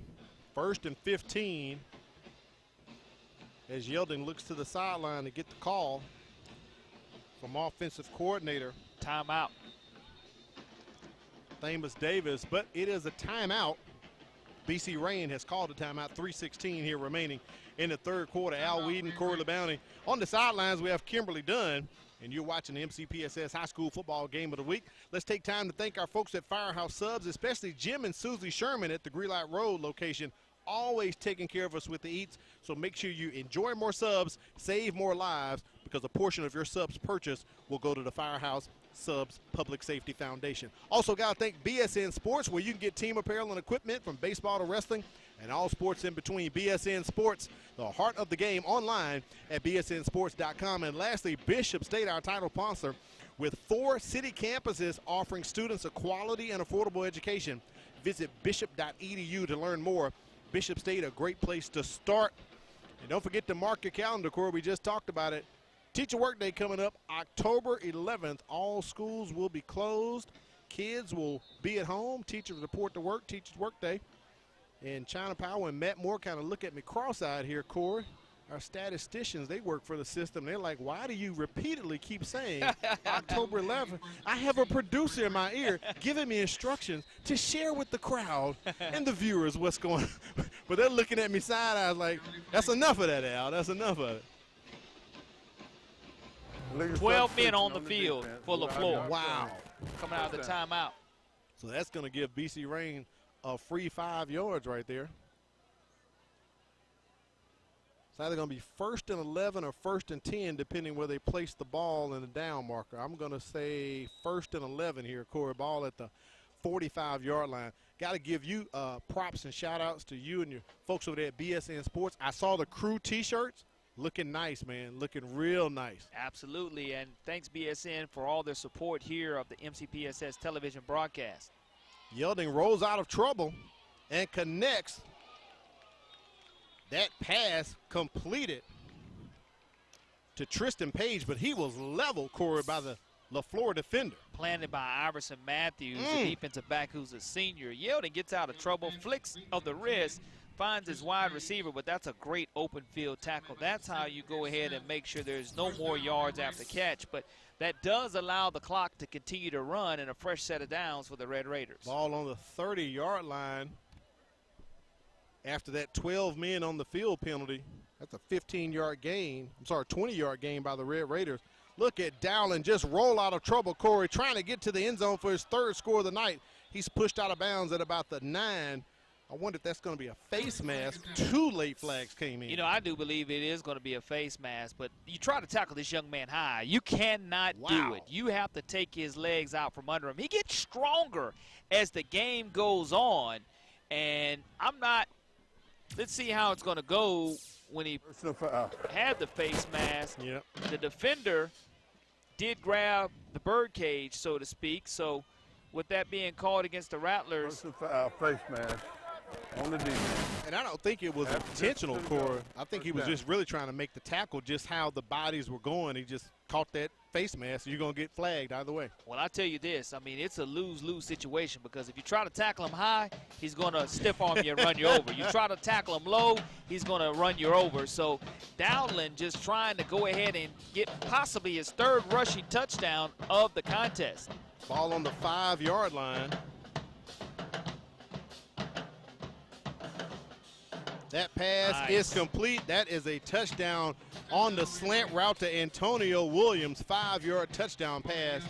1st and 15. As Yeldon looks to the sideline to get the call from offensive coordinator. Timeout. Thamus Davis, but it is a timeout. BC Rain has called a timeout, 3:16 here remaining in the third quarter. Al Whedon, Corey LeBounty. On the sidelines, we have Kimberly Dunn, and you're watching the MCPSS High School Football Game of the Week. Let's take time to thank our folks at Firehouse Subs, especially Jim and Susie Sherman at the Greenlight Road location, always taking care of us with the eats. So make sure you enjoy more subs, save more lives, because a portion of your subs purchase will go to the Firehouse Subs Public Safety Foundation. Also, got to thank BSN Sports, where you can get team apparel and equipment from baseball to wrestling and all sports in between. BSN Sports, the heart of the game, online at bsnsports.com. And lastly, Bishop State, our title sponsor, with 4 city campuses offering students a quality and affordable education. Visit bishop.edu to learn more. Bishop State, a great place to start. And don't forget to mark your calendar, Corey. We just talked about it. Teacher Workday coming up October 11th. All schools will be closed. Kids will be at home. Teachers report to work. Teachers Workday. And China Powell and Matt Moore kind of look at me cross-eyed here, Corey. Our statisticians, they work for the system. They're like, why do you repeatedly keep saying October 11th? I have a producer in my ear giving me instructions to share with the crowd and the viewers what's going on. But they're looking at me side-eyed like, that's enough of that, Al. That's enough of it. 12 men on the field for Leflore. Wow. Coming out of the timeout. So that's going to give BC Rain a free 5 yards right there. It's either going to be 1st and 11 or 1st and 10, depending where they place the ball in the down marker. I'm going to say 1st and 11 here, Corey. Ball at the 45-yard line. Got to give you props and shout-outs to you and your folks over there at BSN Sports. I saw the crew T-shirts. Looking nice, man. Looking real nice. Absolutely, and thanks BSN for all their support here of the MCPSS television broadcast. Yelding rolls out of trouble and connects. That pass completed to Tristan Page, but he was leveled, Corey, by the Leflore defender. Planted by Iverson Matthews, the defensive back who's a senior. Yelding gets out of trouble, flicks of the wrist, finds his wide receiver, but that's a great open field tackle. That's how you go ahead and make sure there's no more yards after catch, but that does allow the clock to continue to run and a fresh set of downs for the Red Raiders. Ball on the 30-yard line after that 12 men on the field penalty. That's a 15-yard gain. I'm sorry, 20-yard gain by the Red Raiders. Look at Dowling just roll out of trouble, Corey, trying to get to the end zone for his 3rd score of the night. He's pushed out of bounds at about the 9. I wonder if that's going to be a face mask. 2 late flags came in. You know, I do believe it is going to be a face mask, but you try to tackle this young man high. You cannot do it. You have to take his legs out from under him. He gets stronger as the game goes on, and I'm not – let's see how it's going to go when he had the face mask. Yep. The defender did grab the bird cage, so to speak. So with that being called against the Rattlers. Face mask on the defense. And I don't think it was intentional, Corey. I think he was just really trying to make the tackle just how the bodies were going. He just caught that face mask. So you're going to get flagged either way. Well, I tell you this. I mean, it's a lose-lose situation because if you try to tackle him high, he's going to stiff arm you and run you over. You try to tackle him low, he's going to run you over. So Dowling just trying to go ahead and get possibly his 3rd rushing touchdown of the contest. Ball on the 5-yard line. That pass is complete. That is a touchdown on the slant route to Antonio Williams. 5-yard touchdown pass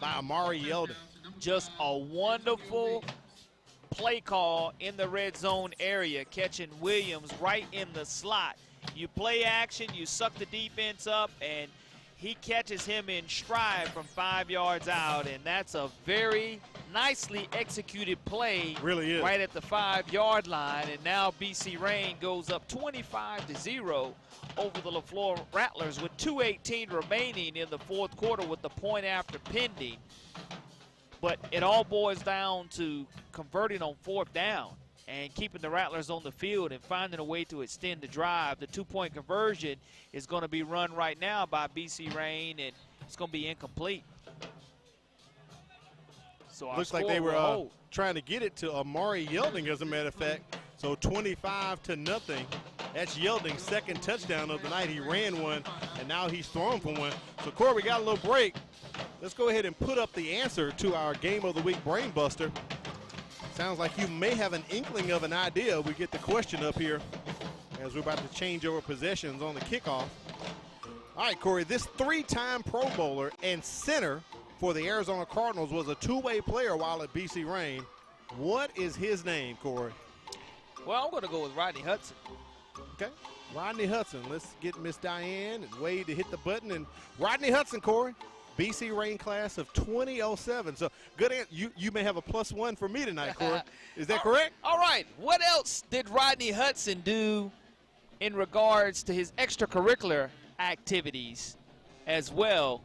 by Amari Yelding. Just a wonderful play call in the red zone area, catching Williams right in the slot. You play action, you suck the defense up, and he catches him in stride from 5 yards out, and that's a very nicely executed play. Really is. Right at the 5-yard line, and now BC Rain goes up 25-0 over the Leflore Rattlers with 2:18 remaining in the 4th quarter with the point after pending. But it all boils down to converting on 4th down and keeping the Rattlers on the field and finding a way to extend the drive. The 2-point conversion is going to be run right now by BC Rain, and it's going to be incomplete. So looks like they were trying to get it to Amari Yelding, as a matter of fact. So 25-0. That's Yelding's 2nd touchdown of the night. He ran one, and now he's thrown for one. So, Corey, we got a little break. Let's go ahead and put up the answer to our Game of the Week Brain Buster. Sounds like you may have an inkling of an idea. We get the question up here as we're about to change over possessions on the kickoff. All right, Corey, this 3-time Pro Bowler and center for the Arizona Cardinals was a 2-way player while at BC Rain. What is his name, Corey? Well, I'm going to go with Rodney Hudson. Okay. Rodney Hudson. Let's get Miss Diane and Wade to hit the button. And Rodney Hudson, Corey, BC Rain class of 2007. So good answer. You may have a +1 for me tonight, Corey. Is that correct? All right. What else did Rodney Hudson do in regards to his extracurricular activities as well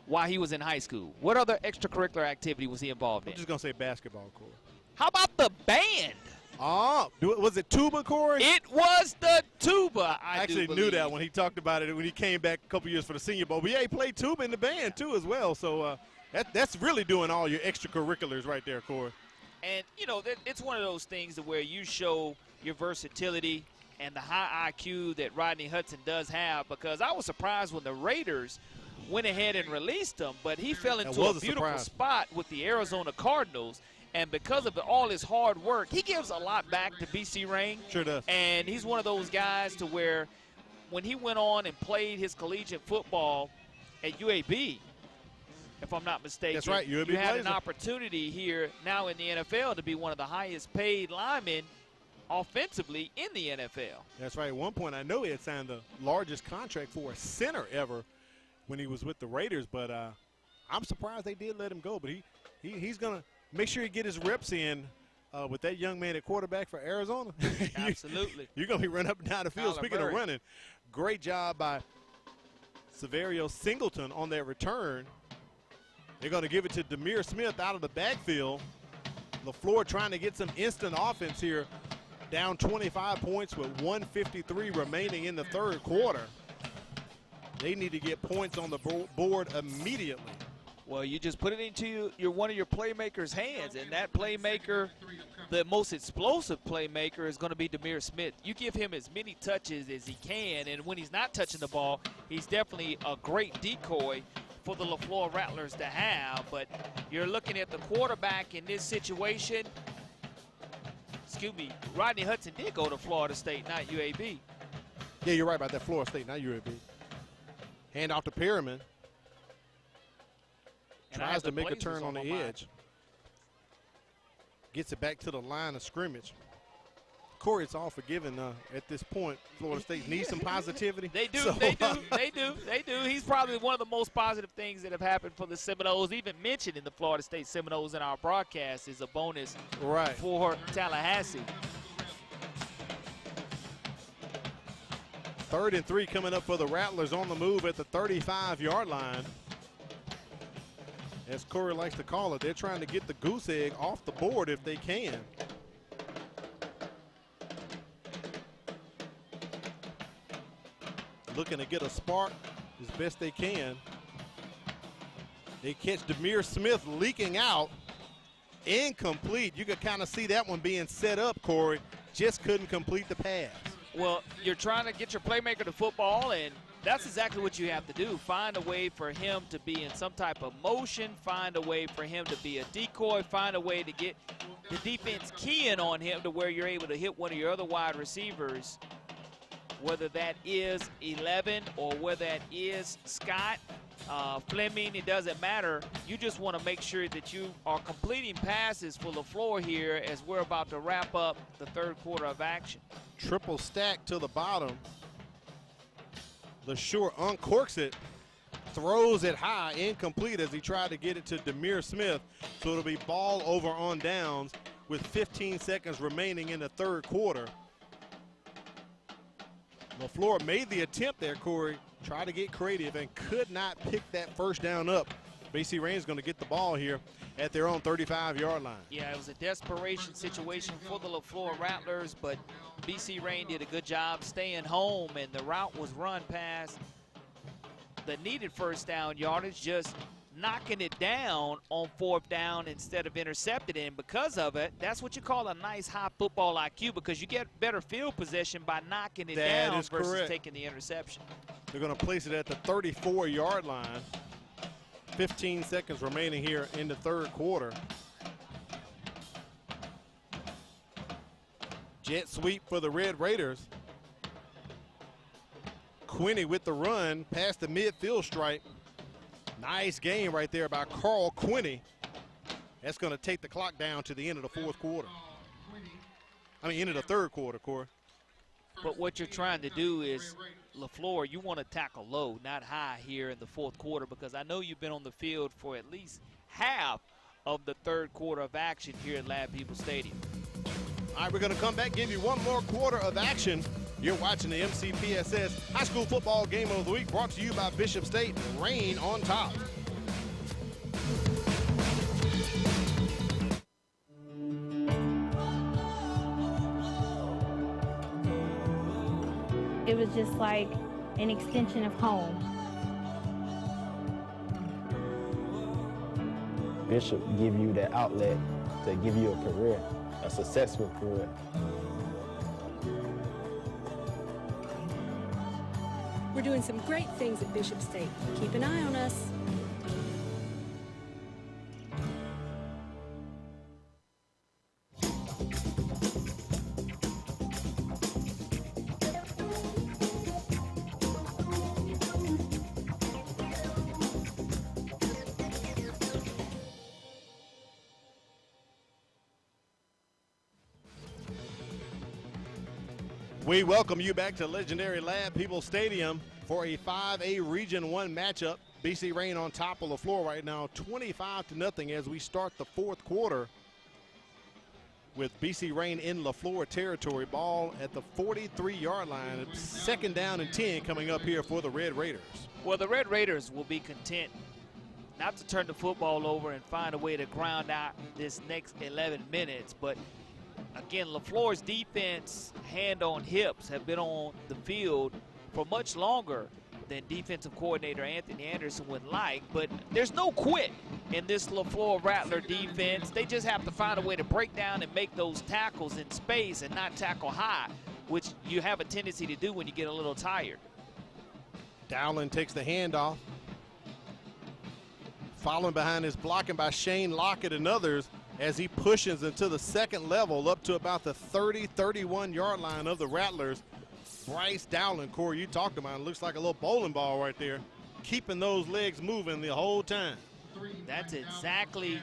while he was in high school? What other extracurricular activity was he involved in? I'm just going to say basketball, Corey. How about the band? Oh, was it tuba, Corey? It was the tuba. I actually knew that when he talked about it when he came back a couple years for the Senior Bowl. But yeah, he played tuba in the band too as well. So that's really doing all your extracurriculars right there, Corey. And you know, it's one of those things where you show your versatility and the high IQ that Rodney Hudson does have. Because I was surprised when the Raiders went ahead and released him, but he fell into a beautiful spot with the Arizona Cardinals. And because of all his hard work, he gives a lot back to BC Rain. Sure does. And he's one of those guys to where when he went on and played his collegiate football at UAB, if I'm not mistaken, that's right, UAB you had an opportunity here now in the NFL to be one of the highest paid linemen offensively in the NFL. That's right. At one point, I know he had signed the largest contract for a center ever when he was with the Raiders. But I'm surprised they did let him go. But he's going to make sure he get his reps in with that young man at quarterback for Arizona. Absolutely. You're going to be running up and down the field. Kyler Speaking Murray. of running, great job by Severio Singleton on that return. They're going to give it to Demir Smith out of the backfield. Leflore trying to get some instant offense here. Down 25 points with 1:53 remaining in the third quarter. They need to get points on the board immediately. Well, you just put it into one of your playmakers' hands, and that playmaker, the most explosive playmaker, is going to be Demir Smith. You give him as many touches as he can, and when he's not touching the ball, he's definitely a great decoy for the Leflore Rattlers to have. But you're looking at the quarterback in this situation. Excuse me, Rodney Hudson did go to Florida State, not UAB. Yeah, you're right about that. Florida State, not UAB. Hand off to Perriman. Tries to make a turn on the edge. Gets it back to the line of scrimmage. Corey, it's all forgiven at this point. Florida State needs some positivity. They do, they do. He's probably one of the most positive things that have happened for the Seminoles. Even mentioned in the Florida State Seminoles in our broadcast is a bonus for Tallahassee. 3rd and 3 coming up for the Rattlers on the move at the 35-yard line. As Corey likes to call it, they're trying to get the goose egg off the board if they can. Looking to get a spark as best they can. They catch Demir Smith leaking out. Incomplete. You could kind of see that one being set up, Corey. Just couldn't complete the pass. Well, you're trying to get your playmaker to football, and that's exactly what you have to do. Find a way for him to be in some type of motion. Find a way for him to be a decoy. Find a way to get the defense keying on him to where you're able to hit one of your other wide receivers, whether that is 11 or whether that is Scott, Fleming, it doesn't matter. You just want to make sure that you are completing passes for Leflore here as we're about to wrap up the third quarter of action. Triple stack to the bottom. LeSure uncorks it, throws it high, incomplete as he tried to get it to Demir Smith. So it'll be ball over on downs with 15 seconds remaining in the third quarter. Leflore made the attempt there, Corey. Tried to get creative and could not pick that first down up. BC Rain's going to get the ball here at their own 35-yard line. Yeah, it was a desperation situation for the Leflore Rattlers, but BC Rain did a good job staying home, and the route was run past the needed first down yardage, just knocking it down on 4th down instead of intercepting it. And because of it, that's what you call a nice high football IQ, because you get better field possession by knocking it down versus taking the interception. They're going to place it at the 34-yard line. 15 seconds remaining here in the third quarter. Jet sweep for the Red Raiders. Quinney with the run past the midfield stripe. Nice game right there by Carl Quinney. That's going to take the clock down to the end of the fourth quarter. I mean, end of the third quarter, Corey. But what you're trying to do is, Leflore, you want to tackle low, not high here in the fourth quarter, because I know you've been on the field for at least half of the third quarter of action here at Lab People Stadium. All right, we're going to come back, give you one more quarter of action. You're watching the MCPSS High School Football Game of the Week, brought to you by Bishop State. Rain on top. It was just like an extension of home. Bishop give you that outlet to give you a career, a successful career. We're doing some great things at Bishop State. Keep an eye on us. We welcome you back to legendary Lab People Stadium for a 5A Region 1 matchup. BC Rain on top of Leflore right now, 25-0 as we start the fourth quarter with BC Rain in Leflore territory. Ball at the 43-yard line. Second down and 10 coming up here for the Red Raiders. Well, the Red Raiders will be content not to turn the football over and find a way to ground out this next 11 minutes, but again, Leflore's defense, hand on hips, have been on the field for much longer than defensive coordinator Anthony Anderson would like, but there's no quit in this Leflore Rattler defense. They just have to find a way to break down and make those tackles in space and not tackle high, which you have a tendency to do when you get a little tired. Dowling takes the handoff. Following behind is blocking by Shane Lockett and others as he pushes into the second level up to about the 30-31-yard line of the Rattlers. Bryce Dowling, Corey, you talked about it, looks like a little bowling ball right there, keeping those legs moving the whole time. That's exactly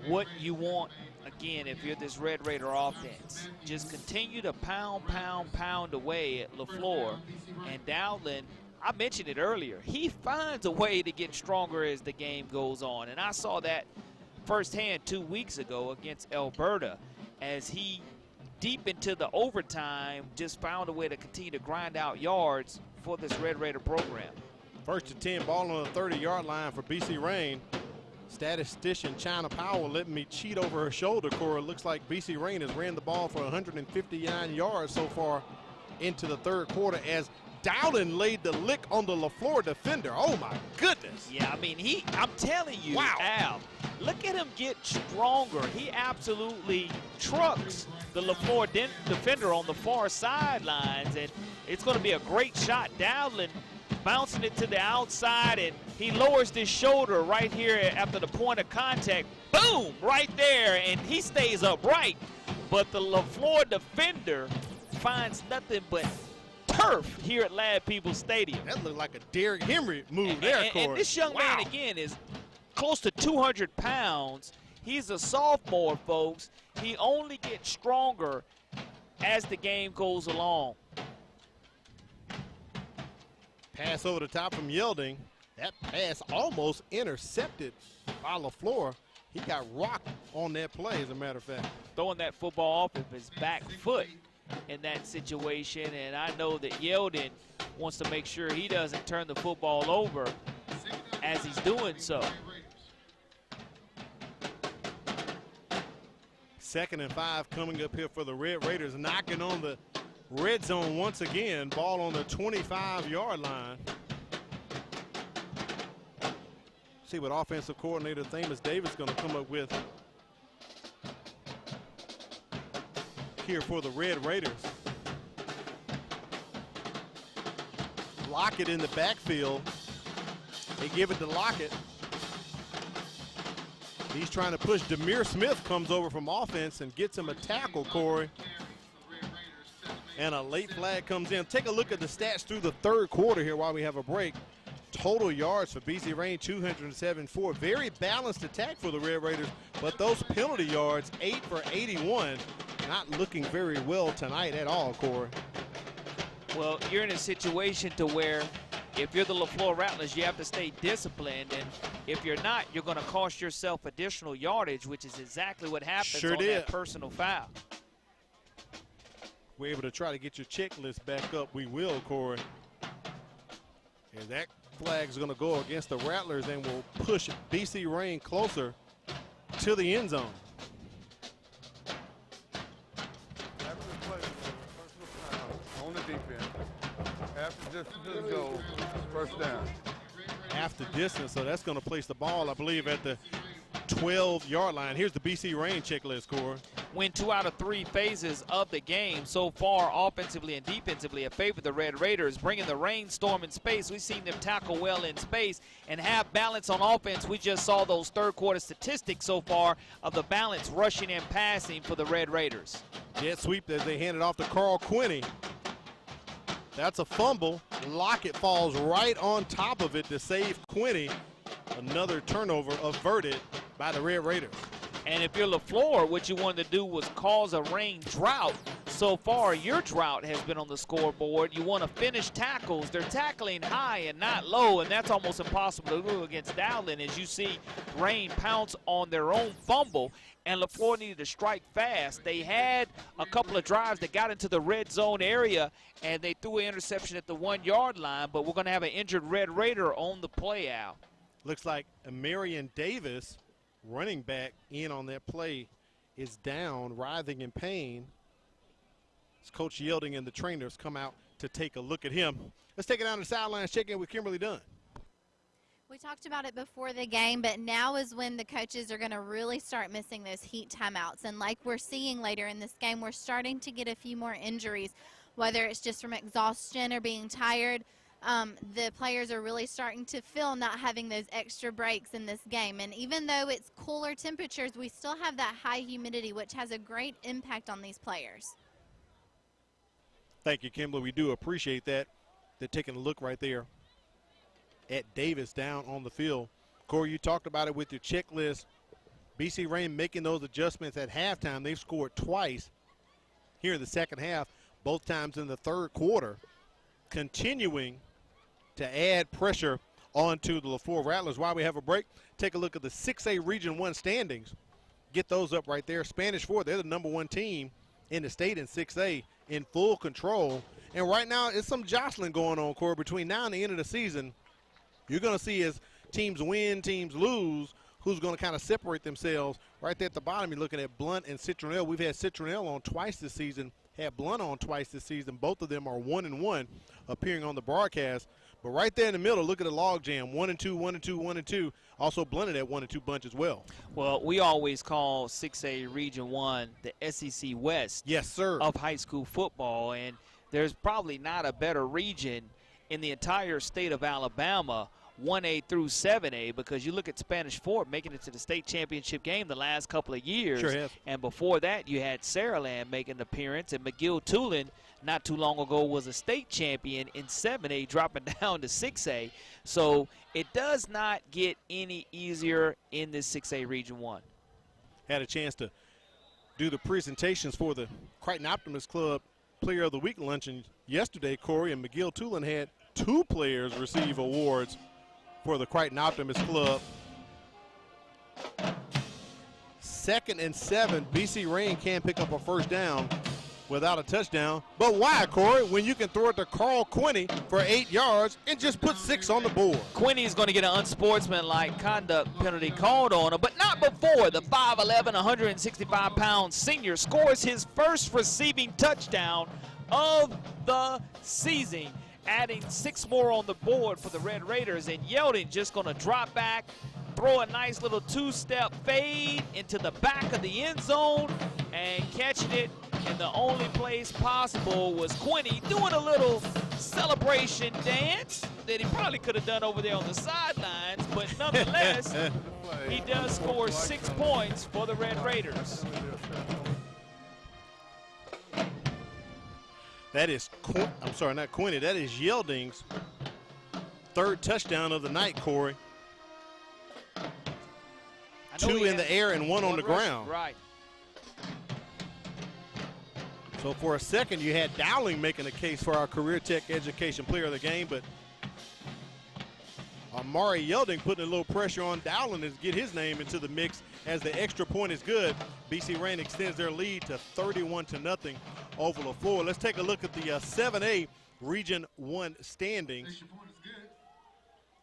what you want, again, if you're this Red Raider offense. Just continue to pound away at Leflore. And Dowling, I mentioned it earlier, he finds a way to get stronger as the game goes on. And I saw that firsthand 2 weeks ago against Alberta, as he, deep into the overtime, just found a way to continue to grind out yards for this Red Raider program. First and 10, ball on the 30-yard line for BC Rain. Statistician China Powell letting me cheat over her shoulder, Cora. Looks like BC Rain has ran the ball for 159 yards so far into the third quarter as Dowling laid the lick on the Leflore defender. Oh, my goodness. Yeah, I mean, I'm telling you, wow. Al, look at him get stronger. He absolutely trucks the Leflore defender on the far sidelines, and it's going to be a great shot. Dowling bouncing it to the outside, and he lowers his shoulder right here after the point of contact. Boom, right there, and he stays upright. But the Leflore defender finds nothing but turf here at Lab People Stadium. That looked like a Derrick Henry move there, Corey. And this young man, again, is close to 200 pounds. He's a sophomore, folks. He only gets stronger as the game goes along. Pass over the top from Yielding. That pass almost intercepted by Leflore. He got rocked on that play, as a matter of fact. Throwing that football off of his back foot in that situation, and I know that Yeldon wants to make sure he doesn't turn the football over as he's doing so. 2nd and 5 coming up here for the Red Raiders, knocking on the red zone once again. Ball on the 25-yard line. See what offensive coordinator Thamus Davis is going to come up with here for the Red Raiders. Lockett in the backfield. They give it to Lockett. He's trying to push. Demir Smith comes over from offense and gets him a tackle, Corey. And a late flag comes in. Take a look at the stats through the third quarter here while we have a break. Total yards for BC Rain, 207-4. Very balanced attack for the Red Raiders, but those penalty yards, 8 for 81. Not looking very well tonight at all, Corey. Well, you're in a situation to where if you're the Leflore Rattlers, you have to stay disciplined, and if you're not, you're going to cost yourself additional yardage, which is exactly what happens on that personal foul. We're able to try to get your checklist back up. We will, Corey. And that flag is going to go against the Rattlers and will push BC Rain closer to the end zone. After the play, personal foul on the defense. After distance goal, first down. After distance, so that's going to place the ball, I believe, at the 12-yard line. Here's the BC Rain checklist, Corey. Win 2 out of 3 phases of the game so far, offensively and defensively, have favored the Red Raiders, bringing the rainstorm in space. We've seen them tackle well in space and have balance on offense. We just saw those third-quarter statistics so far of the balance rushing and passing for the Red Raiders. Jet sweep as they hand it off to Carl Quinney. That's a fumble. Lockett falls right on top of it to save Quinney. Another turnover averted by the Red Raiders. And if you're Leflore, what you wanted to do was cause a rain drought. So far, your drought has been on the scoreboard. You want to finish tackles. They're tackling high and not low, and that's almost impossible to do against Dowling, as you see Rain pounce on their own fumble. And Leflore needed to strike fast. They had a couple of drives that got into the red zone area, and they threw an interception at the 1-yard line, but we're going to have an injured Red Raider on the play out. Looks like Marion Davis, running back in on that play, is down, writhing in pain. As Coach Yielding and the trainers come out to take a look at him. Let's take it down to the sidelines, check in with Kimberly Dunn. We talked about it before the game, but now is when the coaches are going to really start missing those heat timeouts. And like we're seeing later in this game, we're starting to get a few more injuries, whether it's just from exhaustion or being tired. The players are really starting to feel not having those extra breaks in this game. And even though it's cooler temperatures, we still have that high humidity, which has a great impact on these players. Thank you, Kimberly. We do appreciate that. They're taking a look right there at Davis down on the field. Corey, you talked about it with your checklist. BC Rain making those adjustments at halftime. They've scored twice here in the second half, both times in the third quarter, continuing to add pressure onto the Leflore Rattlers. While we have a break, take a look at the 6A Region 1 standings. Get those up right there. Spanish 4, they're the #1 team in the state in 6A, in full control. And right now, it's some jostling going on, Corey, between now and the end of the season. You're going to see as teams win, teams lose, who's going to kind of separate themselves. Right there at the bottom, you're looking at Blunt and Citronelle. We've had Citronelle on twice this season, had Blunt on twice this season. Both of them are 1-1 appearing on the broadcast. But right there in the middle, look at the log jam, 1-2, 1-2, 1-2. Also blended at 1-2 bunch as well. Well, we always call 6A Region 1 the SEC West. Yes, sir. Of high school football. And there's probably not a better region in the entire state of Alabama, 1A through 7A, because you look at Spanish Fort making it to the state championship game the last couple of years. Sure has. And before that, you had Saraland making an appearance, and McGill-Tulane not too long ago was a state champion in 7A, dropping down to 6A. So it does not get any easier in this 6A Region 1. Had a chance to do the presentations for the Crichton Optimist Club Player of the Week luncheon yesterday, Corey, and McGill-Tulane had 2 players receive awards for the Crichton Optimist Club. 2nd and 7, BC Rain can't pick up a first down without a touchdown. But why, Corey, when you can throw it to Carl Quinney for 8 yards and just put 6 on the board? Quinney's going to get an unsportsmanlike conduct penalty called on him, but not before the 5'11", 165-pound senior scores his first receiving touchdown of the season, adding 6 more on the board for the Red Raiders. And Yeldon just going to drop back, throw a nice little 2-step fade into the back of the end zone and catching it in the only place possible was Quinney doing a little celebration dance that he probably could have done over there on the sidelines, but nonetheless, he does score 6 points for the Red Raiders. That is, I'm sorry, not Quinney, that is Yelding's 3rd touchdown of the night, Corey. 2 in the air and 1 on the ground. Right. So for a second, you had Dowling making a case for our Career Tech Education Player of the Game, but Amari Yelding putting a little pressure on Dowling to get his name into the mix as the extra point is good. BC Rain extends their lead to 31-0 over Leflore. Let's take a look at the 7A Region 1 standings.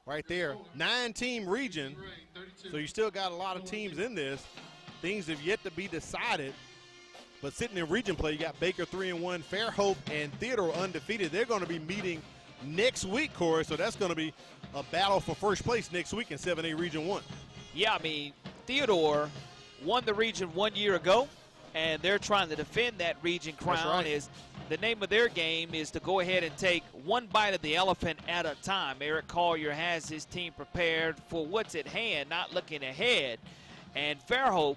Right there, 9-team region, so you still got a lot of teams in this. Things have yet to be decided, but sitting in region play, you got Baker 3-1, Fairhope and Theodore undefeated. They're going to be meeting next week, Corey, so that's going to be a battle for first place next week in 7A Region 1. Yeah, I mean, Theodore won the region 1 year ago, and they're trying to defend that region crown. Right. Is the name of their game is to go ahead and take one bite of the elephant at a time. Eric Collier has his team prepared for what's at hand, not looking ahead. And Fairhope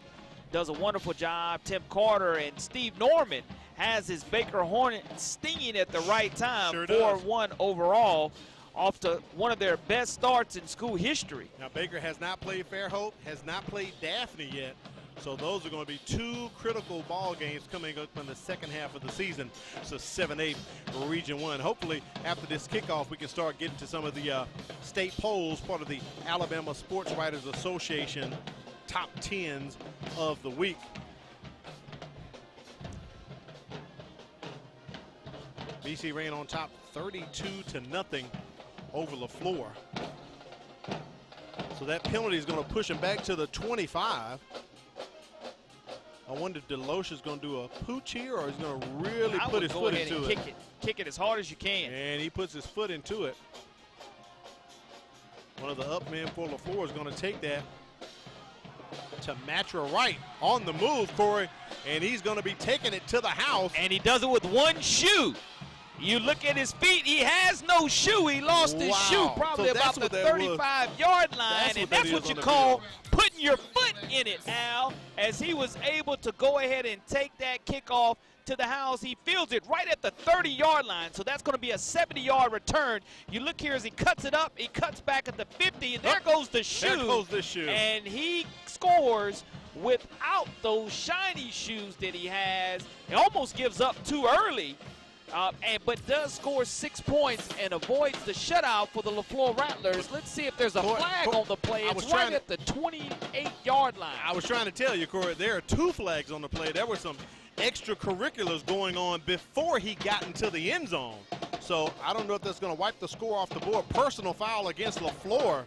does a wonderful job. Tim Carter and Steve Norman has his Baker Hornet stinging at the right time. Sure 4-1 overall, off to one of their best starts in school history. Now, Baker has not played Fairhope, has not played Daphne yet. So those are going to be two critical ball games coming up in the second half of the season. So 7A Region 1. Hopefully, after this kickoff, we can start getting to some of the state polls, part of the Alabama Sports Writers Association top 10s of the week. BC Rain on top 32-0 over Leflore. So that penalty is going to push him back to the 25. I wonder if Deloche is going to do a pooch here, or he's going to really put his foot into it. Kick it as hard as you can. And he puts his foot into it. One of the up men for Leflore is going to take that to Matra Wright on the move, Corey, and he's going to be taking it to the house. And he does it with one shoe. You look at his feet, he has no shoe. He lost his shoe probably about the 35-yard line, and that's what you call putting your foot in it, Al, as he was able to go ahead and take that kickoff to the house. He fields it right at the 30-yard line, so that's going to be a 70-yard return. You look here as he cuts it up, he cuts back at the 50, and there goes the shoe. There goes the shoe. And he scores without those shiny shoes that he has. He almost gives up too early. But does score 6 points and avoids the shutout for the Leflore Rattlers. Let's see if there's a flag on the play. It's right at the 28-yard line. I was trying to tell you, Corey, there are 2 flags on the play. There were some extracurriculars going on before he got into the end zone. So I don't know if that's going to wipe the score off the board. Personal foul against Leflore.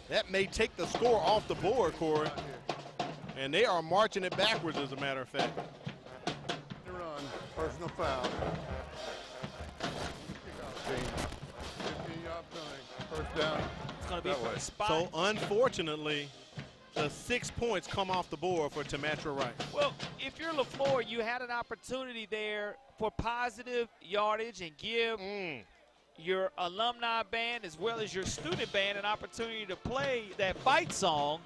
That may take the score off the board, Corey. And they are marching it backwards, as a matter of fact. Run, personal foul. 15-yard penalty, first down. It's going to be for a spot. So unfortunately, the 6 points come off the board for Tamatra Wright. Well, if you're Leflore, you had an opportunity there for positive yardage and give your alumni band as well as your student band an opportunity to play that fight song.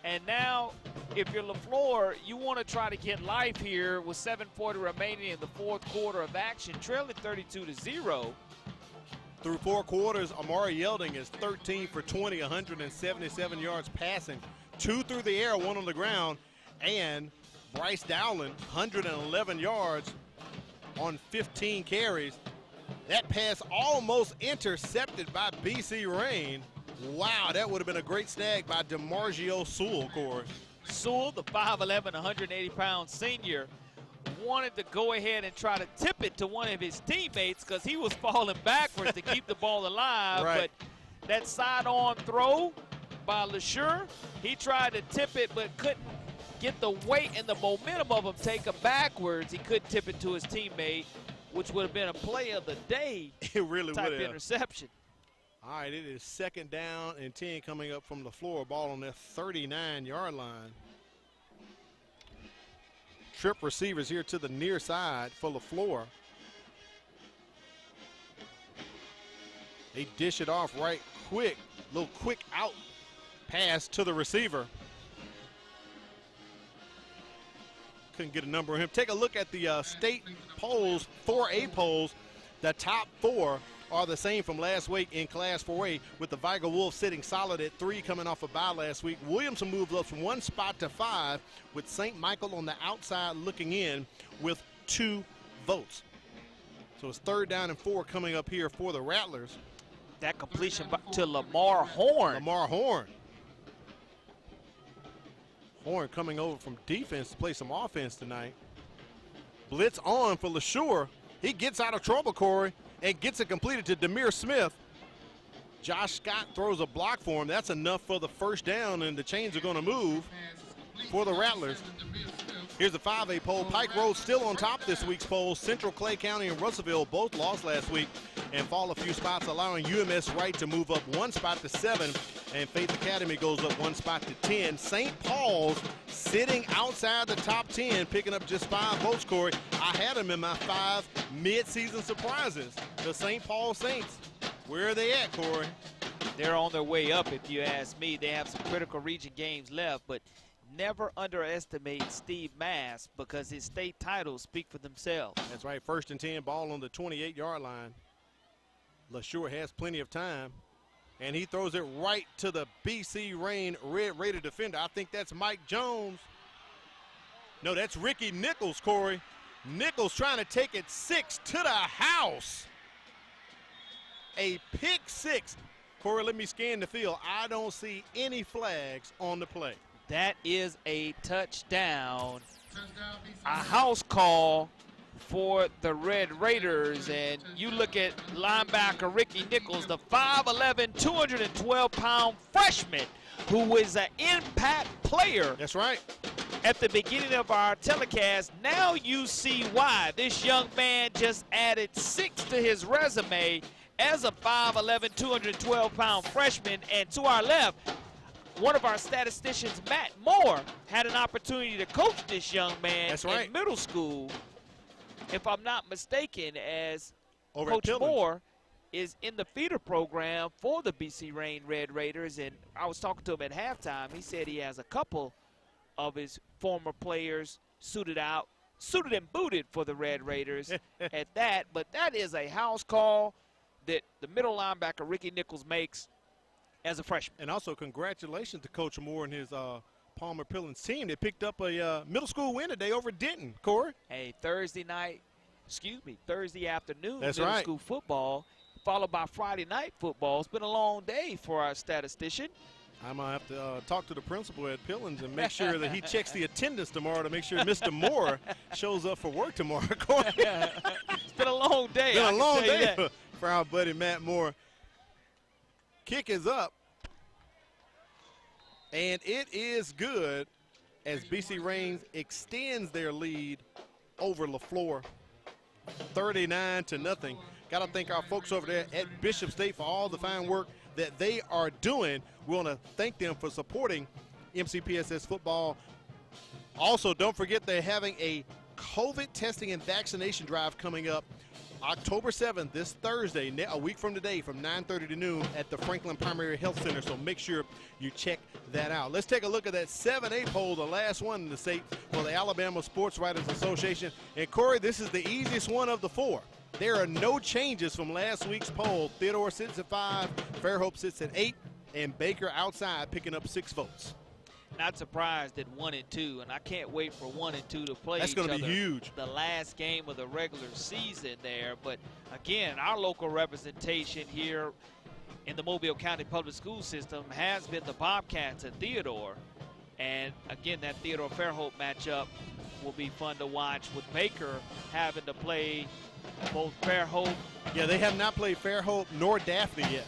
And now, if you're Leflore, you want to try to get life here with 7:40 remaining in the fourth quarter of action, trailing 32-0. Through 4 quarters, Amari Yelding is 13 for 20, 177 yards passing, 2 through the air, 1 on the ground, and Bryce Dowling, 111 yards on 15 carries. That pass almost intercepted by BC Rain. Wow, that would have been a great snag by DeMargio Sewell, Corey. Sewell, the 5'11", 180-pound senior, wanted to go ahead and try to tip it to one of his teammates because he was falling backwards to keep the ball alive. Right. But that side-on throw by LeSure, he tried to tip it but couldn't get the weight and the momentum of him take him backwards. He couldn't tip it to his teammate, which would have been a play of the day It really type would have. interception. All right, it is 2nd down and 10 coming up from the floor. Ball on their 39-yard line. Trip receivers here to the near side for Leflore. They dish it off right quick. Little quick out pass to the receiver. Couldn't get a number on him. Take a look at the state polls, 4A polls. The top 4 are the same from last week in Class 4A, with the Vigo Wolves sitting solid at 3 coming off a bye last week. Williamson moved up from 1 spot to 5, with St. Michael on the outside looking in with 2 votes. So it's 3rd down and 4 coming up here for the Rattlers. That completion to Lamar Horn. Lamar Horn. Horn coming over from defense to play some offense tonight. Blitz on for LeSure. He gets out of trouble, Corey, and gets it completed to Demir Smith. Josh Scott throws a block for him. That's enough for the 1st down, and the chains are going to move for the Rattlers. Here's the 5A poll. Pike Road still on top this week's poll. Central, Clay County, and Russellville both lost last week and fall a few spots, allowing UMS Wright to move up 1 spot to 7, and Faith Academy goes up 1 spot to 10. St. Paul's sitting outside the top 10, picking up just 5 votes, Corey. I had them in my 5 mid-season surprises. The St. Paul Saints. Where are they at, Corey? They're on their way up, if you ask me. They have some critical region games left, but never underestimate Steve Mass because his state titles speak for themselves. That's right. 1st and 10, ball on the 28-yard line. LeSure has plenty of time, and he throws it right to the BC Rain Red Raider defender. I think that's Mike Jones. No, that's Ricky Nichols, Corey. Nichols trying to take it 6 to the house. A pick 6. Corey, let me scan the field. I don't see any flags on the play. That is a touchdown. A house call for the Red Raiders. And you look at linebacker Ricky Nichols, the 5'11", 212-pound freshman who is an impact player. That's right. At the beginning of our telecast, now you see why this young man just added 6 to his resume as a 5'11", 212-pound freshman. And to our left, one of our statisticians, Matt Moore, had an opportunity to coach this young man in middle school, if I'm not mistaken, as Coach Moore is in the feeder program for the BC Rain Red Raiders. And I was talking to him at halftime. He said he has a couple of his former players suited and booted for the Red Raiders at that. But that is a house call that the middle linebacker Ricky Nichols makes as a freshman. And also congratulations to Coach Moore and his Palmer Pillins team. They picked up a middle school win today over Denton, Corey. Hey, Thursday afternoon That's middle right. school football, followed by Friday night football. It's been a long day for our statistician. I'm going to have to talk to the principal at Pillins and make sure that he checks the attendance tomorrow to make sure Mr. Moore shows up for work tomorrow. It's been a long day. It's been a long day for our buddy Matt Moore. Kick is up, and it is good as BC Rains extends their lead over Leflore, 39-0. Got to thank our folks over there at Bishop State for all the fine work that they are doing. We want to thank them for supporting MCPSS football. Also, don't forget they're having a COVID testing and vaccination drive coming up October 7th, this Thursday, a week from today, from 9:30 to noon at the Franklin Primary Health Center. So make sure you check that out. Let's take a look at that 7A poll, the last one in the state for the Alabama Sports Writers Association. And Corey, this is the easiest one of the 4. There are no changes from last week's poll. Theodore sits at 5, Fairhope sits at 8, and Baker outside picking up 6 votes. Not surprised at 1 and 2, and I can't wait for 1 and 2 to play That's each other. That's going to be huge. The last game of the regular season there. But again, our local representation here in the Mobile County Public School System has been the Bobcats at Theodore. And again, that Theodore-Fairhope matchup will be fun to watch with Baker having to play both Fairhope. Yeah, they have not played Fairhope nor Daphne yet.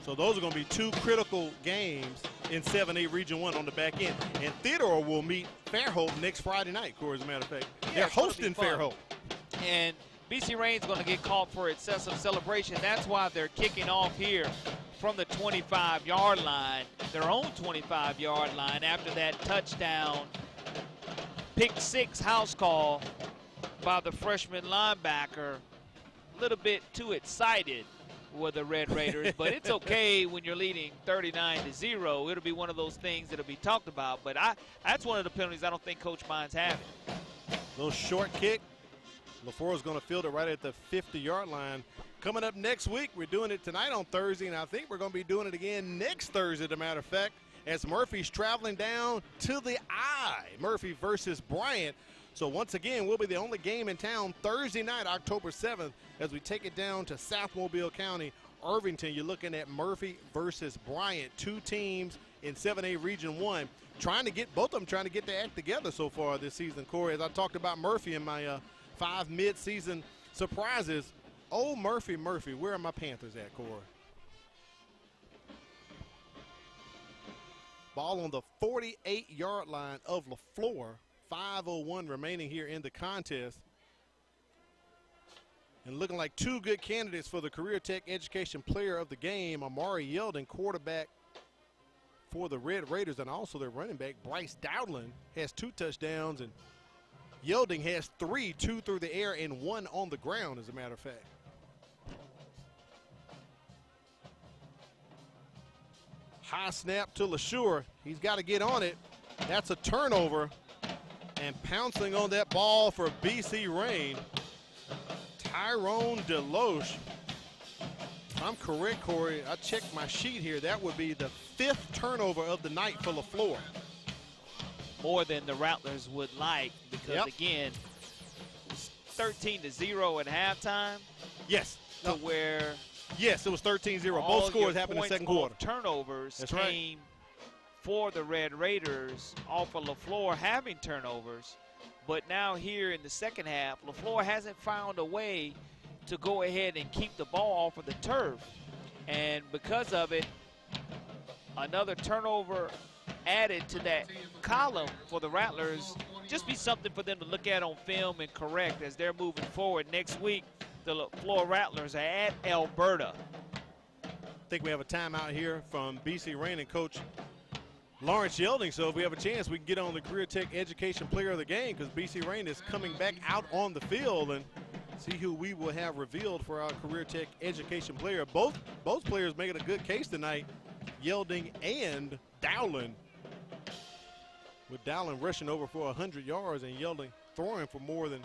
So those are going to be 2 critical games in 7A Region 1 on the back end. And Theodore will meet Fairhope next Friday night, Corey, as a matter of fact. Yeah, they're hosting Fairhope. And BC Rain's going to get called for excessive celebration. That's why they're kicking off here from the 25-yard line, their own 25-yard line, after that touchdown pick 6 house call by the freshman linebacker. A little bit too excited with the Red Raiders, but it's okay when you're leading 39-0. It'll be one of those things that'll be talked about, but that's one of the penalties I don't think Coach minds having. Little short kick. LaFleur is going to field it right at the 50-yard line. Coming up next week, we're doing it tonight on Thursday, and I think we're going to be doing it again next Thursday, as a matter of fact, as Murphy's traveling down to the I. Murphy versus Bryant. So once again, we'll be the only game in town Thursday night, October 7th, as we take it down to South Mobile County, Irvington. You're looking at Murphy versus Bryant, two teams in 7A Region 1, both of them trying to get their act together so far this season, Corey. As I talked about Murphy in my 5 mid-season surprises. Oh, Murphy, where are my Panthers at, Corey? Ball on the 48-yard line of Leflore. 5:01 remaining here in the contest. And looking like two good candidates for the Career Tech Education Player of the Game. Amari Yeldon, quarterback for the Red Raiders, and also their running back, Bryce Dowdland, has 2 touchdowns, and Yeldon has 3, 2 through the air and 1 on the ground, as a matter of fact. High snap to LeSure. He's got to get on it. That's a turnover. And pouncing on that ball for BC Rain, Tyrone Deloche. If I'm correct, Corey, I checked my sheet here. That would be the 5th turnover of the night for Leflore. More than the Rattlers would like, because again, it's 13-0 at halftime. Yes. Yes, it was 13-0. Both scores happened in the second quarter. Turnovers came for the Red Raiders off of Leflore having turnovers. But now here in the second half, Leflore hasn't found a way to go ahead and keep the ball off of the turf. And because of it, another turnover added to that column for the Rattlers. Just be something for them to look at on film and correct as they're moving forward. Next week, the Leflore Rattlers are at Alberta. I think we have a timeout here from BC Rain and Coach Lawrence Yelding. So if we have a chance, we can get on the Career Tech Education Player of the Game, because BC Rain is coming back out on the field, and see who we will have revealed for our Career Tech Education Player. Both players making a good case tonight, Yelding and Dowland. With Dowland rushing over for 100 yards and Yelding throwing for more than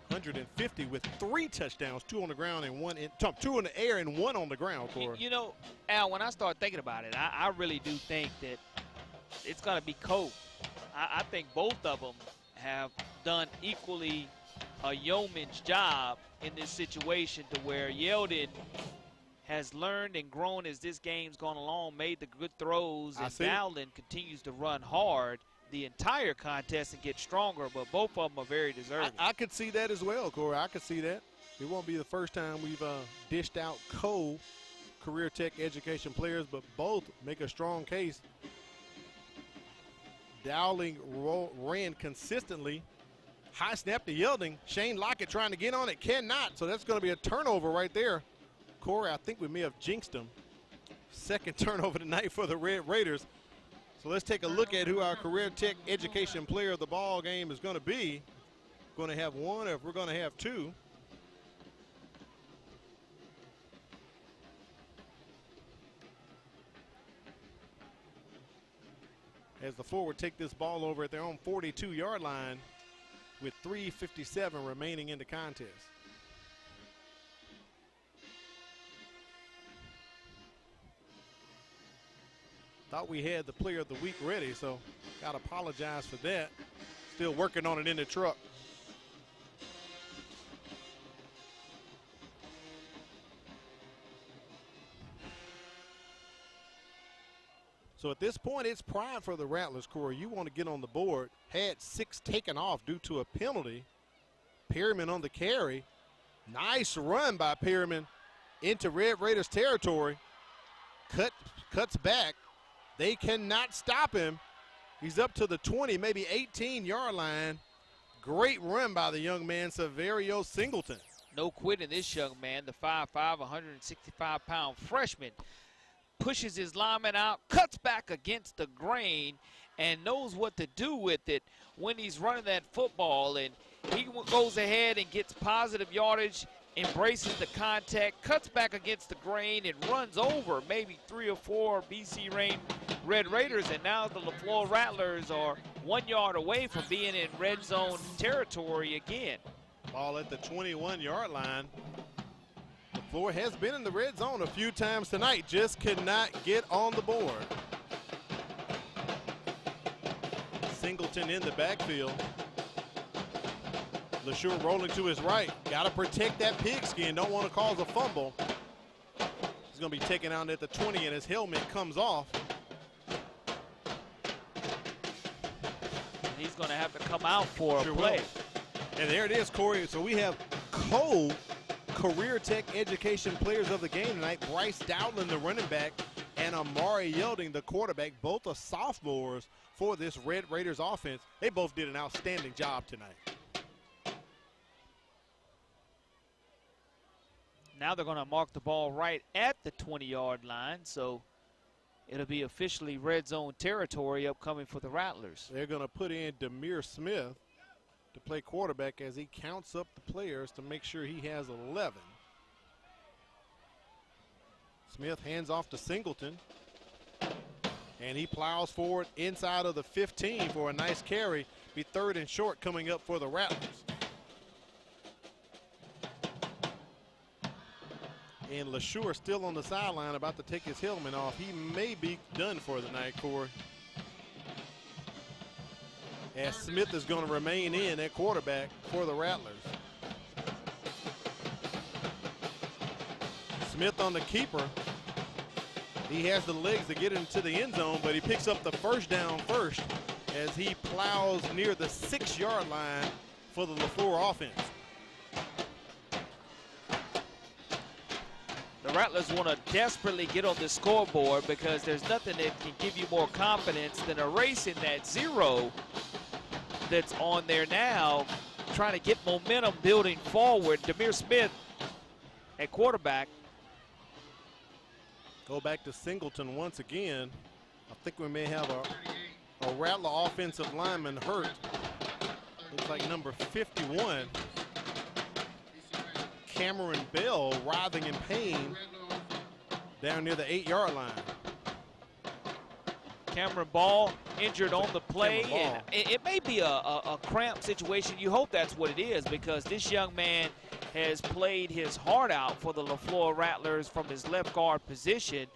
150 with 3 touchdowns, 2 on the ground and 2 in the air and 1 on the ground, Corey. You know, Al, when I start thinking about it, I really do think that it's going to be Cope. I think both of them have done equally a yeoman's job in this situation, to where Yeldon has learned and grown as this game's gone along, made the good throws, and Dowland continues to run hard the entire contest and get stronger, but both of them are very deserving. I could see that as well, Corey. I could see that. It won't be the first time we've dished out Career Tech Education players, but both make a strong case. Dowling ran consistently. High snap to Yelding. Shane Lockett trying to get on it, cannot. So that's going to be a turnover right there. Corey, I think we may have jinxed him. Second turnover tonight for the Red Raiders. So let's take a look at who our Career Tech Education Player of the ball game is going to be. Going to have 1, or if we're going to have 2. As the forward take this ball over at their own 42-yard line with 3:57 remaining in the contest. Thought we had the Player of the Week ready, so got to apologize for that. Still working on it in the truck. So at this point, it's prime for the Rattlers, Corey. You want to get on the board. Had 6 taken off due to a penalty. Perryman on the carry. Nice run by Perryman into Red Raiders territory. Cuts back. They cannot stop him. He's up to the 20, maybe 18-yard line. Great run by the young man, Severio Singleton. No quitting this young man, the 5'5", 165-pound freshman. Pushes his lineman out, cuts back against the grain, and knows what to do with it when he's running that football. And he goes ahead and gets positive yardage, embraces the contact, cuts back against the grain, and runs over maybe 3 or 4 BC Rain Red Raiders. And now the Leflore Rattlers are 1 yard away from being in red zone territory again. Ball at the 21-yard line. Leflore has been in the red zone a few times tonight, just could not get on the board. Singleton in the backfield. LeSure rolling to his right. Got to protect that pigskin. Don't want to cause a fumble. He's going to be taken out at the 20, and his helmet comes off. He's going to have to come out for a play. And there it is, Corey. So we have Career Tech Education Players of the game tonight. Bryce Dowdland, the running back, and Amari Yelding, the quarterback. Both are sophomores for this Red Raiders offense. They both did an outstanding job tonight. Now they're going to mark the ball right at the 20-yard line, so it'll be officially red zone territory upcoming for the Rattlers. They're going to put in Demir Smith to play quarterback as he counts up the players to make sure he has 11. Smith hands off to Singleton, and he plows forward inside of the 15 for a nice carry. Be 3rd and short coming up for the Rattlers. And LeSure still on the sideline about to take his helmet off. He may be done for the night, Corey. As Smith is going to remain in at quarterback for the Rattlers. Smith on the keeper. He has the legs to get into the end zone, but he picks up the first down first as he plows near the 6-yard line for the Leflore offense. The Rattlers want to desperately get on the scoreboard because there's nothing that can give you more confidence than erasing that 0 that's on there now, trying to get momentum building forward. Demir Smith at quarterback. Go back to Singleton once again. I think we may have a Rattler offensive lineman hurt. Looks like number 51. Cameron Bell writhing in pain down near the 8-yard line. Cameron Ball injured on the play, and it may be a cramp situation. You hope that's what it is, because this young man has played his heart out for the Leflore Rattlers from his left guard position.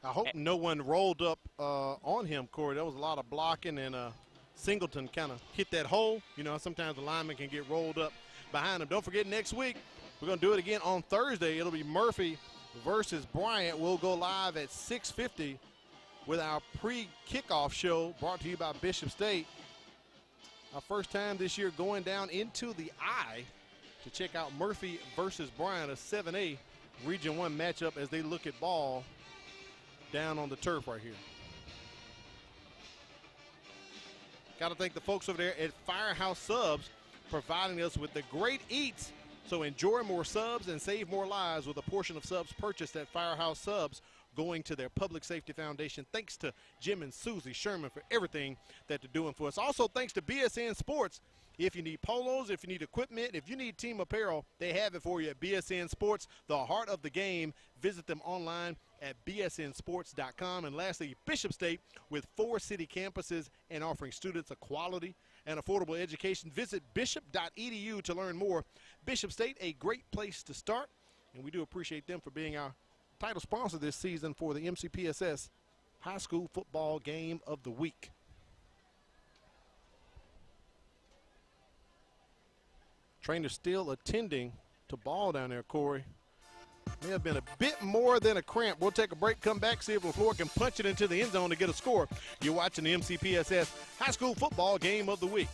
I hope no one rolled up on him, Corey. There was a lot of blocking, and Singleton kind of hit that hole. You know, sometimes the lineman can get rolled up behind him. Don't forget, next week, we're going to do it again on Thursday. It'll be Murphy versus Bryant. We'll go live at 6:50 with our pre-kickoff show brought to you by Bishop State. Our first time this year going down into the I to check out Murphy versus Bryant, a 7A Region 1 matchup as they look at ball down on the turf right here. Got to thank the folks over there at Firehouse Subs providing us with the great eats. So enjoy more subs and save more lives with a portion of subs purchased at Firehouse Subs going to their Public Safety Foundation. Thanks to Jim and Susie Sherman for everything that they're doing for us. Also, thanks to BSN Sports. If you need polos, if you need equipment, if you need team apparel, they have it for you at BSN Sports, the heart of the game. Visit them online at bsnsports.com. And lastly, Bishop State, with 4 city campuses and offering students a quality and affordable education. Visit bishop.edu to learn more. Bishop State, a great place to start, and we do appreciate them for being our title sponsor this season for the MCPSS High School Football Game of the Week. Trainer still attending to ball down there, Corey. May have been a bit more than a cramp. We'll take a break, come back, see if LeFlore can punch it into the end zone to get a score. You're watching the MCPSS High School Football Game of the Week.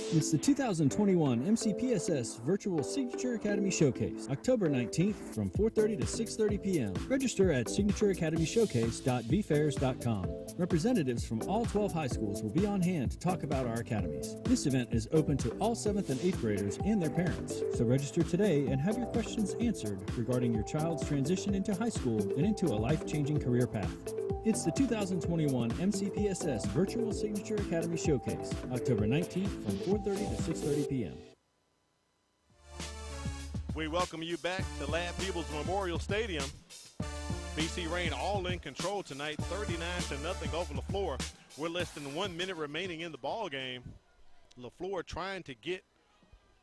It's the 2021 MCPSS Virtual Signature Academy Showcase, October 19th from 4:30 to 6:30 p.m. Register at signatureacademyshowcase.bfairs.com. Representatives from all 12 high schools will be on hand to talk about our academies. This event is open to all 7th and 8th graders and their parents. So register today and have your questions answered regarding your child's transition into high school and into a life-changing career path. It's the 2021 MCPSS Virtual Signature Academy Showcase, October 19th from 4:30 to 6:30 p.m. We welcome you back to Lad Peebles Memorial Stadium. BC Rain all in control tonight, 39-0 over Leflore. We're less than 1 minute remaining in the ball game. Leflore trying to get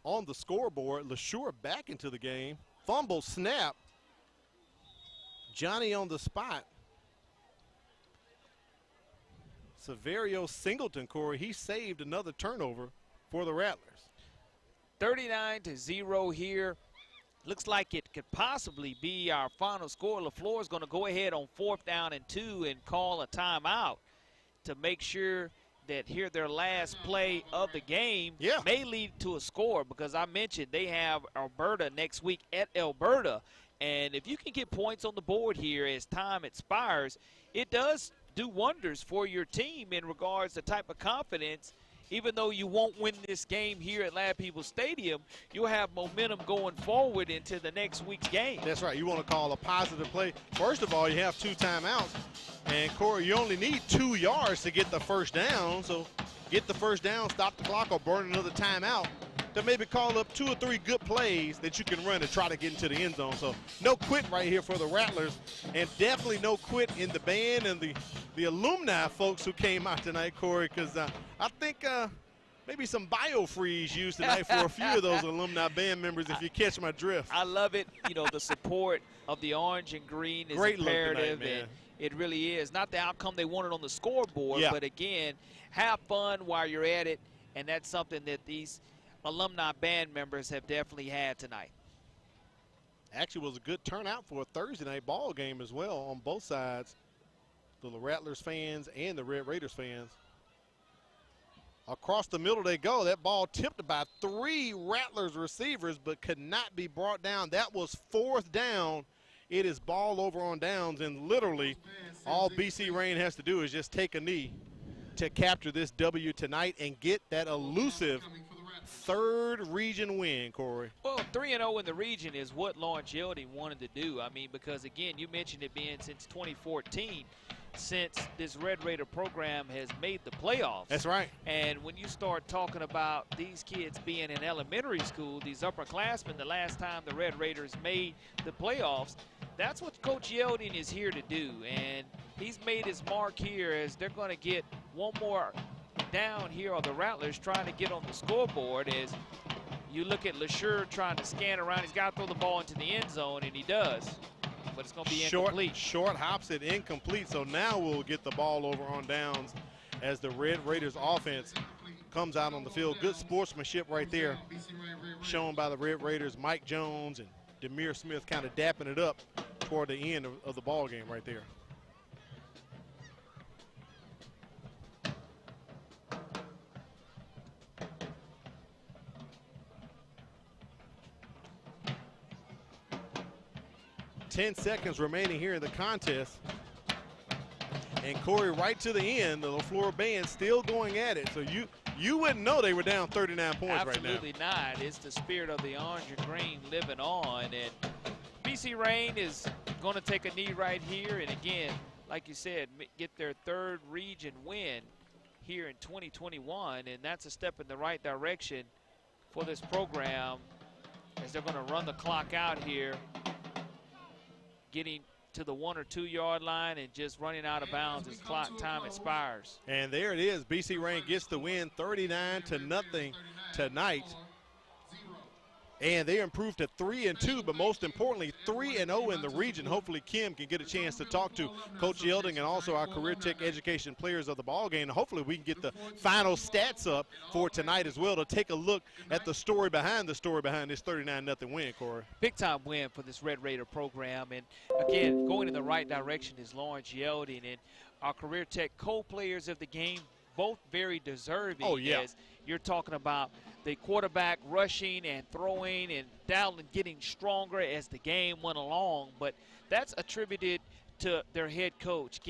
on the scoreboard. LeSure back into the game. Fumble, snap. Johnny on the spot. Severio Singleton, Corey, he saved another turnover for the Rattlers. 39-0 here. Looks like it could possibly be our final score. Leflore is going to go ahead on 4th down and 2 and call a timeout to make sure that here their last play of the game may lead to a score, because I mentioned they have Alberta next week at Alberta. And if you can get points on the board here as time expires, it does do wonders for your team in regards to type of confidence. Even though you won't win this game here at Lab Peoples Stadium, you'll have momentum going forward into the next week's game. That's right. You want to call a positive play. First of all, you have 2 timeouts. And, Corey, you only need 2 yards to get the first down. So get the first down, stop the clock, or burn another timeout to maybe call up 2 or 3 good plays that you can run to try to get into the end zone. So no quit right here for the Rattlers, and definitely no quit in the band and the alumni folks who came out tonight, Corey, because I think maybe some biofreeze used tonight for a few of those alumni band members, if you catch my drift. I love it. You know, the support of the orange and green is imperative, and it really is. Not the outcome they wanted on the scoreboard, but again, have fun while you're at it, and that's something that these alumni band members have definitely had tonight. Actually was a good turnout for a Thursday night ball game as well on both sides, the Rattlers fans and the Red Raiders fans. Across the middle they go. That ball tipped by 3 Rattlers receivers but could not be brought down. That was 4th down. It is ball over on downs, and literally all BC Rain has to do is just take a knee to capture this W tonight and get that elusive 3rd region win, Corey. Well, 3-0 in the region is what Lawrence Yielding wanted to do. I mean, because, again, you mentioned it being since 2014 since this Red Raider program has made the playoffs. That's right. And when you start talking about these kids being in elementary school, these upperclassmen, the last time the Red Raiders made the playoffs, that's what Coach Yielding is here to do. And he's made his mark here as they're going to get one more down here on the Rattlers trying to get on the scoreboard. As you look at LeSure trying to scan around, he's got to throw the ball into the end zone, and he does. But it's going to be incomplete. Short hops it incomplete, so now we'll get the ball over on downs as the Red Raiders offense comes out on the field. Good sportsmanship right there shown by the Red Raiders. Mike Jones and Demir Smith kind of dapping it up toward the end of the ball game right there. Ten seconds remaining here in the contest. And Corey, right to the end, the Leflore band still going at it. So you wouldn't know they were down 39 points right now. Absolutely not. It's the spirit of the orange and green living on. And BC Rain is going to take a knee right here. And again, like you said, get their 3rd region win here in 2021. And that's a step in the right direction for this program as they're going to run the clock out here, getting to the 1 or 2 yard line and just running out of bounds as clock time expires. And there it is. BC Rain gets the win 39-0 tonight. And they improved to 3-2, but most importantly, 3-0 in the region. Hopefully Kim can get a chance to talk to Coach Yielding and also our Career Tech Education players of the ball game. Hopefully we can get the final stats up for tonight as well to take a look at the story behind this 39-0 win, Corey. Big time win for this Red Raider program. And again, going in the right direction is Lawrence Yielding, and our Career Tech co-players of the game, both very deserving. Oh, yeah. As you're talking about the quarterback rushing and throwing, and Dowling getting stronger as the game went along. But that's attributed to their head coach,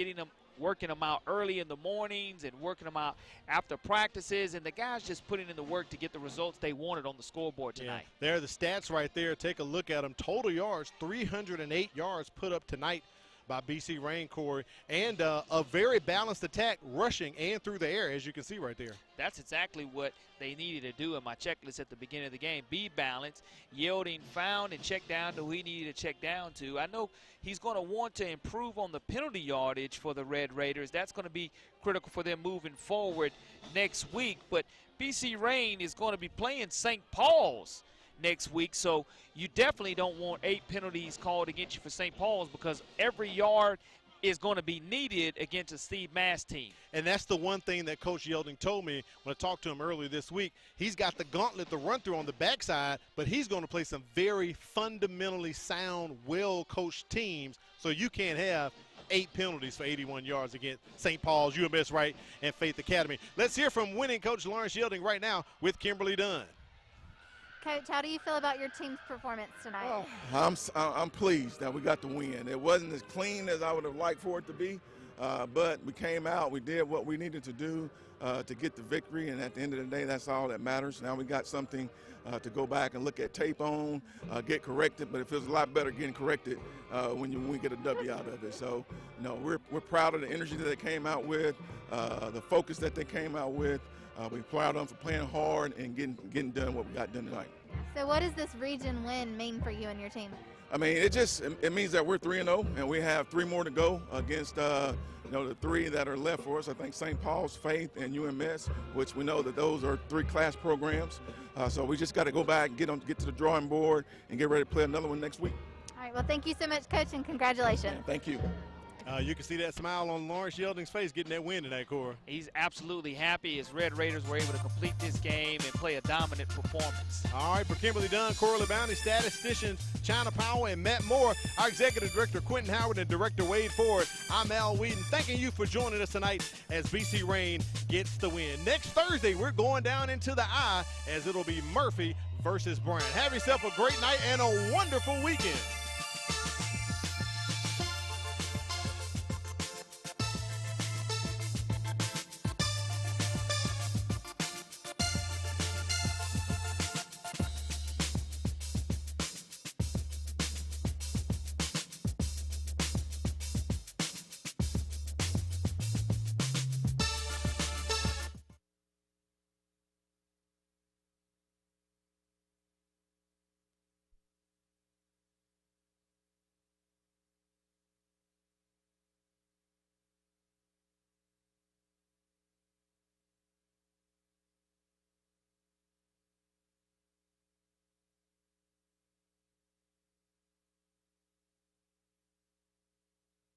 working them out early in the mornings and working them out after practices, and the guys just putting in the work to get the results they wanted on the scoreboard tonight. Yeah. There are the stats right there. Take a look at them. Total yards, 308 yards put up tonight by BC Rain, Corey, and a very balanced attack, rushing and through the air, as you can see right there. That's exactly what they needed to do in my checklist at the beginning of the game. Be balanced. Yielding found and checked down to who he needed to check down to. I know he's going to want to improve on the penalty yardage for the Red Raiders. That's going to be critical for them moving forward next week. But BC Rain is going to be playing St. Paul's next week, so you definitely don't want 8 penalties called against you for St. Paul's, because every yard is going to be needed against a Steve Mass team. And that's the one thing that Coach Yelding told me when I talked to him earlier this week. He's got the gauntlet to run through on the backside, but he's going to play some very fundamentally sound, well-coached teams, so you can't have 8 penalties for 81 yards against St. Paul's, UMS Wright, and Faith Academy. Let's hear from winning coach Lawrence Yelding right now with Kimberly Dunn. Coach, how do you feel about your team's performance tonight? I'm pleased that we got the win. It wasn't as clean as I would have liked for it to be, but we came out, we did what we needed to do to get the victory, and at the end of the day, that's all that matters. Now we got something to go back and look at tape on, get corrected, but it feels a lot better getting corrected when we get a W out of it. So, we're proud of the energy that they came out with, the focus that they came out with. We're proud of them for playing hard and getting done what we got done tonight. So what does this region win mean for you and your team? I mean, it means that we're 3-0, and we have 3 more to go against the 3 that are left for us. I think St. Paul's, Faith, and UMS, which we know that those are 3 class programs. So we just got to go back, get to the drawing board, and get ready to play another one next week. All right. Well, thank you so much, Coach, and congratulations. Yeah, thank you. You can see that smile on Lawrence Yelding's face getting that win tonight, Cora. He's absolutely happy his Red Raiders were able to complete this game and play a dominant performance. All right, for Kimberly Dunn, Cora LeBounty, statisticians China Powell, and Matt Moore, our Executive Director Quentin Howard and Director Wade Ford, I'm Al Wheaton. Thanking you for joining us tonight as BC Rain gets the win. Next Thursday, we're going down into the I as it'll be Murphy versus Bryant. Have yourself a great night and a wonderful weekend.